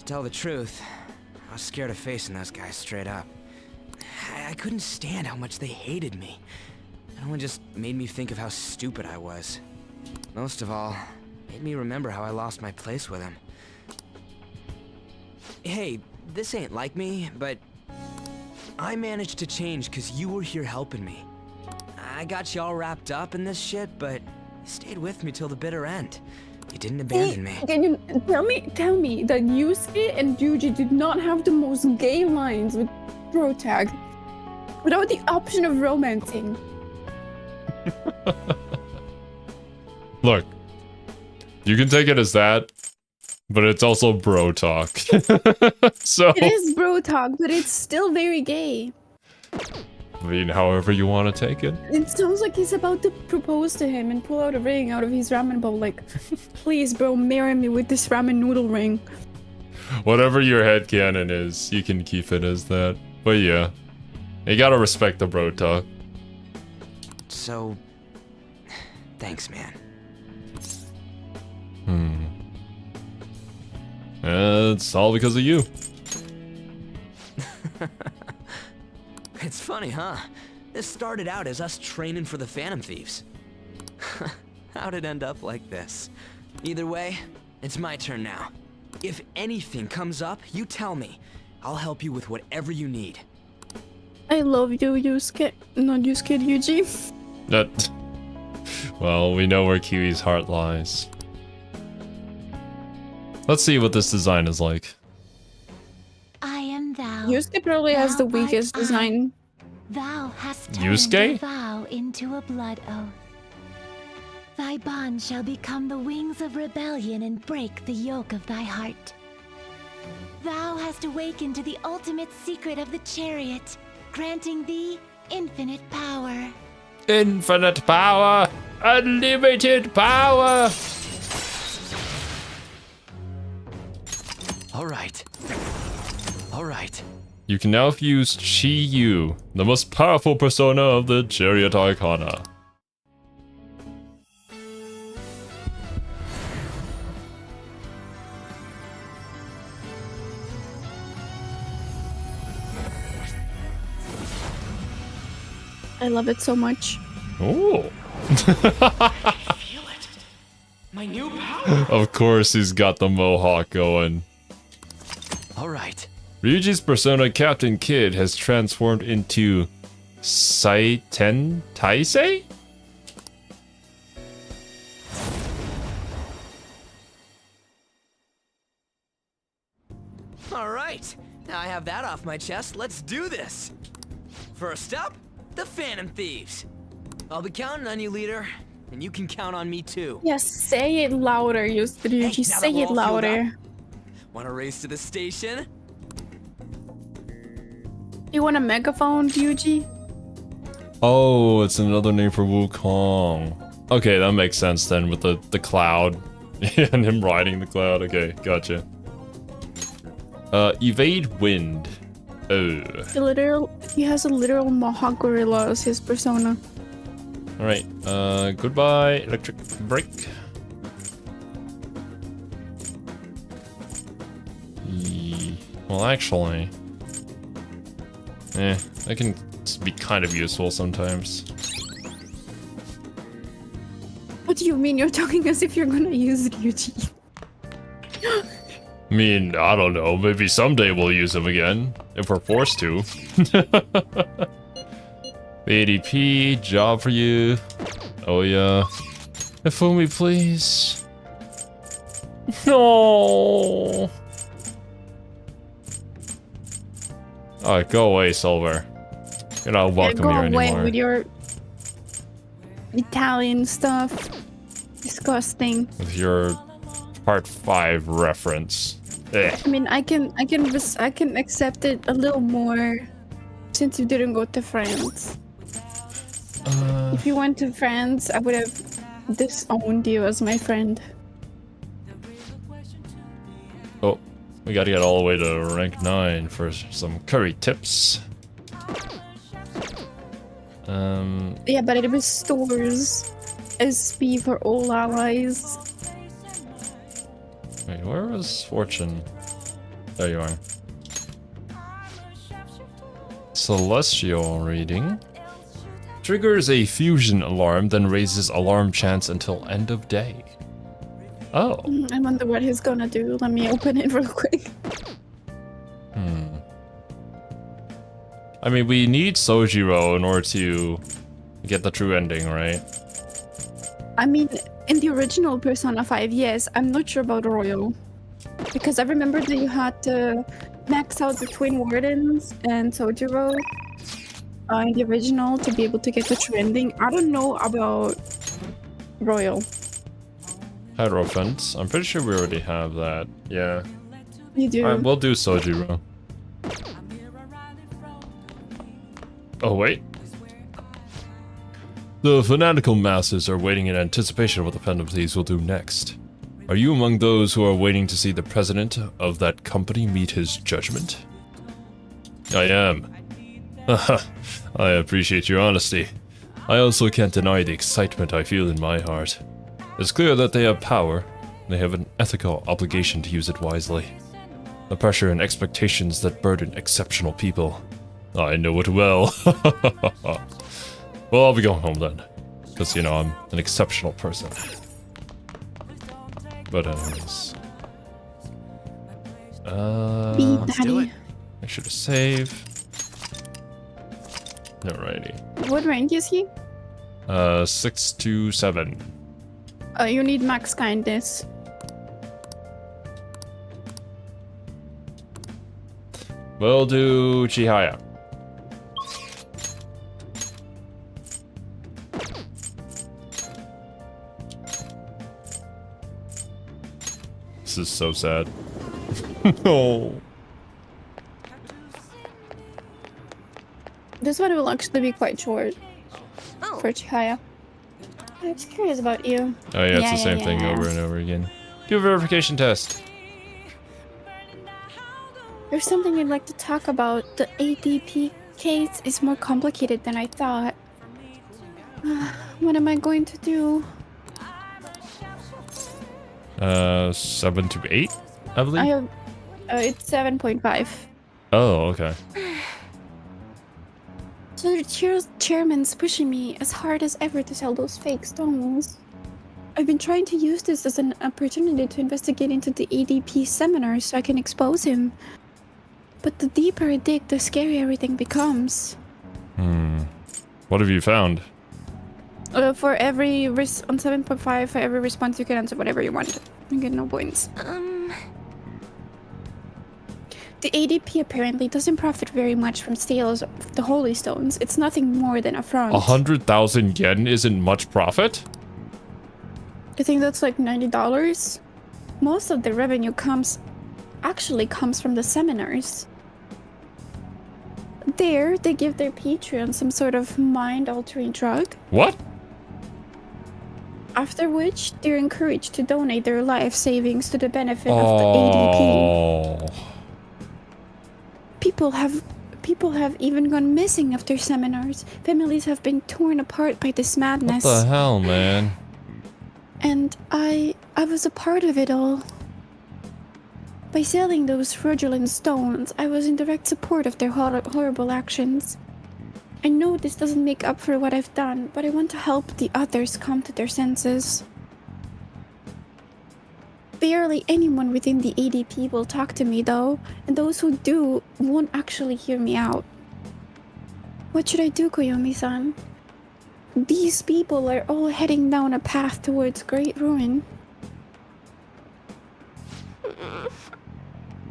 Speaker 5: tell the truth, I was scared of facing those guys straight up. I couldn't stand how much they hated me. It only just made me think of how stupid I was. Most of all, made me remember how I lost my place with him. Hey, this ain't like me, but I managed to change because you were here helping me. I got you all wrapped up in this shit, but you stayed with me till the bitter end. You didn't abandon me.
Speaker 2: Can you tell me that Yusuke and Yuji did not have the most gay lines with Bro Tag without the option of romancing?
Speaker 1: Look, you can take it as that, but it's also bro talk. So
Speaker 2: It is bro talk, but it's still very gay.
Speaker 1: I mean, however you want to take it.
Speaker 2: It sounds like he's about to propose to him and pull out a ring out of his ramen bowl. Like, please, bro, marry me with this ramen noodle ring.
Speaker 1: Whatever your headcanon is, you can keep it as that. But yeah, you gotta respect the bro talk.
Speaker 5: So, thanks, man.
Speaker 1: It's all because of you.
Speaker 5: It's funny, huh? This started out as us training for the Phantom Thieves. How'd it end up like this? Either way, it's my turn now. If anything comes up, you tell me. I'll help you with whatever you need.
Speaker 2: I love you, Yusuke. Not Yusuke, Yuji.
Speaker 1: That. Well, we know where Kiwi's heart lies. Let's see what this design is like.
Speaker 7: I am thou.
Speaker 2: Yusuke probably has the
Speaker 7: Thou art
Speaker 2: weakest
Speaker 7: I.
Speaker 2: design.
Speaker 7: Thou hast turned
Speaker 1: Yusuke?
Speaker 7: a vow into a blood oath. Thy bond shall become the wings of rebellion and break the yoke of thy heart. Thou hast awakened to the ultimate secret of the chariot, granting thee infinite power.
Speaker 1: Infinite power! Unlimited power!
Speaker 5: Alright. Alright.
Speaker 1: You can now fuse Chi-Yu, the most powerful persona of the Chariot Arcana.
Speaker 2: I love it so much.
Speaker 1: Oh.
Speaker 10: My new power.
Speaker 1: Of course, he's got the mohawk going.
Speaker 3: All right.
Speaker 1: Ryuji's persona, Captain Kid, has transformed into Saiten Taisei?
Speaker 14: All right. Now I have that off my chest. Let's do this. First up, the Phantom Thieves. I'll be counting on you, leader, and you can count on me too.
Speaker 2: Yes, say it louder, Ryuji. Say it louder.
Speaker 14: Want to race to the station?
Speaker 2: You want a megaphone, Ryuji?
Speaker 1: Oh, it's another name for Wukong. Okay, that makes sense then with the cloud and him riding the cloud. Okay, gotcha. Evade wind. Oh.
Speaker 2: He has a literal mohawk gorilla as his persona.
Speaker 1: Alright, goodbye, electric brake. Well, actually... that can be kind of useful sometimes.
Speaker 2: What do you mean? You're talking as if you're gonna use Ryuji.
Speaker 1: I mean, I don't know, maybe someday we'll use them again, if we're forced to. ADP, job for you. Oh yeah. Ifumi, please. No. Alright, go away, Silver. You're not welcome here anymore.
Speaker 2: Go away with your Italian stuff. Disgusting.
Speaker 1: With your Part 5 reference. Ugh.
Speaker 2: I mean, I can accept it a little more since you didn't go to France. If you went to France, I would have disowned you as my friend.
Speaker 1: Oh, we gotta get all the way to rank 9 for some curry tips.
Speaker 2: Yeah, but it restores SP for all allies.
Speaker 1: Wait, where was Fortune? There you are. Celestial reading. Triggers a fusion alarm, then raises alarm chance until end of day. Oh.
Speaker 2: I wonder what he's gonna do. Let me open it real quick.
Speaker 1: I mean, we need Sojiro in order to get the true ending, right?
Speaker 2: I mean, in the original Persona 5, yes. I'm not sure about Royal. Because I remember that you had to max out the Twin Wardens and Sojiro in the original to be able to get the true ending. I don't know about Royal.
Speaker 1: Hierophant. I'm pretty sure we already have that. Yeah.
Speaker 2: You do.
Speaker 1: Alright, we'll do Sojiro. Oh, wait. The fanatical masses are waiting in anticipation of what the Phantom Thieves will do next. Are you among those who are waiting to see the president of that company meet his judgment? I am. I appreciate your honesty. I also can't deny the excitement I feel in my heart. It's clear that they have power. They have an ethical obligation to use it wisely. The pressure and expectations that burden exceptional people. I know it well. Well, I'll be going home then. Because, you know, I'm an exceptional person. But anyways.
Speaker 2: Let's do it.
Speaker 1: Make sure to save. Alrighty.
Speaker 2: What rank is he?
Speaker 1: 6 to 7.
Speaker 2: You need max kindness.
Speaker 1: We'll do Chihaya. This is so sad. No.
Speaker 2: This one will actually be quite short for Chihaya. I was curious about you.
Speaker 1: Oh yeah, it's the same thing over and over again. Do a verification test.
Speaker 2: There's something I'd like to talk about. The ADP case is more complicated than I thought. What am I going to do?
Speaker 1: 7 to 8, I believe.
Speaker 2: I have, it's 7.5.
Speaker 1: Oh, okay.
Speaker 2: So the chairman's pushing me as hard as ever to sell those fake stones. I've been trying to use this as an opportunity to investigate into the ADP seminar so I can expose him. But the deeper I dig, the scarier everything becomes.
Speaker 1: What have you found?
Speaker 2: For every on 7.5, for every response you can answer whatever you want. You get no points. The ADP apparently doesn't profit very much from sales of the Holy Stones. It's nothing more than a front.
Speaker 1: 100,000 yen isn't much profit?
Speaker 2: I think that's like $90. Most of the revenue actually comes from the seminars. There, they give their Patreon some sort of mind-altering drug.
Speaker 1: What?
Speaker 2: After which, they're encouraged to donate their life savings to the benefit of the ADP. People have even gone missing after seminars. Families have been torn apart by this madness.
Speaker 1: What the hell, man?
Speaker 2: And I was a part of it all. By selling those fraudulent stones, I was in direct support of their horrible actions. I know this doesn't make up for what I've done, but I want to help the others come to their senses. Barely anyone within the ADP will talk to me though, and those who do won't actually hear me out. What should I do, Koyomi-san? These people are all heading down a path towards great ruin.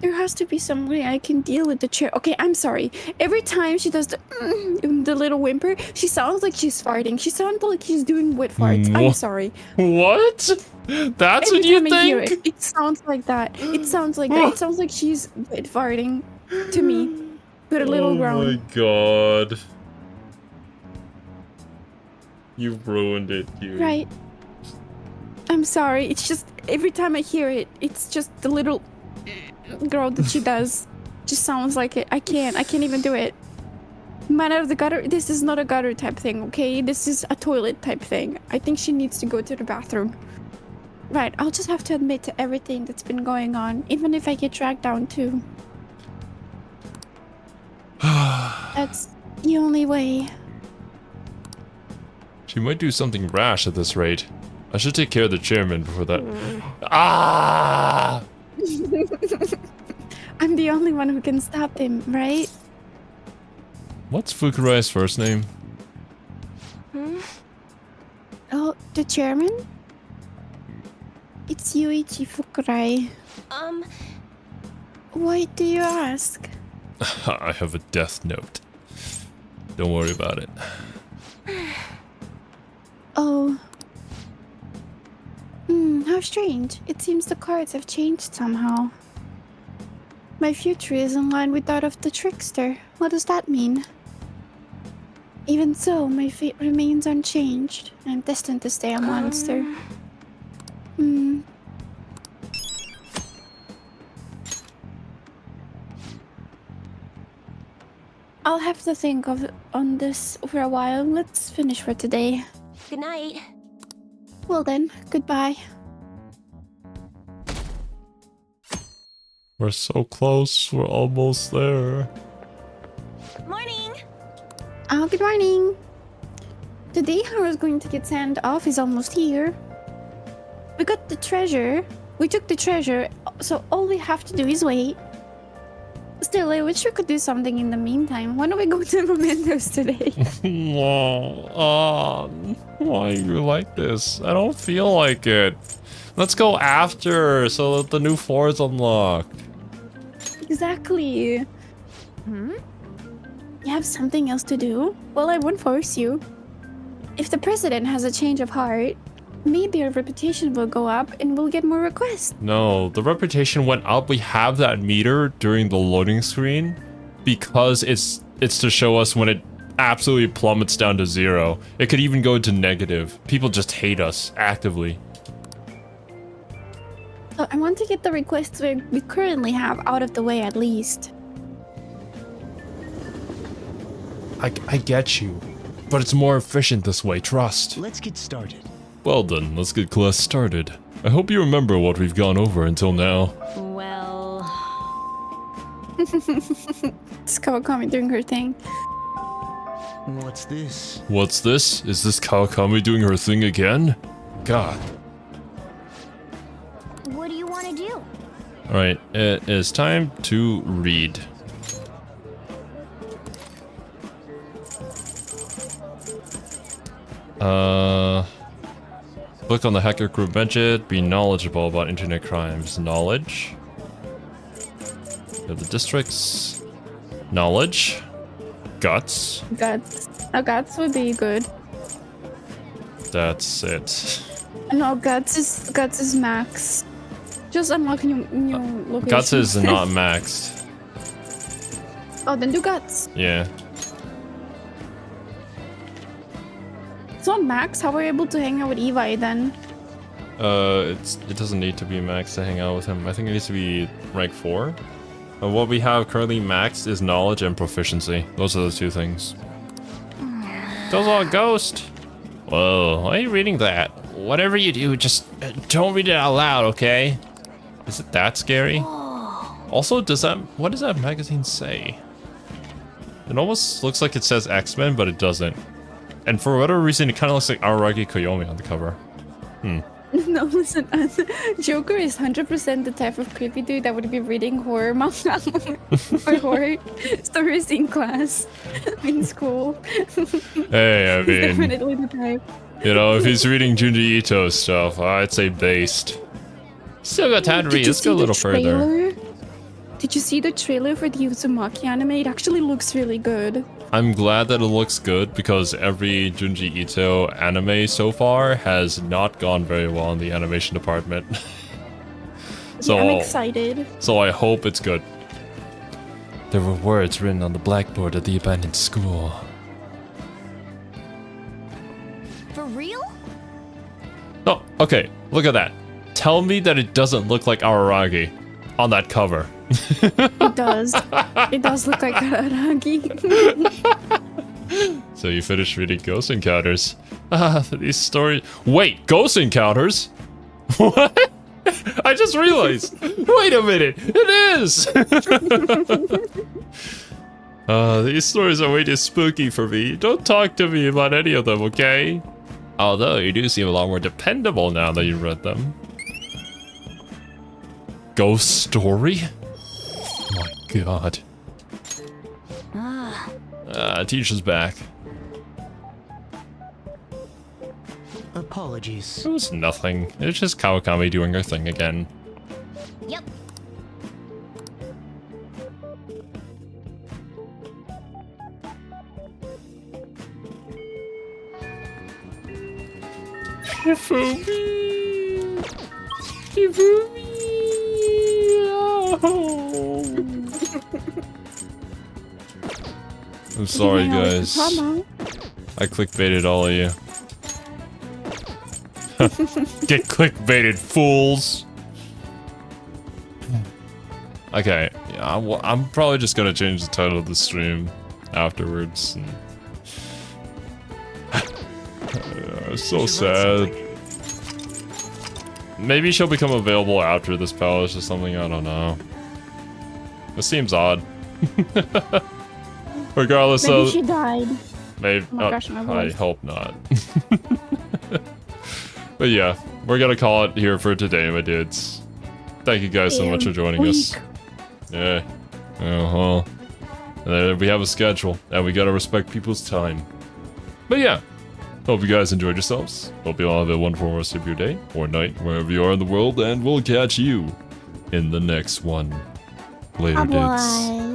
Speaker 2: There has to be some way I can deal with the chair. Okay, I'm sorry. Every time she does the little whimper, she sounds like she's farting. She sounds like she's doing wet farts. I'm sorry.
Speaker 1: What? That's
Speaker 2: Every
Speaker 1: what you
Speaker 2: time I hear
Speaker 1: think?
Speaker 2: it sounds like that. It sounds like that. It sounds like she's wet farting to me. With a little groan.
Speaker 1: Oh my god. You've ruined it, Kiwi.
Speaker 2: Right. I'm sorry. It's just every time I hear it, it's just the little girl that she does. Just sounds like it. I can't even do it. Man out of the gutter. This is not a gutter type thing, okay? This is a toilet type thing. I think she needs to go to the bathroom. Right, I'll just have to admit to everything that's been going on, even if I get dragged down too. That's the only way.
Speaker 1: She might do something rash at this rate. I should take care of the chairman before that. Ah!
Speaker 2: I'm the only one who can stop him, right?
Speaker 1: What's Fukurai's first name?
Speaker 2: Oh, the chairman? It's Yuichi Fukurai. Why do you ask?
Speaker 1: I have a death note. Don't worry about it.
Speaker 2: Oh. How strange. It seems the cards have changed somehow. My future is in line with that of the trickster. What does that mean? Even so, my fate remains unchanged. I'm destined to stay a monster. I'll have to think on this for a while. Let's finish for today.
Speaker 4: Good night.
Speaker 2: Well then, goodbye.
Speaker 1: We're so close. We're almost there.
Speaker 4: Morning.
Speaker 2: Oh, good morning. The day Haru's going to get sent off is almost here. We got the treasure. We took the treasure, so all we have to do is wait. Still, I wish we could do something in the meantime. Why don't we go to Mementos today?
Speaker 1: Why are you like this? I don't feel like it. Let's go after so that the new floor is unlocked.
Speaker 2: Exactly. You have something else to do? Well, I won't force you. If the president has a change of heart, maybe our reputation will go up and we'll get more requests.
Speaker 1: No, the reputation went up. We have that meter during the loading screen because it's to show us when it absolutely plummets down to 0. It could even go to negative. People just hate us actively.
Speaker 2: So I want to get the requests we currently have out of the way at least.
Speaker 1: I get you, but it's more efficient this way, trust.
Speaker 10: Let's get started.
Speaker 1: Well then, let's get class started. I hope you remember what we've gone over until now.
Speaker 4: Well...
Speaker 2: It's Kawakami doing her thing.
Speaker 10: What's this?
Speaker 1: What's this? Is this Kawakami doing her thing again? God. Alright, it is time to read. Click on the hacker group budget. Be knowledgeable about internet crimes. Knowledge. The districts. Knowledge. Guts.
Speaker 2: Guts. Guts would be good.
Speaker 1: That's it.
Speaker 2: No, Guts is max. Just unlock new locations.
Speaker 1: Guts is not maxed.
Speaker 2: Oh, then do Guts.
Speaker 1: Yeah.
Speaker 2: It's not max. How are you able to hang out with Evi then?
Speaker 1: It doesn't need to be maxed to hang out with him. I think it needs to be rank 4. What we have currently maxed is knowledge and proficiency. Those are the 2 things. Those are a ghost. Whoa, why are you reading that? Whatever you do, just don't read it out loud, okay? Is it that scary? Also, what does that magazine say? It almost looks like it says X-Men, but it doesn't. And for whatever reason, it kind of looks like Araragi Koyomi on the cover.
Speaker 2: No, listen, Joker is 100% the type of creepy dude that would be reading horror manga or horror stories in class, in school.
Speaker 1: Hey, I mean,
Speaker 2: definitely the type.
Speaker 1: You know, if he's reading Junji Ito stuff, I'd say based. Still got time to read. Let's go a little further.
Speaker 2: Did you see the trailer for the Uzumaki anime? It actually looks really good.
Speaker 1: I'm glad that it looks good because every Junji Ito anime so far has not gone very well in the animation department. So
Speaker 2: yeah, I'm excited.
Speaker 1: So I hope it's good. There were words written on the blackboard at the abandoned school.
Speaker 9: For real?
Speaker 1: Oh, okay. Look at that. Tell me that it doesn't look like Araragi on that cover.
Speaker 2: It does. It does look like Araragi.
Speaker 1: So you finished reading Ghost Encounters. These stories... Wait, Ghost Encounters? What? I just realized. Wait a minute. It is! These stories are way too spooky for me. Don't talk to me about any of them, okay? Although you do seem a lot more dependable now that you read them. Ghost story? Oh my god. Teacher's back.
Speaker 12: Apologies.
Speaker 1: It was nothing. It was just Kawakami doing her thing again.
Speaker 9: Yep.
Speaker 1: Hifumi! Hifumi! Oh. I'm sorry, guys. I clickbaited all of you. Get clickbaited, fools! Okay, yeah, I'm probably just gonna change the title of the stream afterwards. And so sad. Maybe she'll become available after this palace or something, I don't know. It seems odd. Regardless
Speaker 2: Maybe
Speaker 1: of...
Speaker 2: she died.
Speaker 1: Maybe,
Speaker 2: oh my gosh,
Speaker 1: I hope not. But yeah, we're gonna call it here for today, my dudes. Thank you guys so much for joining us. Yeah. We have a schedule, and we gotta respect people's time. But yeah, hope you guys enjoyed yourselves. Hope you all have a wonderful rest of your day, or night, wherever you are in the world, and we'll catch you in the next one. Later, dudes.